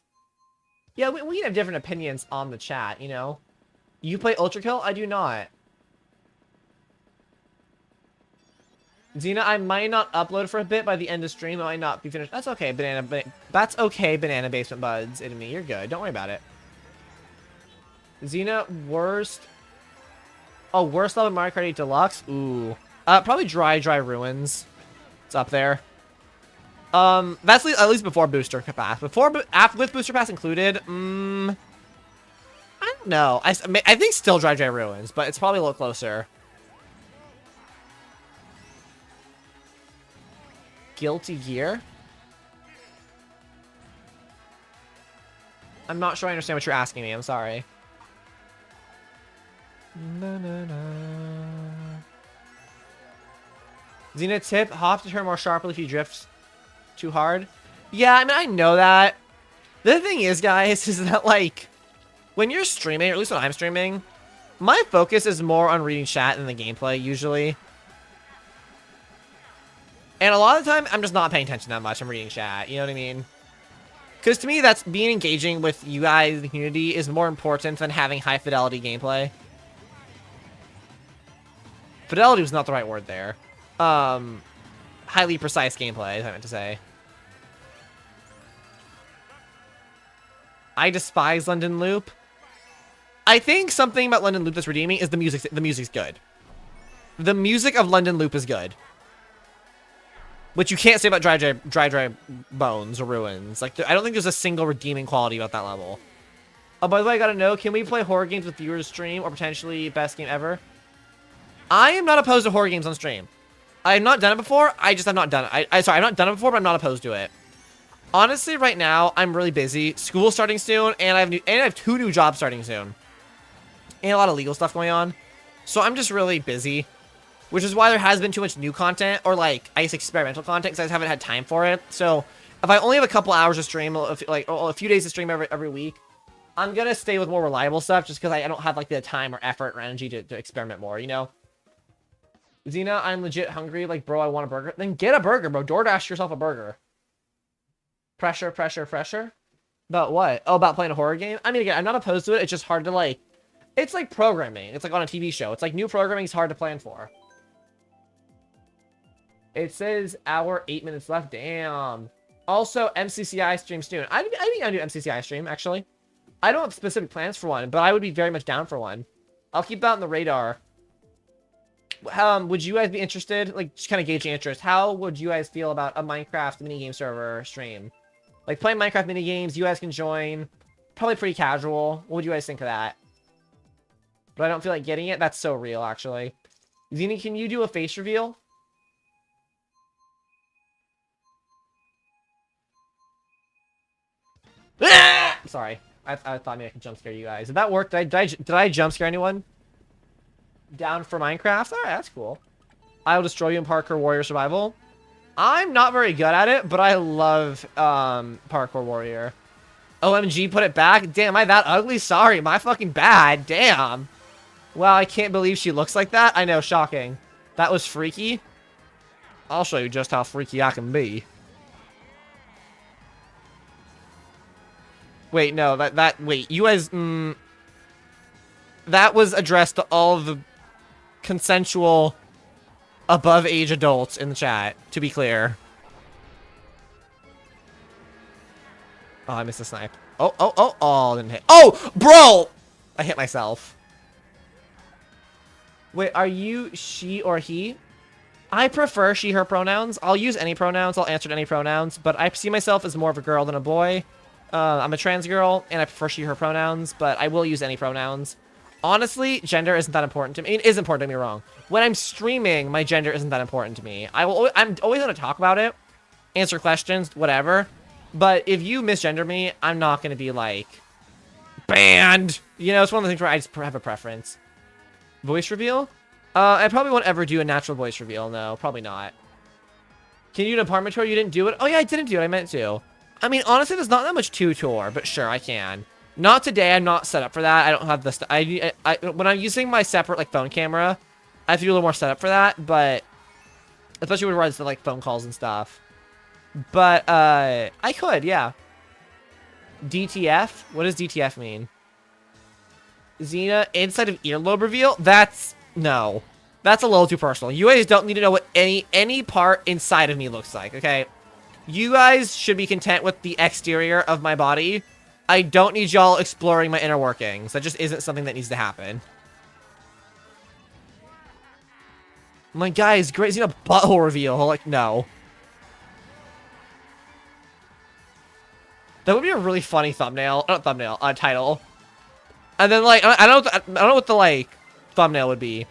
Yeah, we can have different opinions on the chat, you know? You play Ultra Kill? I do not. Xena, I might not upload for a bit by the end of stream. I might not be finished. That's okay, That's okay, Banana Basement Buds. Me, you're good. Don't worry about it. Xena, worst. Oh, worst level Mario Kart 8 Deluxe? Ooh. Probably Dry Ruins. It's up there. That's at least before booster pass. After with booster pass included, I don't know. I think still Dry Ruins, but it's probably a little closer. Guilty Gear? I'm not sure I understand what you're asking me. I'm sorry. Xena tip, hop to turn more sharply if you drift too hard. Yeah, I mean, I know that. The thing is, guys, is that, like, when you're streaming, or at least when I'm streaming, my focus is more on reading chat than the gameplay, usually. And a lot of the time, I'm just not paying attention that much. I'm reading chat, you know what I mean? Because to me, that's being engaging with you guys, the community, is more important than having high-fidelity gameplay. Fidelity was not the right word there. Highly precise gameplay, is what I meant to say. I despise London Loop. I think something about London Loop that's redeeming is the music. The music's good. The music of London Loop is good. Which you can't say about Dry Bones or Ruins. Like, I don't think there's a single redeeming quality about that level. Oh, by the way, I gotta know, can we play horror games with viewers stream or potentially best game ever? I am not opposed to horror games on stream. I have not done it before. I just have not done it. Sorry, I've not done it before, but I'm not opposed to it. Honestly, right now, I'm really busy. School's starting soon, and I have 2 new jobs starting soon. And a lot of legal stuff going on. So I'm just really busy. Which is why there has been too much new content, or like, I guess experimental content, because I just haven't had time for it. So if I only have a couple hours to stream, like a few days to stream every week, I'm going to stay with more reliable stuff, just because I don't have like the time or effort or energy to experiment more, you know? Xena, I'm legit hungry. Like, bro, I want a burger. Then get a burger, bro. DoorDash yourself a burger. Pressure, pressure, pressure. About what? Oh, about playing a horror game? I mean, again, I'm not opposed to it. It's just hard to, like... It's like programming. It's like on a TV show. It's like new programming is hard to plan for. It says hour, 8 minutes left. Damn. Also, MCCI stream soon. I think I'll do MCCI stream, actually. I don't have specific plans for one, but I would be very much down for one. I'll keep that on the radar. Would you guys be interested? Like, just kind of gauging interest. How would you guys feel about a Minecraft minigame server stream? Like, playing Minecraft minigames, you guys can join. Probably pretty casual. What would you guys think of that? But I don't feel like getting it. That's so real, actually. Xena, can you do a face reveal? Ah! Sorry. I thought maybe I could jump scare you guys. Did that work? Did I jump scare anyone? Down for Minecraft? Alright, that's cool. I will destroy you in Parkour Warrior Survival. I'm not very good at it, but I love Parkour Warrior. OMG, put it back? Damn, am I that ugly? Sorry, my fucking bad. Damn. Wow, I can't believe she looks like that. I know, shocking. That was freaky. I'll show you just how freaky I can be. Wait, no, wait, you guys, that was addressed to all of the consensual above-age adults in the chat, to be clear. Oh, I missed a snipe. Oh, didn't hit. Oh, bro! I hit myself. Wait, are you she or he? I prefer she, her pronouns. I'll use any pronouns. I'll answer to any pronouns, but I see myself as more of a girl than a boy. I'm a trans girl, and I prefer she, her pronouns, but I will use any pronouns. Honestly, gender isn't that important to me. It is important, don't get me wrong. When I'm streaming, my gender isn't that important to me. I'm always going to talk about it, answer questions, whatever. But if you misgender me, I'm not going to be like, banned. You know, it's one of the things where I just have a preference. Voice reveal? I probably won't ever do a natural voice reveal. No, probably not. Can you do an apartment tour? You didn't do it? Oh, yeah, I didn't do it. I meant to. I mean, honestly, there's not that much to tour, but sure, I can. Not today. I'm not set up for that. I don't have the... when I'm using my separate, like, phone camera, I have to do a little more setup for that, but... Especially when it runs to, like, phone calls and stuff. But, I could, yeah. DTF? What does DTF mean? Xena, inside of earlobe reveal? That's... No. That's a little too personal. You guys don't need to know what any part inside of me looks like, okay? You guys should be content with the exterior of my body. I don't need y'all exploring my inner workings. That just isn't something that needs to happen. My guys, GreatZina butthole reveal. Like, no. That would be a really funny thumbnail. Not thumbnail, title. And then like I don't know what the like thumbnail would be.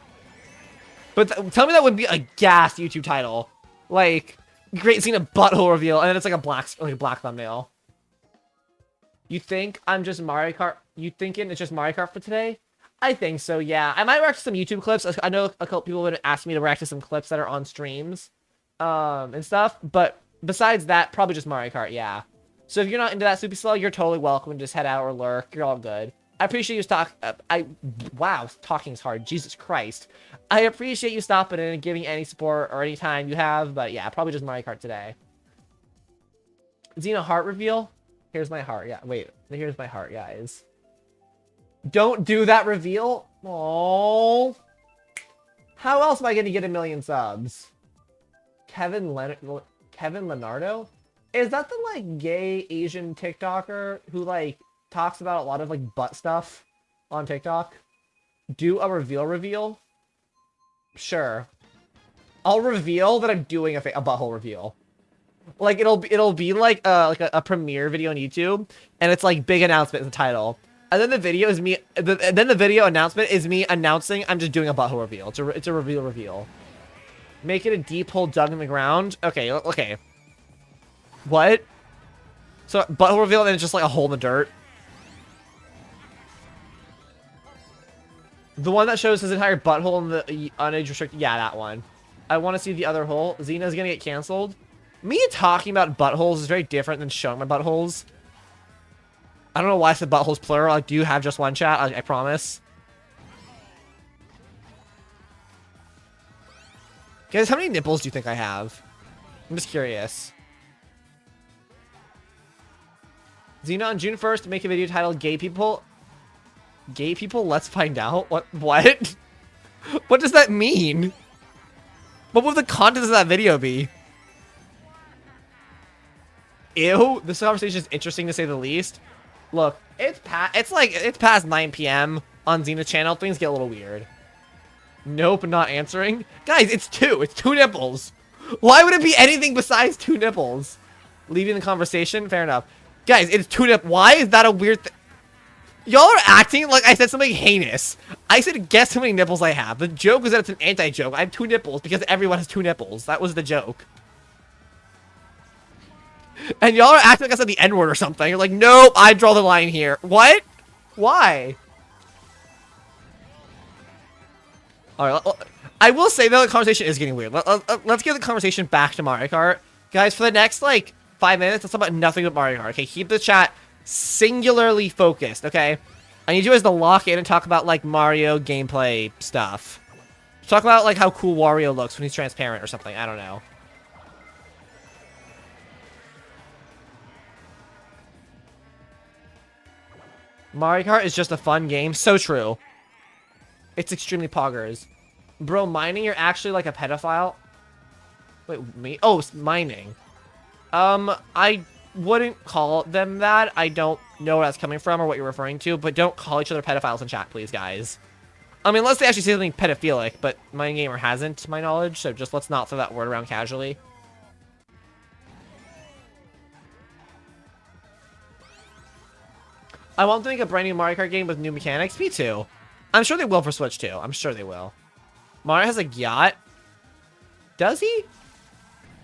But tell me that would be a gas YouTube title. Like GreatZina butthole reveal, and then it's like a black thumbnail. You think I'm just Mario Kart? You thinking it's just Mario Kart for today? I think so, yeah. I might react to some YouTube clips. I know a couple people would ask me to react to some clips that are on streams, and stuff. But besides that, probably just Mario Kart, yeah. So if you're not into that super slow, you're totally welcome to just head out or lurk. You're all good. I appreciate you wow, talking's hard. Jesus Christ. I appreciate you stopping in and giving any support or any time you have. But yeah, probably just Mario Kart today. Xena heart reveal. Here's my heart. Yeah, wait. Here's my heart, guys. Don't do that reveal. Oh. How else am I going to get 1 million subs? Kevin Leonardo? Is that the, like, gay Asian TikToker who, like, talks about a lot of, like, butt stuff on TikTok? Do a reveal? Sure. I'll reveal that I'm doing a butthole reveal. Like, it'll be like a premiere video on YouTube, and it's like big announcement in the title. And then the video is me. Then the video announcement is me announcing I'm just doing a butthole reveal. It's a reveal. Make it a deep hole dug in the ground. Okay. What? So butthole reveal, and then it's just like a hole in the dirt. The one that shows his entire butthole in the unage restricted. Yeah, that one. I want to see the other hole. Xena's gonna get canceled. Me talking about buttholes is very different than showing my buttholes. I don't know why I said buttholes plural. I do have just one chat, I promise. Guys, how many nipples do you think I have? I'm just curious. Xena on June 1st, make a video titled Gay People. Gay People, let's find out. What? What does that mean? What would the content of that video be? Ew, this conversation is interesting to say the least. Look, it's past 9 p.m. on Xena's channel. Things get a little weird. Nope, not answering. Guys, it's two nipples. Why would it be anything besides 2 nipples? Leaving the conversation? Fair enough. Guys, it's 2 nipples. Why is that a weird thing? Y'all are acting like I said something heinous. I said, guess how many nipples I have. The joke is that it's an anti-joke. I have 2 nipples because everyone has 2 nipples. That was the joke. And y'all are acting like I said the N-word or something. You're like, nope, I draw the line here. What? Why? Alright, I will say, though, the conversation is getting weird. Let's get the conversation back to Mario Kart. Guys, for the next, like, 5 minutes, let's talk about nothing but Mario Kart. Okay, keep the chat singularly focused, okay? I need you guys to lock in and talk about, like, Mario gameplay stuff. Talk about, like, how cool Wario looks when he's transparent or something. I don't know. Mario Kart is just a fun game. So true. It's extremely poggers. Bro, mining, you're actually like a pedophile? Wait, me? Oh, it's mining. I wouldn't call them that. I don't know where that's coming from or what you're referring to, but don't call each other pedophiles in chat, please, guys. I mean, unless they actually say something pedophilic, but Mining Gamer hasn't, to my knowledge, so just let's not throw that word around casually. I want them to make a brand new Mario Kart game with new mechanics. Me too. I'm sure they will for Switch too. I'm sure they will. Mario has a yacht. Does he?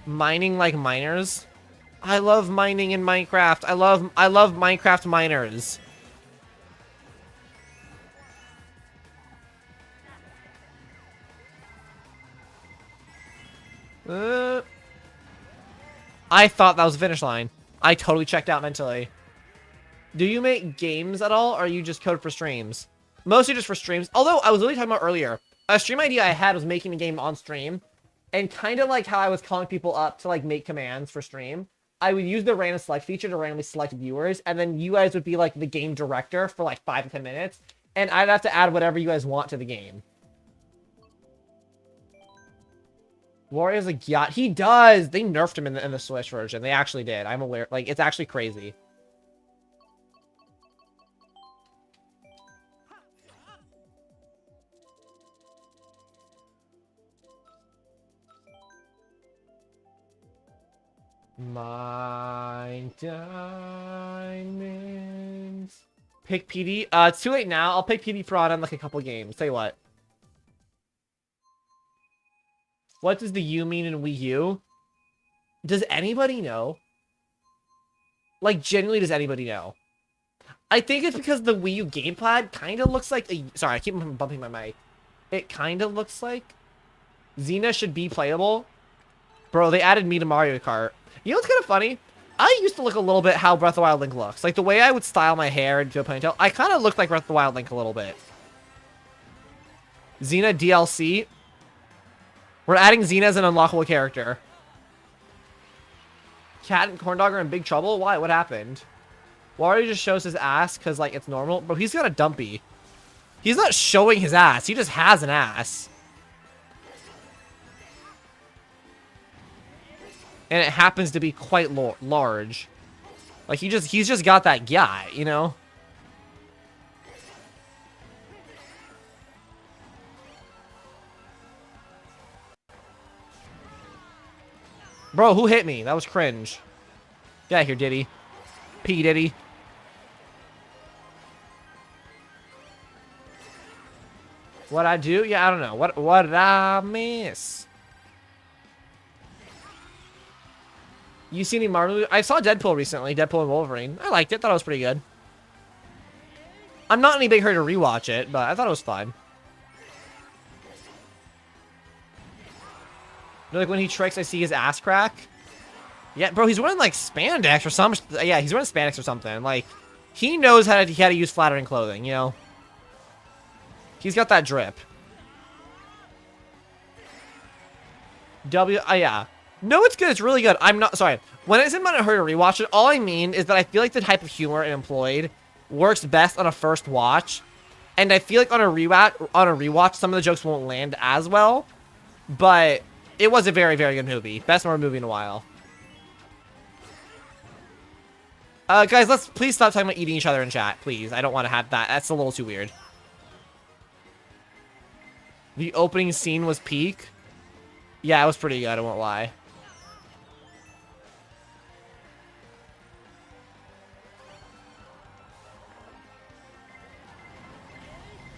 Mining like miners. I love mining in Minecraft. I love Minecraft miners. I thought that was the finish line. I totally checked out mentally. Do you make games at all, or are you just code for streams? Mostly just for streams. Although, I was really talking about earlier. A stream idea I had was making a game on stream. And kind of like how I was calling people up to, like, make commands for stream. I would use the random select feature to randomly select viewers. And then you guys would be, like, the game director for, like, 5 to 10 minutes. And I'd have to add whatever you guys want to the game. Warrior's a yacht. He does! They nerfed him in the Switch version. They actually did. I'm aware. Like, it's actually crazy. My diamond. Diamonds. Pick PD. It's too late now. I'll pick PD Fraud on like a couple games. Tell you what. What does the U mean in Wii U? Does anybody know? Like, genuinely, does anybody know? I think it's because the Wii U gamepad kind of looks like a... Sorry, I keep bumping my mic. It kind of looks like Xena should be playable. Bro, they added me to Mario Kart. You know what's kind of funny? I used to look a little bit how Breath of the Wild Link looks. Like, the way I would style my hair into a ponytail, I kind of looked like Breath of the Wild Link a little bit. Xena DLC. We're adding Xena as an unlockable character. Cat and Corndog are in big trouble? Why? What happened? Wario just shows his ass because, like, it's normal. Bro, he's got a dumpy. He's not showing his ass. He just has an ass. And it happens to be quite large. Like, he's just got that guy, you know? Bro, who hit me? That was cringe. Get out of here, Diddy. P. Diddy. What I do? Yeah, I don't know. What did I miss? You see any Marvel movie? I saw Deadpool recently. Deadpool and Wolverine. I liked it. Thought it was pretty good. I'm not in any big hurry to rewatch it, but I thought it was fun. Like when he tricks, I see his ass crack. Yeah, bro, he's wearing like spandex or some. Yeah, he's wearing spandex or something. Like, he knows how to use flattering clothing. You know, he's got that drip. Yeah. No, it's good. It's really good. I'm not sorry. When I said I'm not in a hurry to rewatch it, all I mean is that I feel like the type of humor it employed works best on a first watch, and I feel like on a rewatch, some of the jokes won't land as well. But it was a very, very good movie. Best horror movie in a while. Guys, let's please stop talking about eating each other in chat, please. I don't want to have that. That's a little too weird. The opening scene was peak. Yeah, it was pretty good, I won't lie.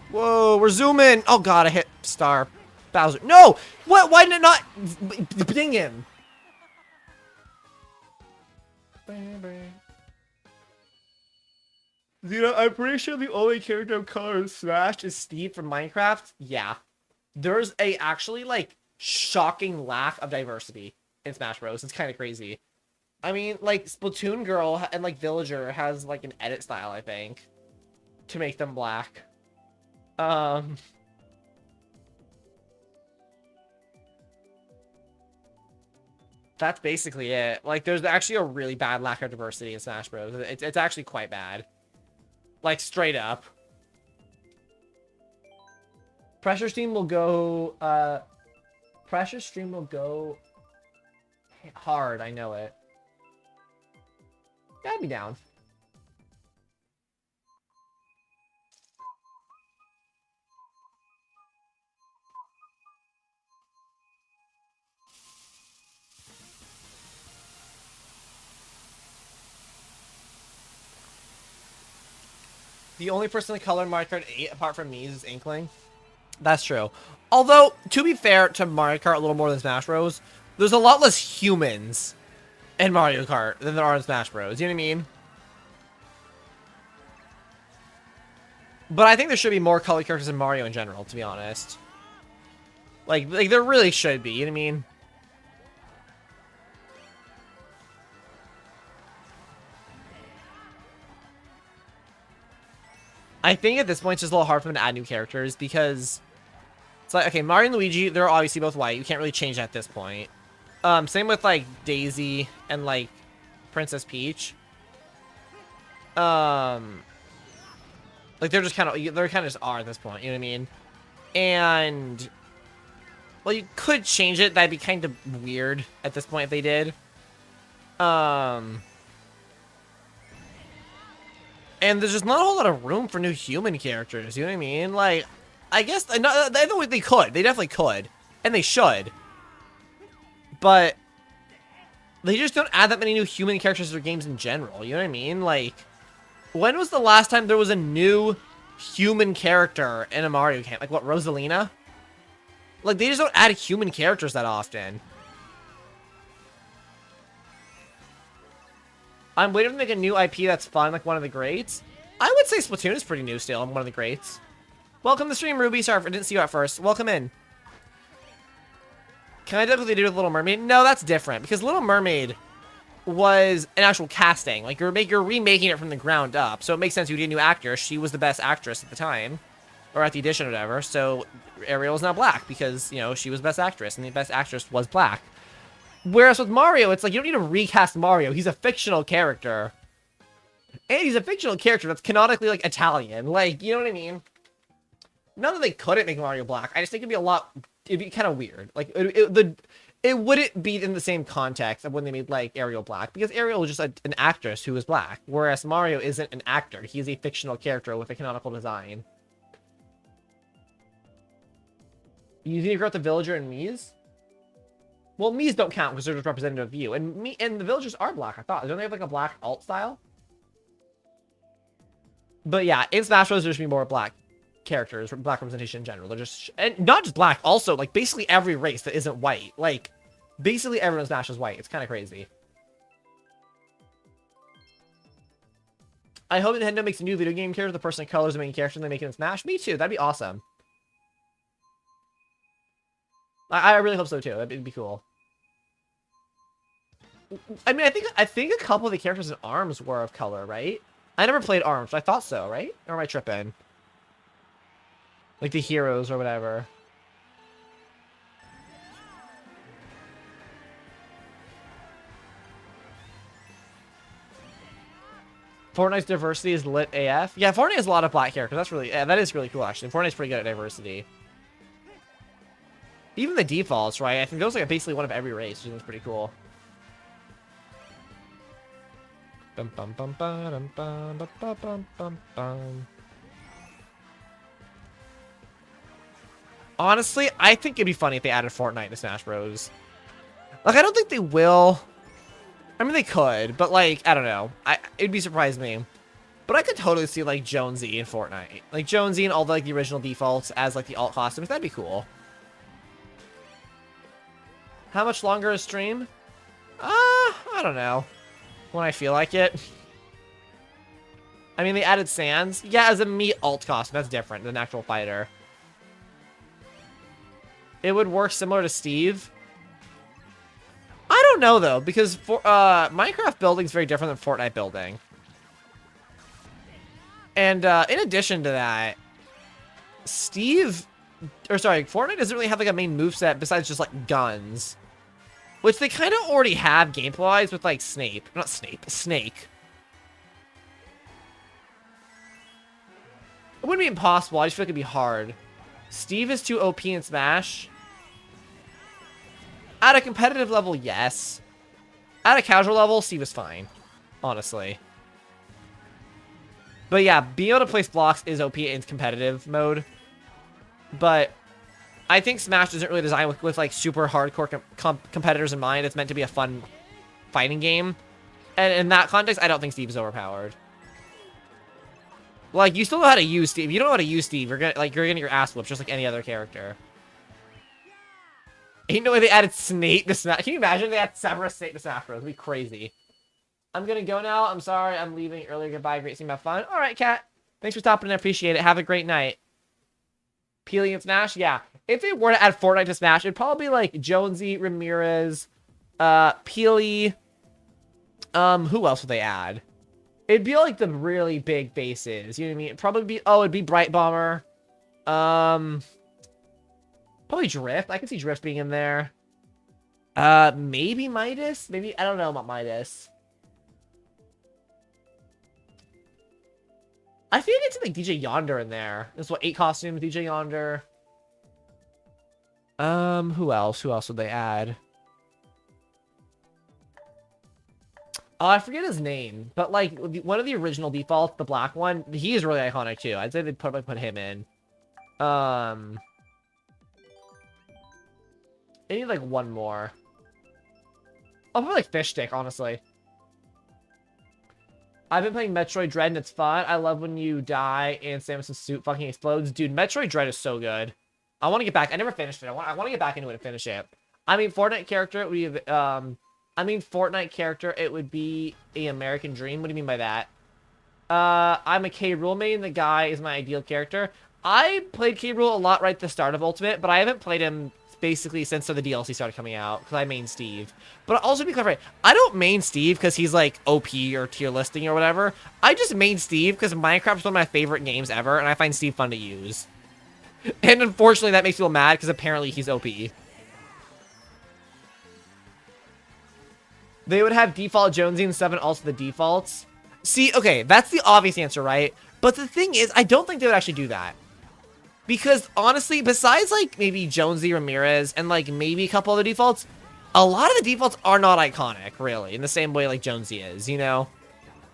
Whoa, we're zooming. Oh god, I hit star. Bowser. No! What? Why did it not ding him? Xena, I'm pretty sure the only character of color in Smash is Steve from Minecraft. Yeah. There's a actually, like, shocking lack of diversity in Smash Bros. It's kind of crazy. I mean, like, Splatoon Girl and, like, Villager has, like, an edit style, I think, to make them black. That's basically it. Like, there's actually a really bad lack of diversity in Smash Bros. It's actually quite bad. Like, straight up. Pressure Stream will go, Pressure Stream will go hard, I know it. Yeah, I'd be down. The only person in color in Mario Kart 8, apart from me, is Inkling. That's true. Although, to be fair to Mario Kart a little more than Smash Bros., there's a lot less humans in Mario Kart than there are in Smash Bros. You know what I mean? But I think there should be more color characters in Mario in general, to be honest. Like there really should be, you know what I mean? I think at this point it's just a little hard for them to add new characters because it's like, okay, Mario and Luigi, they're obviously both white. You can't really change that at this point. Same with like Daisy and like Princess Peach. Like they're kind of just are at this point, you know what I mean? And well, you could change it. That'd be kind of weird at this point if they did. And there's just not a whole lot of room for new human characters, you know what I mean? Like, I guess, they could. They definitely could. And they should. But they just don't add that many new human characters to their games in general, you know what I mean? Like, When was the last time there was a new human character in a Mario game? Like, what, Rosalina? Like, they just don't add human characters that often. I'm waiting to make a new IP that's fun, like one of the greats. I would say Splatoon is pretty new still, and one of the greats. Welcome to the stream, Ruby. Sorry, I didn't see you at first. Welcome in. Can I do what they did with Little Mermaid? No, that's different, because Little Mermaid was an actual casting. Like, you're remaking it from the ground up, so it makes sense you need a new actor. She was the best actress at the time, or at the edition or whatever, so Ariel is now black, because, you know, she was best actress, and the best actress was black. Whereas with Mario, it's like, you don't need to recast Mario. He's a fictional character. And he's a fictional character that's canonically, like, Italian. Like, you know what I mean? Not that they couldn't make Mario black. I just think it'd be kind of weird. Like, it wouldn't be in the same context of when they made, like, Ariel black. Because Ariel was just an actress who was black. Whereas Mario isn't an actor. He's a fictional character with a canonical design. You think you got the villager and Mies? Well, Mies don't count because they're just representative of you. And the villagers are black, I thought. Don't they have, like, a black alt style? But yeah, in Smash Bros. There should be more black characters, black representation in general. They're just, and not just black, also, like, basically every race that isn't white. Like, basically everyone in Smash is white. It's kind of crazy. I hope Nintendo makes a new video game character, the person that colors the main character, and they make it in Smash. Me too. That'd be awesome. I really hope so too. That'd be cool. I mean, I think a couple of the characters in ARMS were of color, right? I never played ARMS, but I thought so, right? Or am I tripping? Like the heroes or whatever. Fortnite's diversity is lit AF. Yeah, Fortnite has a lot of black characters. That is really cool, actually. Fortnite's pretty good at diversity. Even the defaults, right? I think those are basically one of every race, which is pretty cool. Honestly, I think it'd be funny if they added Fortnite to Smash Bros. Like, I don't think they will. I mean, they could, but, like, I don't know. It'd be surprising me. But I could totally see, like, Jonesy in Fortnite. Like, Jonesy and all the, like, the original defaults as, like, the alt costumes. That'd be cool. How much longer a stream? I don't know. When I feel like it. I mean, they added Sans. Yeah, as a meat alt costume. That's different than an actual fighter. It would work similar to Steve. I don't know, though, because Minecraft building is very different than Fortnite building. And in addition to that, Fortnite doesn't really have, like, a main moveset besides just, like, guns. Which they kind of already have gameplay-wise with, like, Snake. It wouldn't be impossible, I just feel like it'd be hard. Steve is too OP in Smash. At a competitive level, yes. At a casual level, Steve is fine. Honestly. But yeah, being able to place blocks is OP in competitive mode. But I think Smash isn't really designed with like, super hardcore competitors in mind. It's meant to be a fun fighting game. And in that context, I don't think Steve is overpowered. Like, you still know how to use Steve. If you don't know how to use Steve, you're gonna get your ass whooped just like any other character. Ain't no way they added Snake to Smash. Can you imagine if they had Severus Snake to Smash Bros? It'd be crazy. I'm gonna go now. I'm sorry. I'm leaving earlier. Goodbye. Great seeing you. Have fun. All right, Kat. Thanks for stopping in. I appreciate it. Have a great night. Peely and Smash? Yeah. If they were to add Fortnite to Smash, it'd probably be like Jonesy, Ramirez, Peely. Who else would they add? It'd be like the really big bases. You know what I mean? It'd probably be, it'd be Bright Bomber. Probably Drift. I can see Drift being in there. Maybe Midas? Maybe, I don't know about Midas. I feel like it's like DJ Yonder in there. There's what, 8 costumes, DJ Yonder. Who else? Who else would they add? Oh, I forget his name, but like one of the original defaults, the black one, he is really iconic too. I'd say they'd probably put him in. I need like one more. I'll probably like Fish Stick, honestly. I've been playing Metroid Dread and it's fun. I love when you die and Samus's suit fucking explodes. Dude, Metroid Dread is so good. I want to get back. I never finished it. I want to get back into it and finish it. I mean, Fortnite character, it would be, Fortnite character, it would be a American Dream. What do you mean by that? I'm a K. Rool main. The guy is my ideal character. I played K. Rool a lot right at the start of Ultimate, but I haven't played him basically since the DLC started coming out, because I main Steve. But also, to be clear, I don't main Steve because he's, like, OP or tier listing or whatever. I just main Steve because Minecraft is one of my favorite games ever, and I find Steve fun to use. And unfortunately, that makes people mad because apparently he's OP. They would have default Jonesy and 7 also the defaults. See, okay, that's the obvious answer, right? But the thing is, I don't think they would actually do that. Because, honestly, besides, like, maybe Jonesy, Ramirez, and, like, maybe a couple other defaults, a lot of the defaults are not iconic, really, in the same way, like, Jonesy is, you know?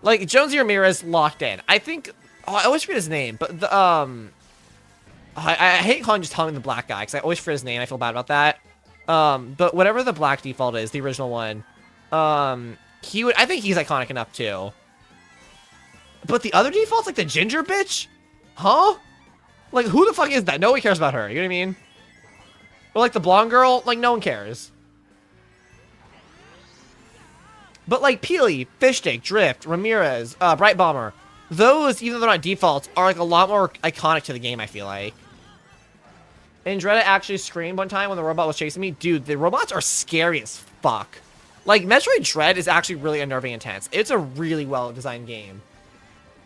Like, Jonesy Ramirez locked in. I think... Oh, I always forget his name, but the, I hate calling the black guy, because I always forget his name. I feel bad about that. But whatever the black default is, the original one, I think he's iconic enough, too. But the other defaults, like the ginger bitch? Huh? Like, who the fuck is that? No one cares about her, you know what I mean? Or like the blonde girl, like, no one cares. But like Peely, Fishstick, Drift, Ramirez, Bright Bomber, those, even though they're not defaults, are like a lot more iconic to the game, I feel like. Andretta actually screamed one time when the robot was chasing me. Dude, the robots are scary as fuck. Like, Metroid Dread is actually really unnerving intense. It's a really well-designed game.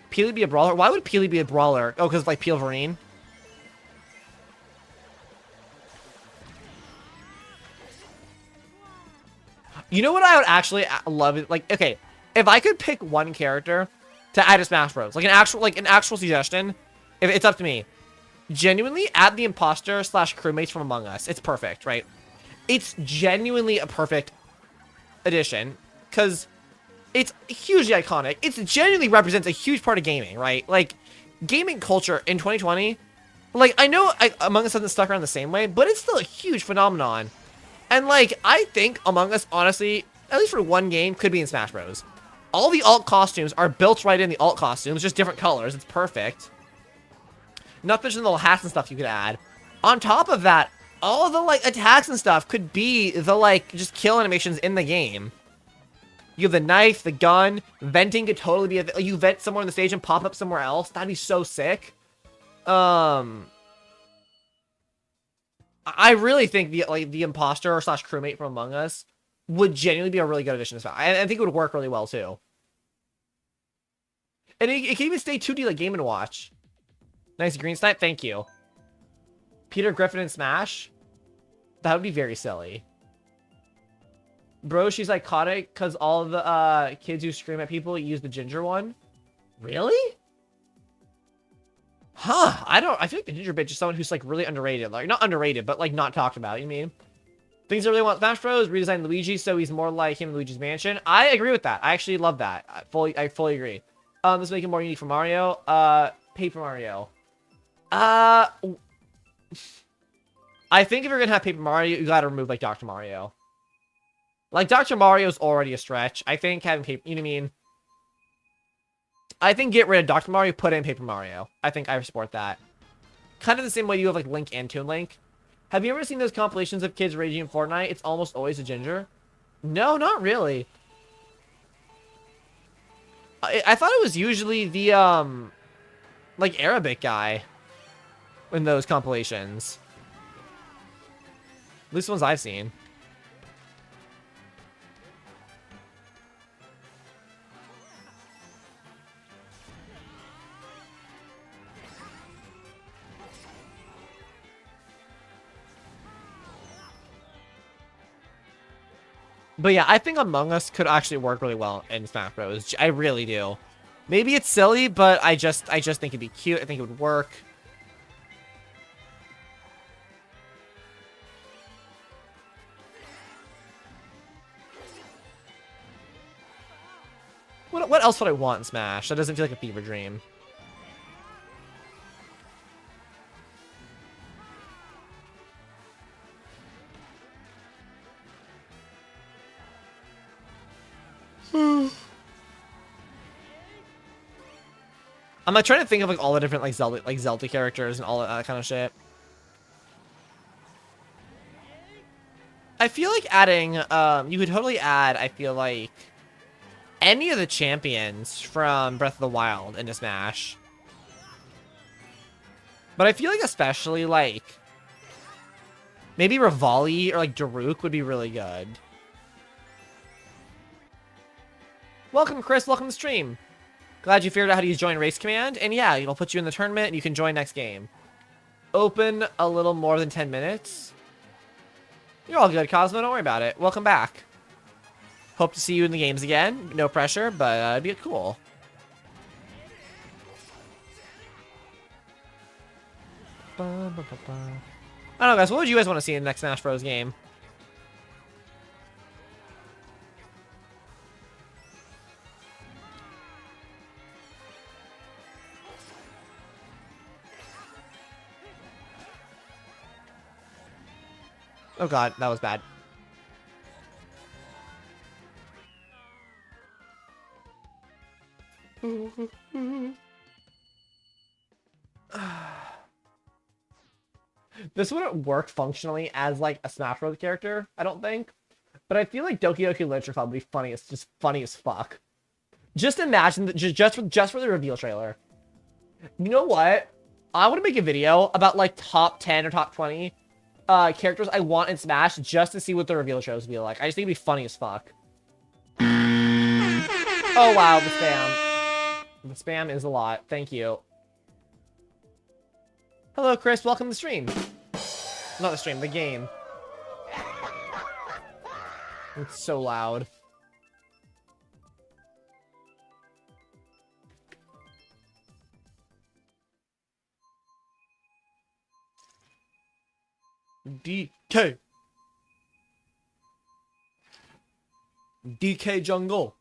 Peely be a brawler? Why would Peely be a brawler? Oh, because, like, Peel Vereen? You know what I would actually love? Like, okay, if I could pick one character to add to Smash Bros, like an actual suggestion, if it's up to me, genuinely add the imposter / crewmates from Among Us. It's perfect, right? It's genuinely a perfect addition because it's hugely iconic. It genuinely represents a huge part of gaming, right? Like, gaming culture in 2020, like, I know Among Us hasn't stuck around the same way, but it's still a huge phenomenon. And, like, I think Among Us, honestly, at least for one game, could be in Smash Bros. All the alt costumes are built right in the alt costumes, just different colors. It's perfect. Not to mention the little hats and stuff you could add. On top of that, all of the, like, attacks and stuff could be the, like, just kill animations in the game. You have the knife, the gun, venting could totally be you vent somewhere on the stage and pop up somewhere else. That'd be so sick. I really think the imposter / crewmate from Among Us would genuinely be a really good addition to Smash. I think it would work really well too. And it can even stay 2D like Game & Watch. Nice green snipe, thank you. Peter Griffin in Smash? That would be very silly. Bro, she's iconic because all the kids who scream at people use the ginger one. Really? Huh, I feel like the ginger bitch is someone who's like really underrated. Like, not underrated, but like not talked about, you know what I mean? Things I really want Smash Bros. Redesign Luigi so he's more like him in Luigi's Mansion. I agree with that. I actually love that. I fully agree. Let's make it more unique for Mario. Paper Mario. I think if you're gonna have Paper Mario, you gotta remove like Dr. Mario. Like, Dr. Mario's already a stretch. I think having Paper, you know what I mean? I think get rid of Dr. Mario, put in Paper Mario. I think I support that. Kind of the same way you have, like, Link and Toon Link. Have you ever seen those compilations of kids raging in Fortnite? It's almost always a ginger. No, not really. I thought it was usually the, like, Arabic guy in those compilations. At least the ones I've seen. But yeah, I think Among Us could actually work really well in Smash Bros. I really do. Maybe it's silly, but I just think it'd be cute. I think it would work. What else would I want in Smash? That doesn't feel like a fever dream. I'm like trying to think of like all the different like Zelda characters and all that kind of shit. I feel like adding, you could totally add, I feel like, any of the champions from Breath of the Wild into Smash. But I feel like especially, like, maybe Rivali or, like, Daruk would be really good. Welcome, Chris. Welcome to the stream. Glad you figured out how to use join race command. And yeah, it'll put you in the tournament and you can join next game. Open a little more than 10 minutes. You're all good, Cosmo. Don't worry about it. Welcome back. Hope to see you in the games again. No pressure, but it'd be cool. I don't know, guys. What would you guys want to see in the next Smash Bros. Game? Oh god, that was bad. This wouldn't work functionally as like a Smash Bros. Character, I don't think. But I feel like Doki Doki Literature Club would be funny. It's just funny as fuck. Just imagine that just for the reveal trailer. You know what? I want to make a video about like top 10 or top 20 characters I want in Smash just to see what the reveal shows be like. I just think it'd be funny as fuck. Oh wow, the spam. The spam is a lot. Thank you. Hello, Chris. Welcome to the stream. Not the stream, the game. It's so loud. DK. DK Jungle.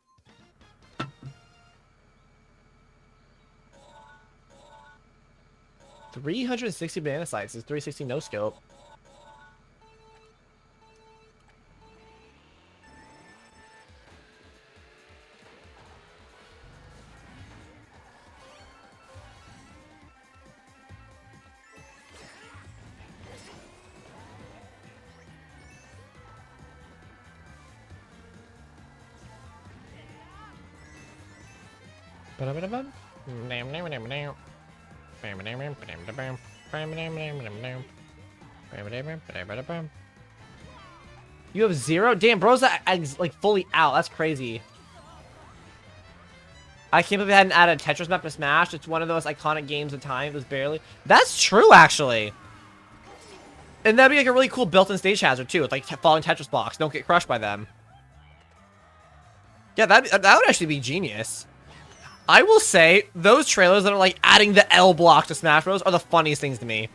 $360 banana sites is 360 no scope. You have 0? Damn, bro's like fully out. That's crazy. I can't believe they hadn't added a Tetris map to Smash. It's one of those iconic games of time. It was barely. That's true, actually. And that'd be like a really cool built-in stage hazard too, with like falling Tetris blocks. Don't get crushed by them. Yeah, that would actually be genius. I will say, those trailers that are like adding the L block to Smash Bros. Are the funniest things to me.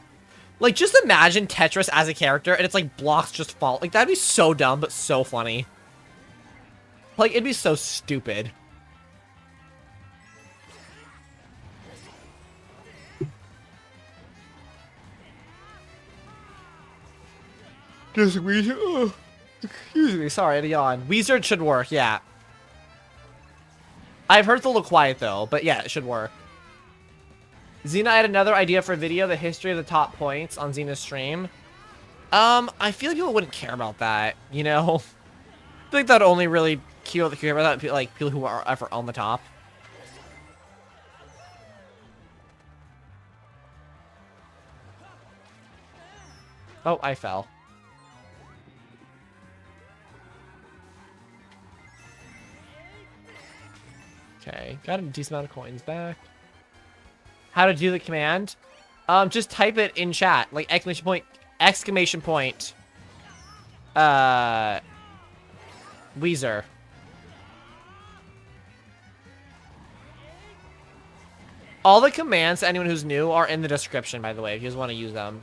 Like, just imagine Tetris as a character and it's like blocks just fall. Like, that'd be so dumb, but so funny. Like, it'd be so stupid. Just Weezer. Oh, excuse me, sorry, I had a yawn. Weezer should work, yeah. I've heard it's a little quiet though, but yeah, it should work. Xena, I had another idea for a video, the history of the top points on Xena's stream. I feel like people wouldn't care about that, you know? I think that'd only really care about that, like, people who are ever on the top. Oh, I fell. Okay, got a decent amount of coins back. How to do the command? Just type it in chat, like exclamation point, Weezer. All the commands to anyone who's new are in the description, by the way, if you guys want to use them.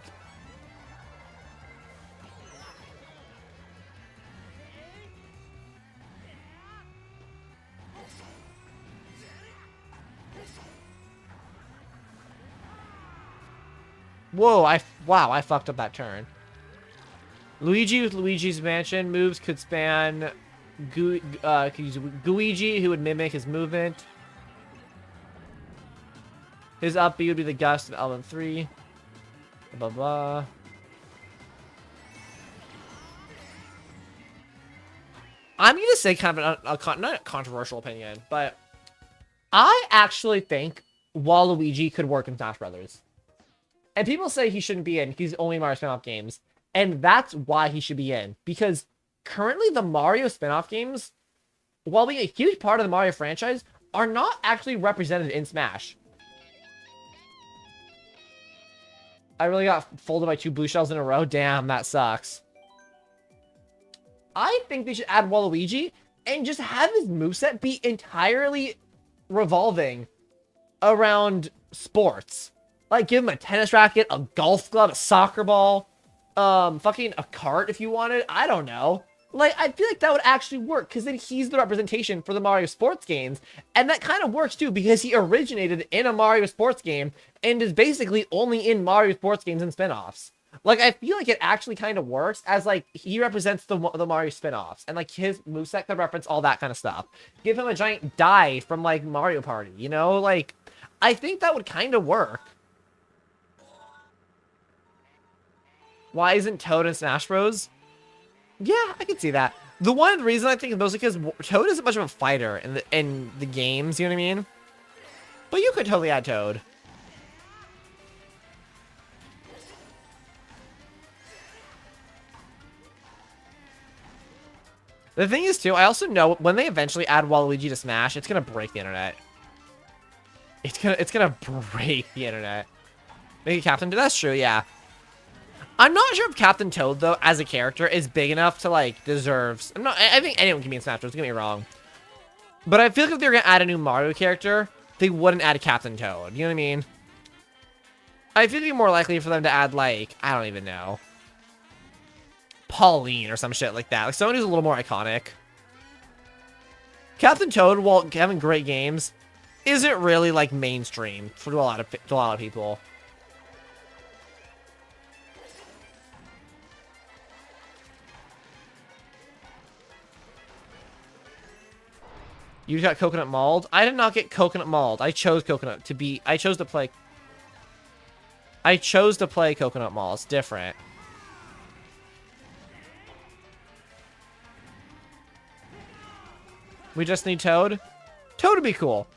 Whoa, wow, I fucked up that turn. Luigi with Luigi's Mansion moves could span could use Luigi, who would mimic his movement. His up B would be the Gust of Element 3. Blah, blah. I'm going to say kind of not a controversial opinion, but I actually think Waluigi could work in Smash Brothers. And people say he shouldn't be in. He's only in Mario spin-off games. And that's why he should be in. Because currently the Mario spin-off games, while being a huge part of the Mario franchise, are not actually represented in Smash. I really got folded by 2 blue shells in a row. Damn, that sucks. I think they should add Waluigi and just have his moveset be entirely revolving around sports. Like, give him a tennis racket, a golf glove, a soccer ball, fucking a cart if you wanted. I don't know. Like, I feel like that would actually work, because then he's the representation for the Mario sports games. And that kind of works, too, because he originated in a Mario sports game and is basically only in Mario sports games and spin-offs. Like, I feel like it actually kind of works as, like, he represents the Mario spin-offs. And, like, his moveset could reference all that kind of stuff. Give him a giant die from, like, Mario Party, you know? Like, I think that would kind of work. Why isn't Toad in Smash Bros? Yeah, I can see that. The one reason I think is mostly because Toad isn't much of a fighter in the games, you know what I mean? But you could totally add Toad. The thing is, too, I also know when they eventually add Waluigi to Smash, it's gonna break the internet. It's gonna break the internet. Maybe Captain Toad, that's true, yeah. I'm not sure if Captain Toad, though, as a character, is big enough to, like, deserves... I think anyone can be in Smash Bros, don't get me wrong. But I feel like if they were gonna add a new Mario character, they wouldn't add Captain Toad, you know what I mean? I feel it'd be more likely for them to add, like, I don't even know, Pauline or some shit like that. Like, someone who's a little more iconic. Captain Toad, while having great games, isn't really, like, mainstream to a lot of people. You got coconut mauled? I did not get coconut mauled. I chose coconut to be... I chose to play coconut mall. It's different. We just need Toad? Toad would be cool.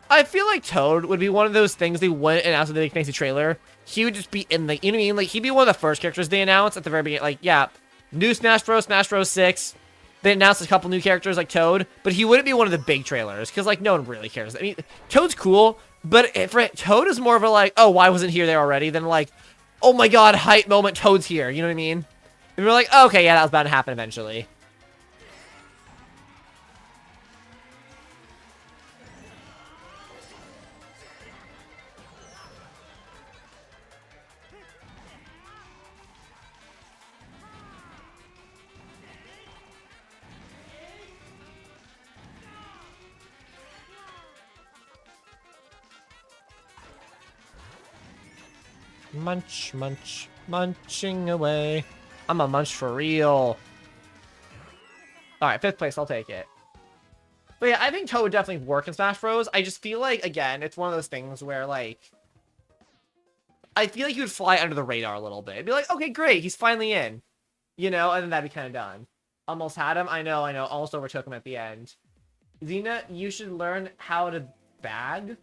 I feel like Toad would be one of those things they wouldn't announce in the fancy trailer. He would just be in the... You know what I mean? Like, he'd be one of the first characters they announce at the very beginning. Like, yeah, new Smash Bros. Smash Bros. 6... They announced a couple new characters like Toad, but he wouldn't be one of the big trailers because, like, no one really cares. I mean, Toad's cool, but Toad is more of a, like, oh, why wasn't here there already? Than, like, oh my god, hype moment, Toad's here. You know what I mean? And we're like, oh, okay, yeah, that was bound to happen eventually. Munch, munch, munching away. I'm a munch for real. Alright, 5th place, I'll take it. But yeah, I think Toad would definitely work in Smash Bros. I just feel like, again, it's one of those things where, like... I feel like he would fly under the radar a little bit. It'd be like, okay, great, he's finally in. You know, and then that'd be kind of done. Almost had him, I know, almost overtook him at the end. Xena, you should learn how to bag?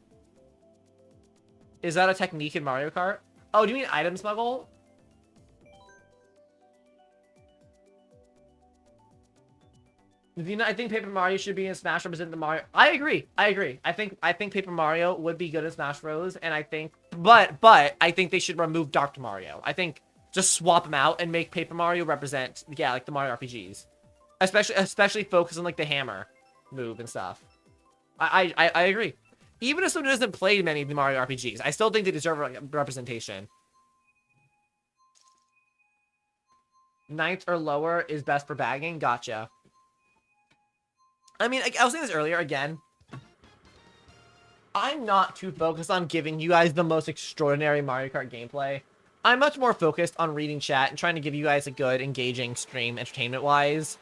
Is that a technique in Mario Kart? Oh, do you mean item smuggle? I think Paper Mario should be in Smash represent the Mario. I agree. I think Paper Mario would be good in Smash Bros. And I think, but I think they should remove Dr. Mario. I think just swap them out and make Paper Mario represent, yeah, like the Mario RPGs. Especially focus on like the hammer move and stuff. I agree. Even if someone doesn't play many of the Mario RPGs, I still think they deserve representation. 9th or lower is best for bagging. Gotcha. I mean, I was saying this earlier, again. I'm not too focused on giving you guys the most extraordinary Mario Kart gameplay. I'm much more focused on reading chat and trying to give you guys a good, engaging stream, entertainment-wise.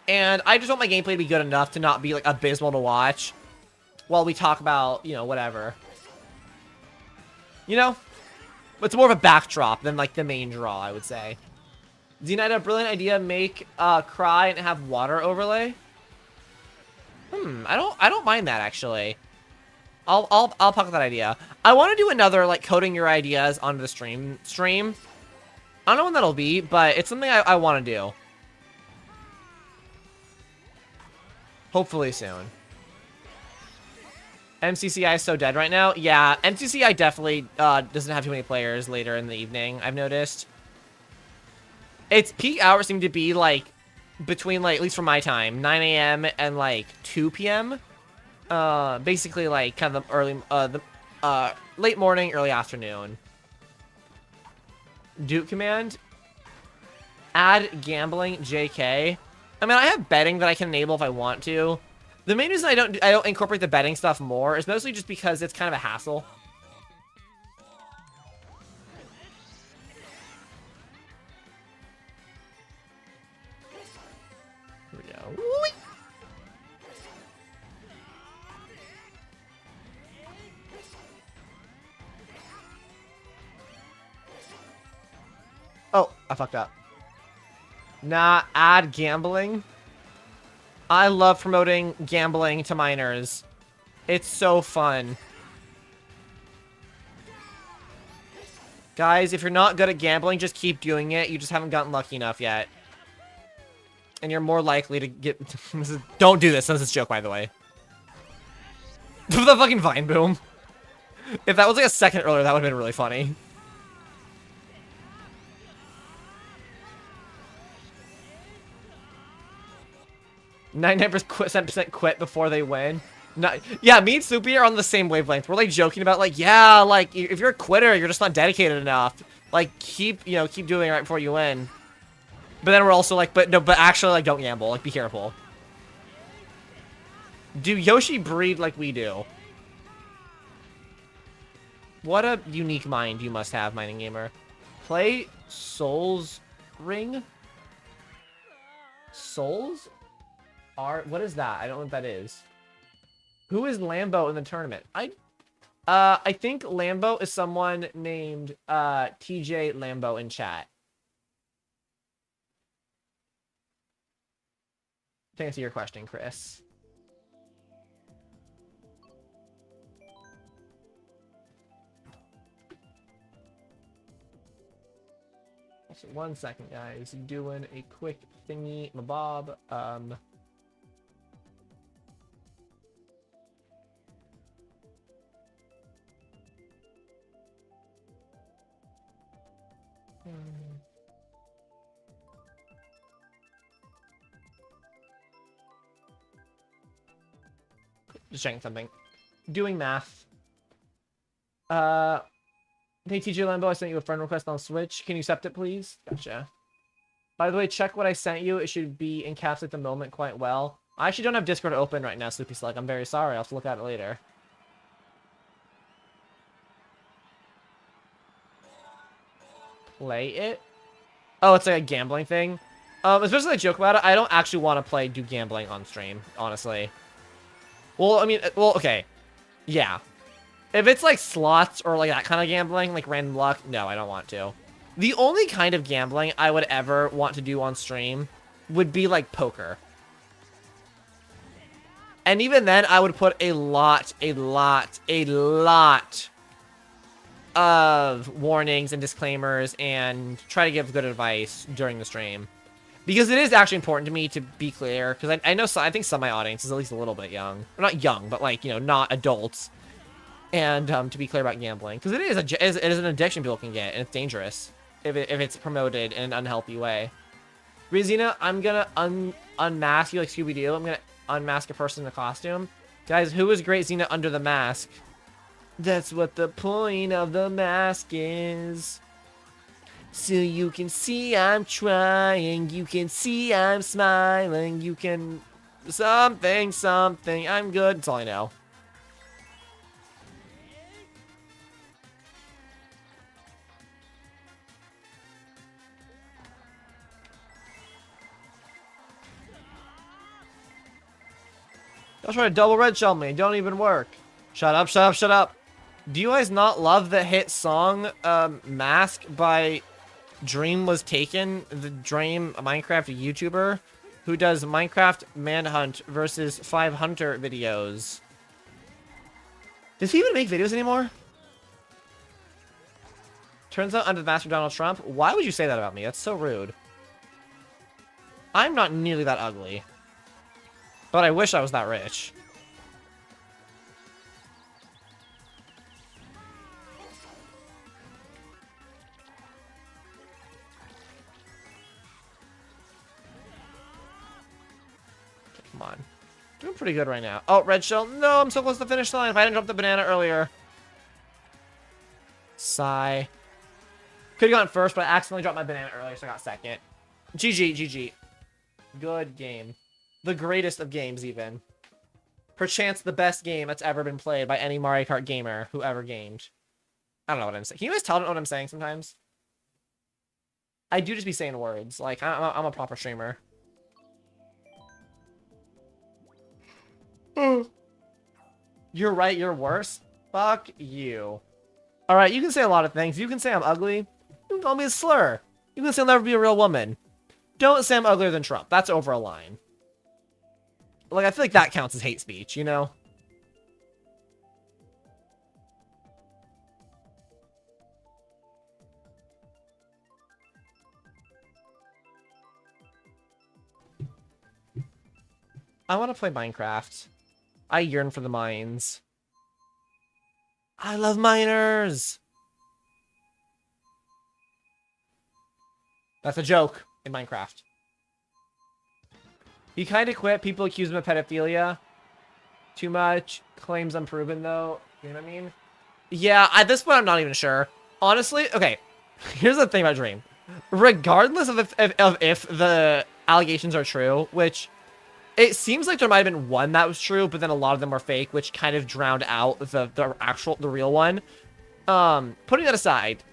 And I just want my gameplay to be good enough to not be, like, abysmal to watch while we talk about, you know, whatever. You know? It's more of a backdrop than, like, the main draw, I would say. Zina had a brilliant idea. Make cry and have water overlay. I don't mind that, actually. I'll pocket that idea. I want to do another, like, coding your ideas onto the stream. I don't know when that'll be, but it's something I want to do. Hopefully soon. MCCI is so dead right now. Yeah, MCCI definitely doesn't have too many players later in the evening, I've noticed. Its peak hours seem to be, like, between, like, at least for my time, 9 a.m. and, like, 2 p.m. Basically, like, kind of the early, late morning, early afternoon. Duke command. Add gambling, JK. I mean, I have betting that I can enable if I want to. The main reason I don't incorporate the betting stuff more is mostly just because it's kind of a hassle. Here we go. Whee! Oh, I fucked up. Nah, add gambling. I love promoting gambling to minors. It's so fun. Guys, if you're not good at gambling, just keep doing it. You just haven't gotten lucky enough yet. And you're more likely to get... Don't do this. This is a joke, by the way. The fucking vineboom. If that was like a second earlier, that would have been really funny. 99% quit before they win. No, yeah, me and Soupy are on the same wavelength. We're like joking about like, yeah, like if you're a quitter, you're just not dedicated enough. Like keep doing it right before you win. But then we're also like, but actually like don't gamble. Like be careful. Do Yoshi breed like we do? What a unique mind you must have, Mining Gamer. Play Souls Ring? Souls? What is that? I don't know what that is. Who is Lambo in the tournament? I think Lambo is someone named TJ Lambo in chat. To answer your question, Chris. So 1 second, guys. Doing a quick thingy, mabob. Just checking something. Doing math. Hey, TJ Lambo, I sent you a friend request on Switch. Can you accept it, please? Gotcha. By the way, check what I sent you. It should be encapsulated the moment quite well. I actually don't have Discord open right now, Sloopy Slug. I'm very sorry. I'll have to look at it later. Play it? Oh, it's like a gambling thing? Especially I joke about it, I don't actually want to do gambling on stream, honestly. Well, I mean, well, okay. Yeah. If it's like slots or like that kind of gambling, like random luck, no, I don't want to. The only kind of gambling I would ever want to do on stream would be like poker. And even then, I would put a lot of warnings and disclaimers and try to give good advice during the stream. Because it is actually important to me to be clear, because I know, I think some of my audience is at least a little bit young. Or not young, but like, you know, not adults. And to be clear about gambling. Because it is an addiction people can get, and it's dangerous if it's promoted in an unhealthy way. GreatZina, I'm going to unmask you like Scooby-Doo. I'm going to unmask a person in a costume. Guys, who is GreatZina under the mask? That's what the point of the mask is. So you can see I'm trying, you can see I'm smiling, you can... Something, I'm good. That's all I know. Don't try to double red shell me, don't even work. Shut up, shut up, shut up. Do you guys not love the hit song, Mask by Dream Was Taken, the Dream Minecraft YouTuber who does Minecraft Manhunt versus 5 Hunter videos? Does he even make videos anymore? Turns out I'm the master Donald Trump. Why would you say that about me? That's so rude. I'm not nearly that ugly. But I wish I was that rich. Come on. Doing pretty good right now. Oh, red shell. No, I'm so close to the finish line. If I hadn't dropped the banana earlier. Sigh. Could have gone first, but I accidentally dropped my banana earlier, so I got second. GG, GG. Good game. The greatest of games, even. Perchance the best game that's ever been played by any Mario Kart gamer who ever gamed. I don't know what I'm saying. Can you guys tell what I'm saying sometimes? I do just be saying words. Like, I'm a proper streamer. You're right, you're worse. Fuck you. Alright, you can say a lot of things. You can say I'm ugly. You can call me a slur. You can say I'll never be a real woman. Don't say I'm uglier than Trump. That's over a line. Like, I feel like that counts as hate speech, you know? I want to play Minecraft. I yearn for the mines. I love miners! That's a joke in Minecraft. He kind of quit. People accuse him of pedophilia. Too much. Claims unproven, though. You know what I mean? Yeah, at this point, I'm not even sure. Honestly, okay. Here's the thing about Dream. Regardless of if the allegations are true, which it seems like there might have been one that was true, but then a lot of them were fake, which kind of drowned out the real one. Putting that aside,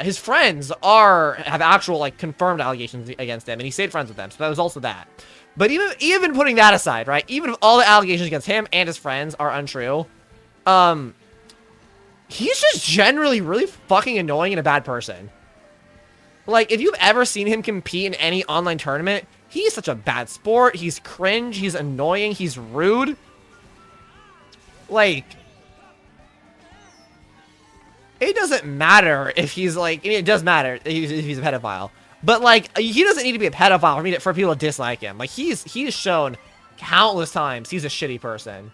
his friends have actual, like, confirmed allegations against him, and he stayed friends with them, so that was also that. But even putting that aside, right, even if all the allegations against him and his friends are untrue, he's just generally really fucking annoying and a bad person. Like, if you've ever seen him compete in any online tournament, he's such a bad sport, he's cringe, he's annoying, he's rude. Like, it doesn't matter if he's, like, it does matter if he's a pedophile. But, like, he doesn't need to be a pedophile for people to dislike him. Like, he's shown countless times he's a shitty person.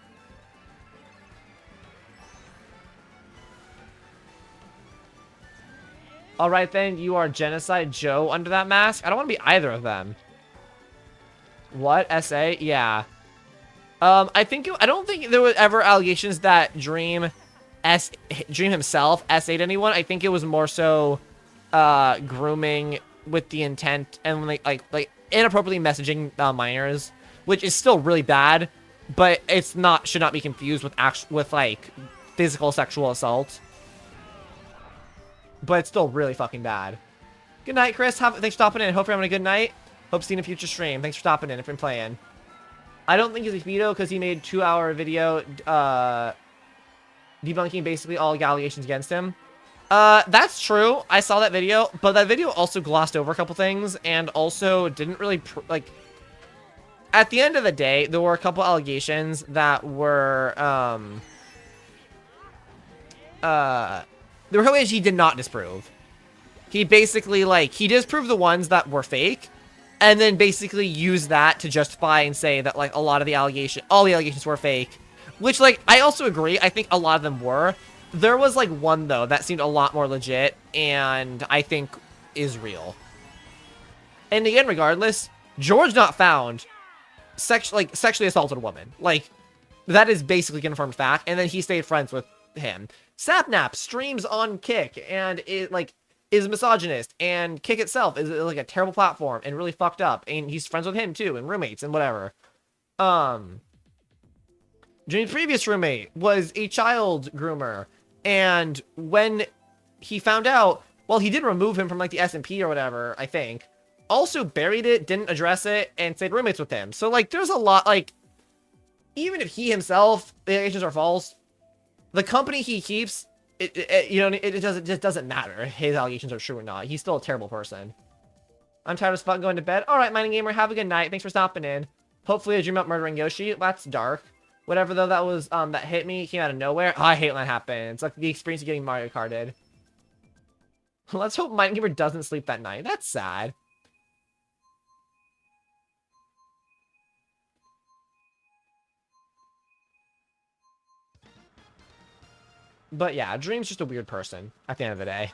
Alright then, you are Genocide Joe under that mask? I don't want to be either of them. What? SA? Yeah. I don't think there were ever allegations that Dream himself SA'd anyone. I think it was more so grooming with the intent and like inappropriately messaging minors, which is still really bad, but should not be confused with like physical sexual assault. But it's still really fucking bad. Good night, Chris. Thanks for stopping in. Hope you're having a good night. Hope to see you in a future stream. Thanks for stopping in if you're playing. I don't think he's a pedo because he made a 2-hour video debunking basically all allegations against him. That's true. I saw that video, but that video also glossed over a couple things and also didn't really like. At the end of the day, there were a couple allegations that were there were ways he did not disprove. He basically he disproved the ones that were fake, and then basically used that to justify and say that like all the allegations were fake. Which, like, I also agree. I think a lot of them were. There was, like, one, though, that seemed a lot more legit, and I think is real. And again, regardless, George not found sexually assaulted a woman. Like, that is basically confirmed fact, and then he stayed friends with him. Sapnap streams on Kick, and is misogynist, and Kick itself is, like, a terrible platform, and really fucked up, and he's friends with him, too, and roommates, and whatever. Dream's previous roommate was a child groomer, and when he found out, well, he did remove him from, like, the SMP or whatever, I think. Also buried it, didn't address it, and stayed roommates with him. So, like, there's a lot, like, even if he himself, the allegations are false, The company he keeps, it just doesn't matter if his allegations are true or not. He's still a terrible person. I'm tired as fuck going to bed. All right, Mining Gamer, have a good night. Thanks for stopping in. Hopefully I dream about murdering Yoshi. That's dark. Whatever, though, that was, that hit me, came out of nowhere. Oh, I hate when that happens. It's like the experience of getting Mario Karted. Let's hope Mining Gamer doesn't sleep that night. That's sad. But yeah, Dream's just a weird person at the end of the day.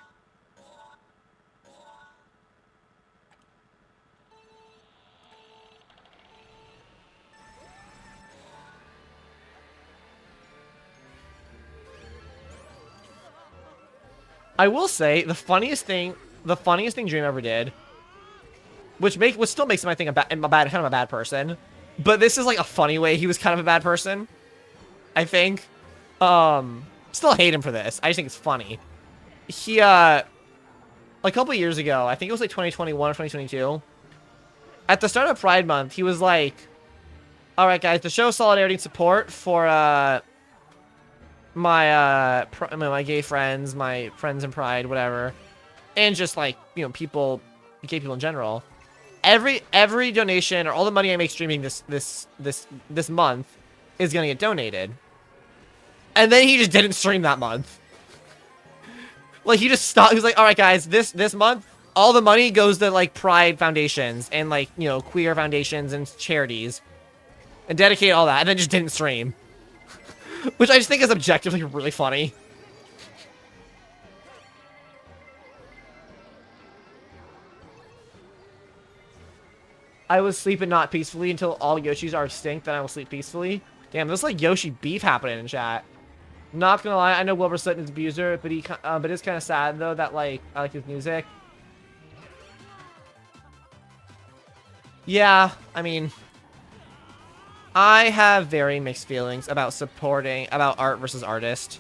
I will say the funniest thing Dream ever did, which still makes him, I think, kind of a bad person, but this is like a funny way he was kind of a bad person. I think, still hate him for this. I just think it's funny. He a couple years ago, I think it was like 2021 or 2022, at the start of Pride Month, he was like, "All right, guys, to show solidarity and support for my gay friends, my friends in Pride, whatever, and just like, you know, gay people in general. Every donation or all the money I make streaming this month is gonna get donated." And then he just didn't stream that month. Like, he just stopped. He was like, "All right, guys, this month, all the money goes to like Pride foundations and like, you know, queer foundations and charities, and dedicate all that," and then just didn't stream. Which I just think is objectively really funny. I will sleep and not peacefully until all Yoshis are extinct, then I will sleep peacefully. Damn, there's like Yoshi beef happening in chat. Not gonna lie, I know Wilbur Sutton is abuser, but it's kind of sad though that like I like his music. Yeah, I mean, I have very mixed feelings about art versus artist.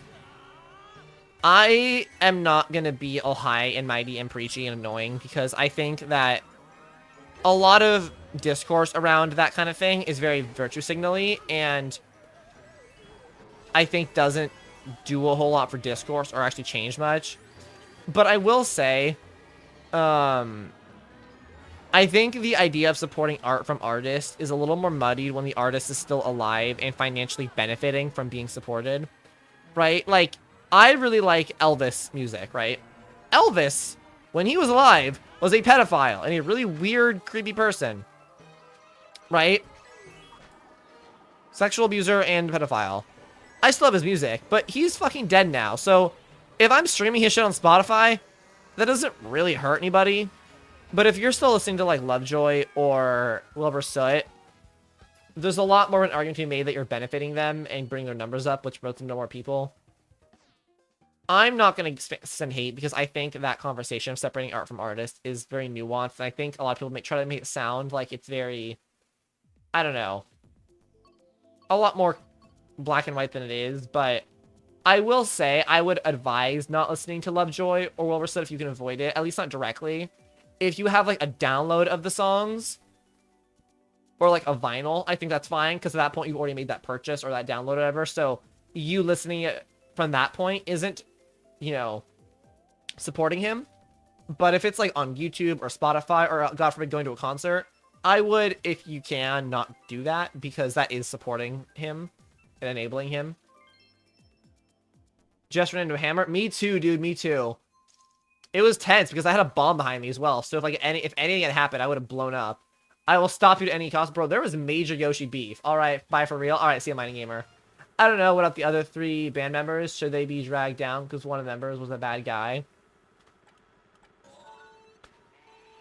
I am not gonna be all high and mighty and preachy and annoying because I think that a lot of discourse around that kind of thing is very virtue signally, and I think doesn't do a whole lot for discourse or actually change much. But I will say, I think the idea of supporting art from artists is a little more muddied when the artist is still alive and financially benefiting from being supported, right? Like, I really like Elvis music, right? Elvis, when he was alive, was a pedophile and a really weird, creepy person, right? Sexual abuser and pedophile. I still love his music, but he's fucking dead now. So if I'm streaming his shit on Spotify, that doesn't really hurt anybody. But if you're still listening to like Lovejoy or Wilbur Soot, there's a lot more of an argument to be made that you're benefiting them and bringing their numbers up, which promotes them to more people. I'm not going to send hate because I think that conversation of separating art from artists is very nuanced. And I think a lot of people try to make it sound like it's very, I don't know, a lot more black and white than it is. But I will say I would advise not listening to Lovejoy or Wilbur Soot if you can avoid it, at least not directly. If you have like a download of the songs or like a vinyl, I think that's fine because at that point you've already made that purchase or that download or whatever. So you listening from that point isn't, you know, supporting him. But if it's like on YouTube or Spotify or God forbid going to a concert, I would, if you can, not do that because that is supporting him and enabling him. Just ran into a hammer. Me too, dude. Me too. It was tense because I had a bomb behind me as well. So if anything had happened, I would have blown up. I will stop you at any cost. Bro, there was major Yoshi beef. All right, bye for real. All right, see you, Mining Gamer. I don't know what up the other 3 band members. Should they be dragged down because one of the members was a bad guy?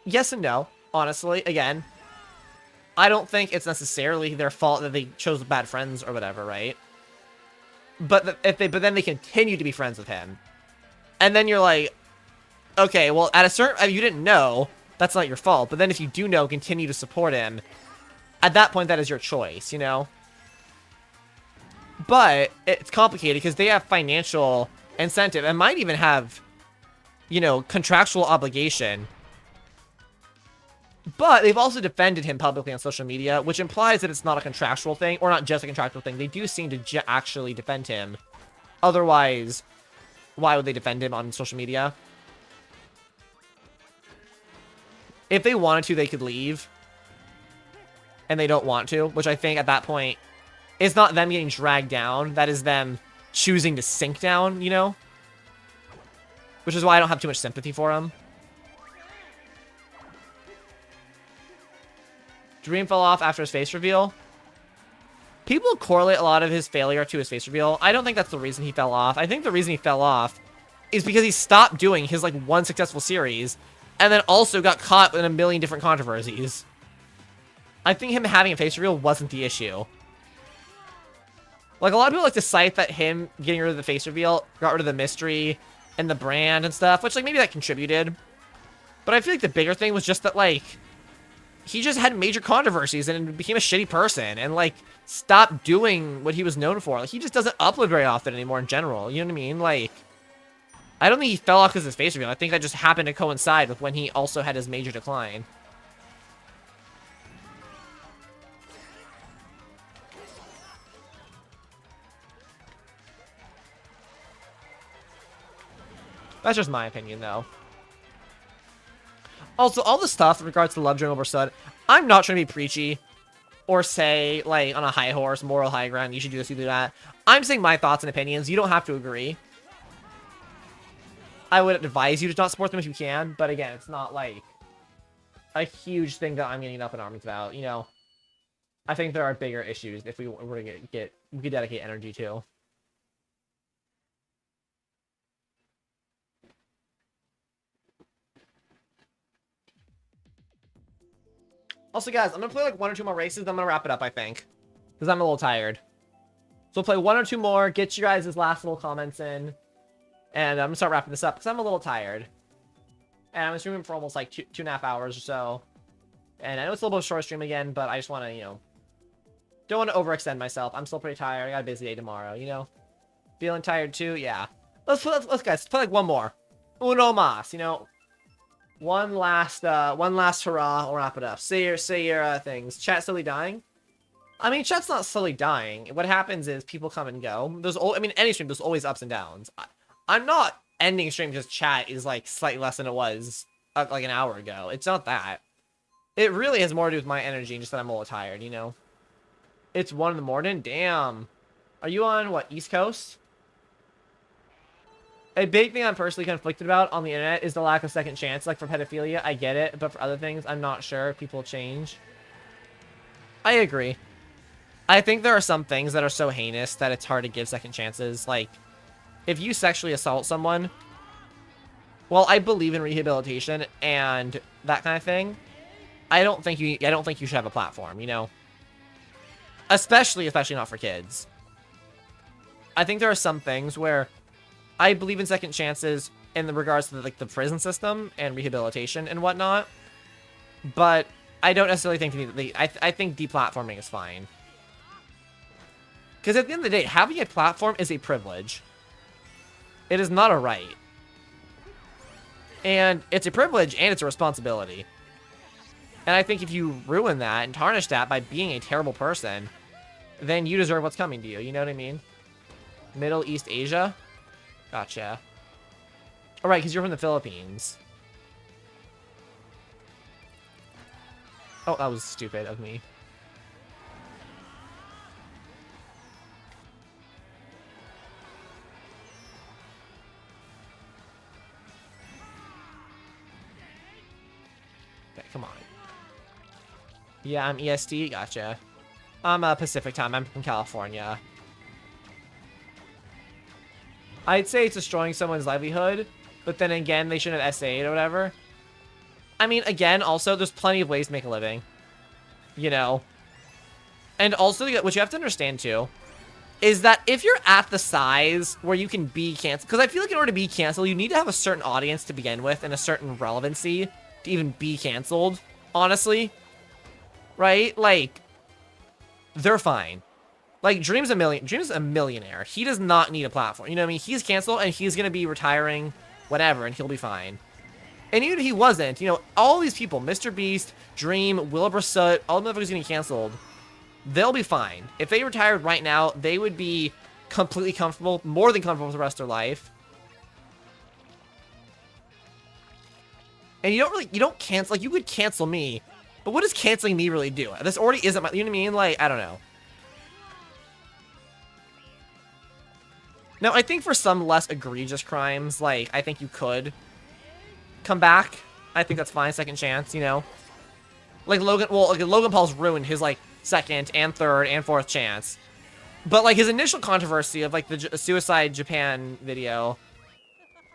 Yes and no, honestly. Again, I don't think it's necessarily their fault that they chose bad friends or whatever, right? But then they continue to be friends with him. And then you're like, okay, well, at a certain... you didn't know. That's not your fault. But then if you do know, continue to support him. At that point, that is your choice, you know? But it's complicated because they have financial incentive and might even have, you know, contractual obligation. But they've also defended him publicly on social media, which implies that it's not a contractual thing or not just a contractual thing. They do seem to actually defend him Otherwise, why would they defend him on social media? If they wanted to, they could leave. And they don't want to, which I think at that point, it's not them getting dragged down. That is them choosing to sink down, you know? Which is why I don't have too much sympathy for him. Dream fell off after his face reveal. People correlate a lot of his failure to his face reveal. I don't think that's the reason he fell off. I think the reason he fell off is because he stopped doing his, like, one successful series and then also got caught in a million different controversies. I think him having a face reveal wasn't the issue. Like, a lot of people like to cite that him getting rid of the face reveal got rid of the mystery and the brand and stuff, which, like, maybe that contributed. But I feel like the bigger thing was just that, like, he just had major controversies and became a shitty person and, like, stopped doing what he was known for. Like, he just doesn't upload very often anymore in general. You know what I mean? Like, I don't think he fell off because of his face reveal. I think that just happened to coincide with when he also had his major decline. That's just my opinion, though. Also, all the stuff in regards to love dream over stud, I'm not trying to be preachy or say, like, on a high horse, moral high ground, you should do this, you do that. I'm saying my thoughts and opinions. You don't have to agree. I would advise you to not support them if you can, but again, it's not, like, a huge thing that I'm getting up in arms about, you know? I think there are bigger issues if we were to we could dedicate energy to. Also, guys, I'm going to play, like, 1 or 2 more races, then I'm going to wrap it up, I think. Because I'm a little tired. So we'll play 1 or 2 more, get you guys' last little comments in. And I'm going to start wrapping this up, because I'm a little tired. And I'm streaming for almost, like, 2.5 hours or so. And I know it's a little bit of a short stream again, but I just want to, you know... Don't want to overextend myself. I'm still pretty tired. I got a busy day tomorrow, you know? Feeling tired, too? Yeah. Let's guys, play, like, 1 more. Uno mas, you know? One last hurrah, we'll wrap it up. Say your things. Chat slowly dying? I mean, chat's not slowly dying. What happens is people come and go. I mean, any stream, there's always ups and downs. I'm not ending stream because chat is, like, slightly less than it was, like, an hour ago. It's not that. It really has more to do with my energy and just that I'm a little tired, you know? It's 1 in the morning? Damn. Are you on, what, East Coast? A big thing I'm personally conflicted about on the internet is the lack of second chance. Like, for pedophilia, I get it. But for other things, I'm not sure. People change. I agree. I think there are some things that are so heinous that it's hard to give second chances. Like, if you sexually assault someone, well, I believe in rehabilitation and that kind of thing. I don't think you should have a platform, you know? Especially not for kids. I think there are some things where I believe in second chances in the regards to the prison system and rehabilitation and whatnot, but I don't necessarily think I think deplatforming is fine. Because at the end of the day, having a platform is a privilege. It is not a right. And it's a privilege and it's a responsibility. And I think if you ruin that and tarnish that by being a terrible person, then you deserve what's coming to you. You know what I mean? Middle East Asia? Gotcha. Alright, because you're from the Philippines. Oh, that was stupid of me. Okay, come on. Yeah, I'm EST. Gotcha. I'm Pacific time. I'm from California. I'd say it's destroying someone's livelihood, but then again, they shouldn't have SA'd or whatever. I mean, again, also, there's plenty of ways to make a living. You know? And also, what you have to understand, too, is that if you're at the size where you can be canceled, because I feel like in order to be canceled, you need to have a certain audience to begin with and a certain relevancy to even be canceled, honestly. Right? Like, they're fine. Like, Dream's a millionaire. He does not need a platform. You know what I mean? He's canceled, and he's going to be retiring, whatever, and he'll be fine. And even if he wasn't, you know, all these people, Mr. Beast, Dream, Wilbur Soot, all the motherfuckers getting canceled, they'll be fine. If they retired right now, they would be completely comfortable, more than comfortable with the rest of their life. And you don't cancel, like, you could cancel me, but what does canceling me really do? This already isn't my, you know what I mean? Like, I don't know. Now, I think for some less egregious crimes, like, I think you could come back. I think that's fine, second chance, you know? Like, Logan Paul's ruined his, like, second and third and fourth chance. But, like, his initial controversy of, like, the Suicide Japan video,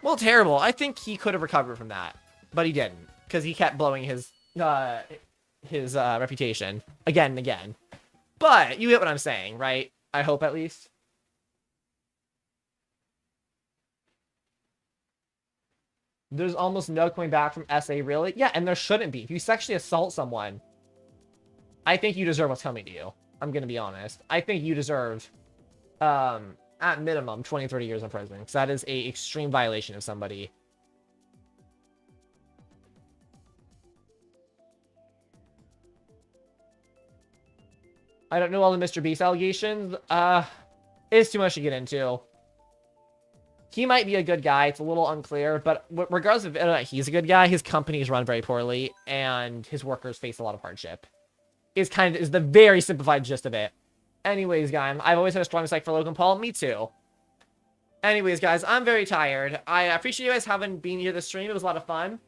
well, terrible. I think he could have recovered from that. But he didn't, because he kept blowing his reputation again and again. But you get what I'm saying, right? I hope, at least. There's almost no coming back from SA, really? Yeah, and there shouldn't be. If you sexually assault someone, I think you deserve what's coming to you. I'm gonna be honest. I think you deserve, at minimum, 20, 30 years in prison. Because that is a extreme violation of somebody. I don't know all the Mr. Beast allegations. It's too much to get into. He might be a good guy. It's a little unclear, but regardless of whether he's a good guy, his company is run very poorly, and his workers face a lot of hardship. Is the very simplified gist of it. Anyways, guys, I've always had a strong dislike for Logan Paul. Me too. Anyways, guys, I'm very tired. I appreciate you guys having been here this stream. It was a lot of fun.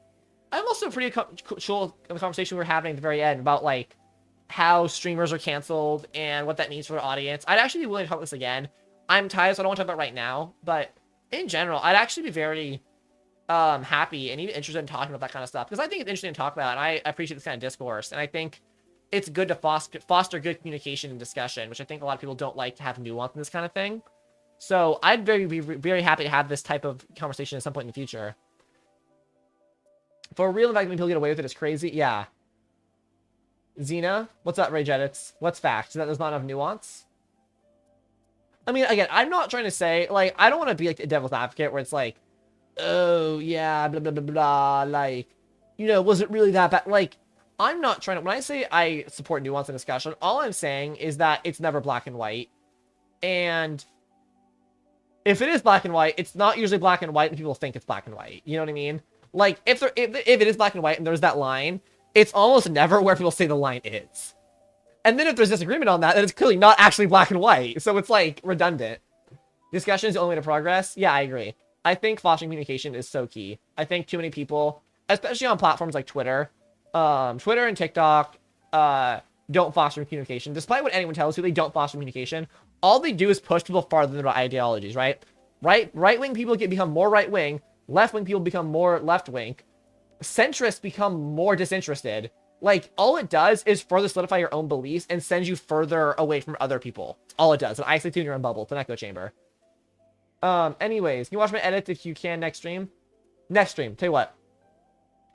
I'm also pretty cool conversation we were having at the very end about, like, how streamers are canceled and what that means for the audience. I'd actually be willing to talk this again. I'm tired, so I don't want to talk about it right now. But in general, I'd actually be very happy and even interested in talking about that kind of stuff. Because I think it's interesting to talk about, and I appreciate this kind of discourse. And I think it's good to foster good communication and discussion, which I think a lot of people don't like to have nuance in this kind of thing. So I'd be very happy to have this type of conversation at some point in the future. For real, in fact, when people get away with it, it's crazy. Yeah. Xena, what's up, Rage Edits? What's fact? That there's not enough nuance? I mean, again, I'm not trying to say, like, I don't want to be like a devil's advocate where it's like, oh, yeah, blah, blah, blah, blah, like, you know, was it really that bad? Like, I'm not trying to, when I say I support nuance and discussion, all I'm saying is that it's never black and white. And if it is black and white, it's not usually black and white when people think it's black and white. You know what I mean? Like, if it is black and white and there's that line, it's almost never where people say the line is. And then if there's disagreement on that, then it's clearly not actually black and white. So it's, like, redundant. Discussion is the only way to progress. Yeah, I agree. I think fostering communication is so key. I think too many people, especially on platforms like Twitter, Twitter and TikTok, don't foster communication. Despite what anyone tells you, they don't foster communication. All they do is push people farther than their ideologies, right? Right-wing people become more right-wing. Left-wing people become more left-wing. Centrists become more disinterested. Like, all it does is further solidify your own beliefs and send you further away from other people. All it does. It isolates you in your own bubble. It's an echo chamber. Anyways, can you watch my edits if you can next stream? Next stream. Tell you what.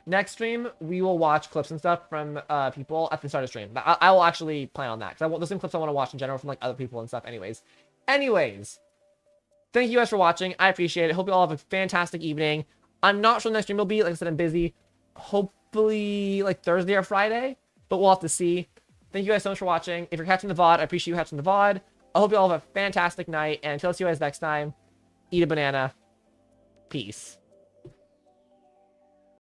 Next stream, we will watch clips and stuff from people at the start of stream. I will actually plan on that. Because there's some clips I want to watch in general from, like, other people and stuff anyways. Thank you guys for watching. I appreciate it. Hope you all have a fantastic evening. I'm not sure the next stream will be. Like I said, I'm busy. Hopefully, like, Thursday or Friday. But we'll have to see. Thank you guys so much for watching. If you're catching the VOD, I appreciate you catching the VOD. I hope you all have a fantastic night. And until I see you guys next time, eat a banana. Peace.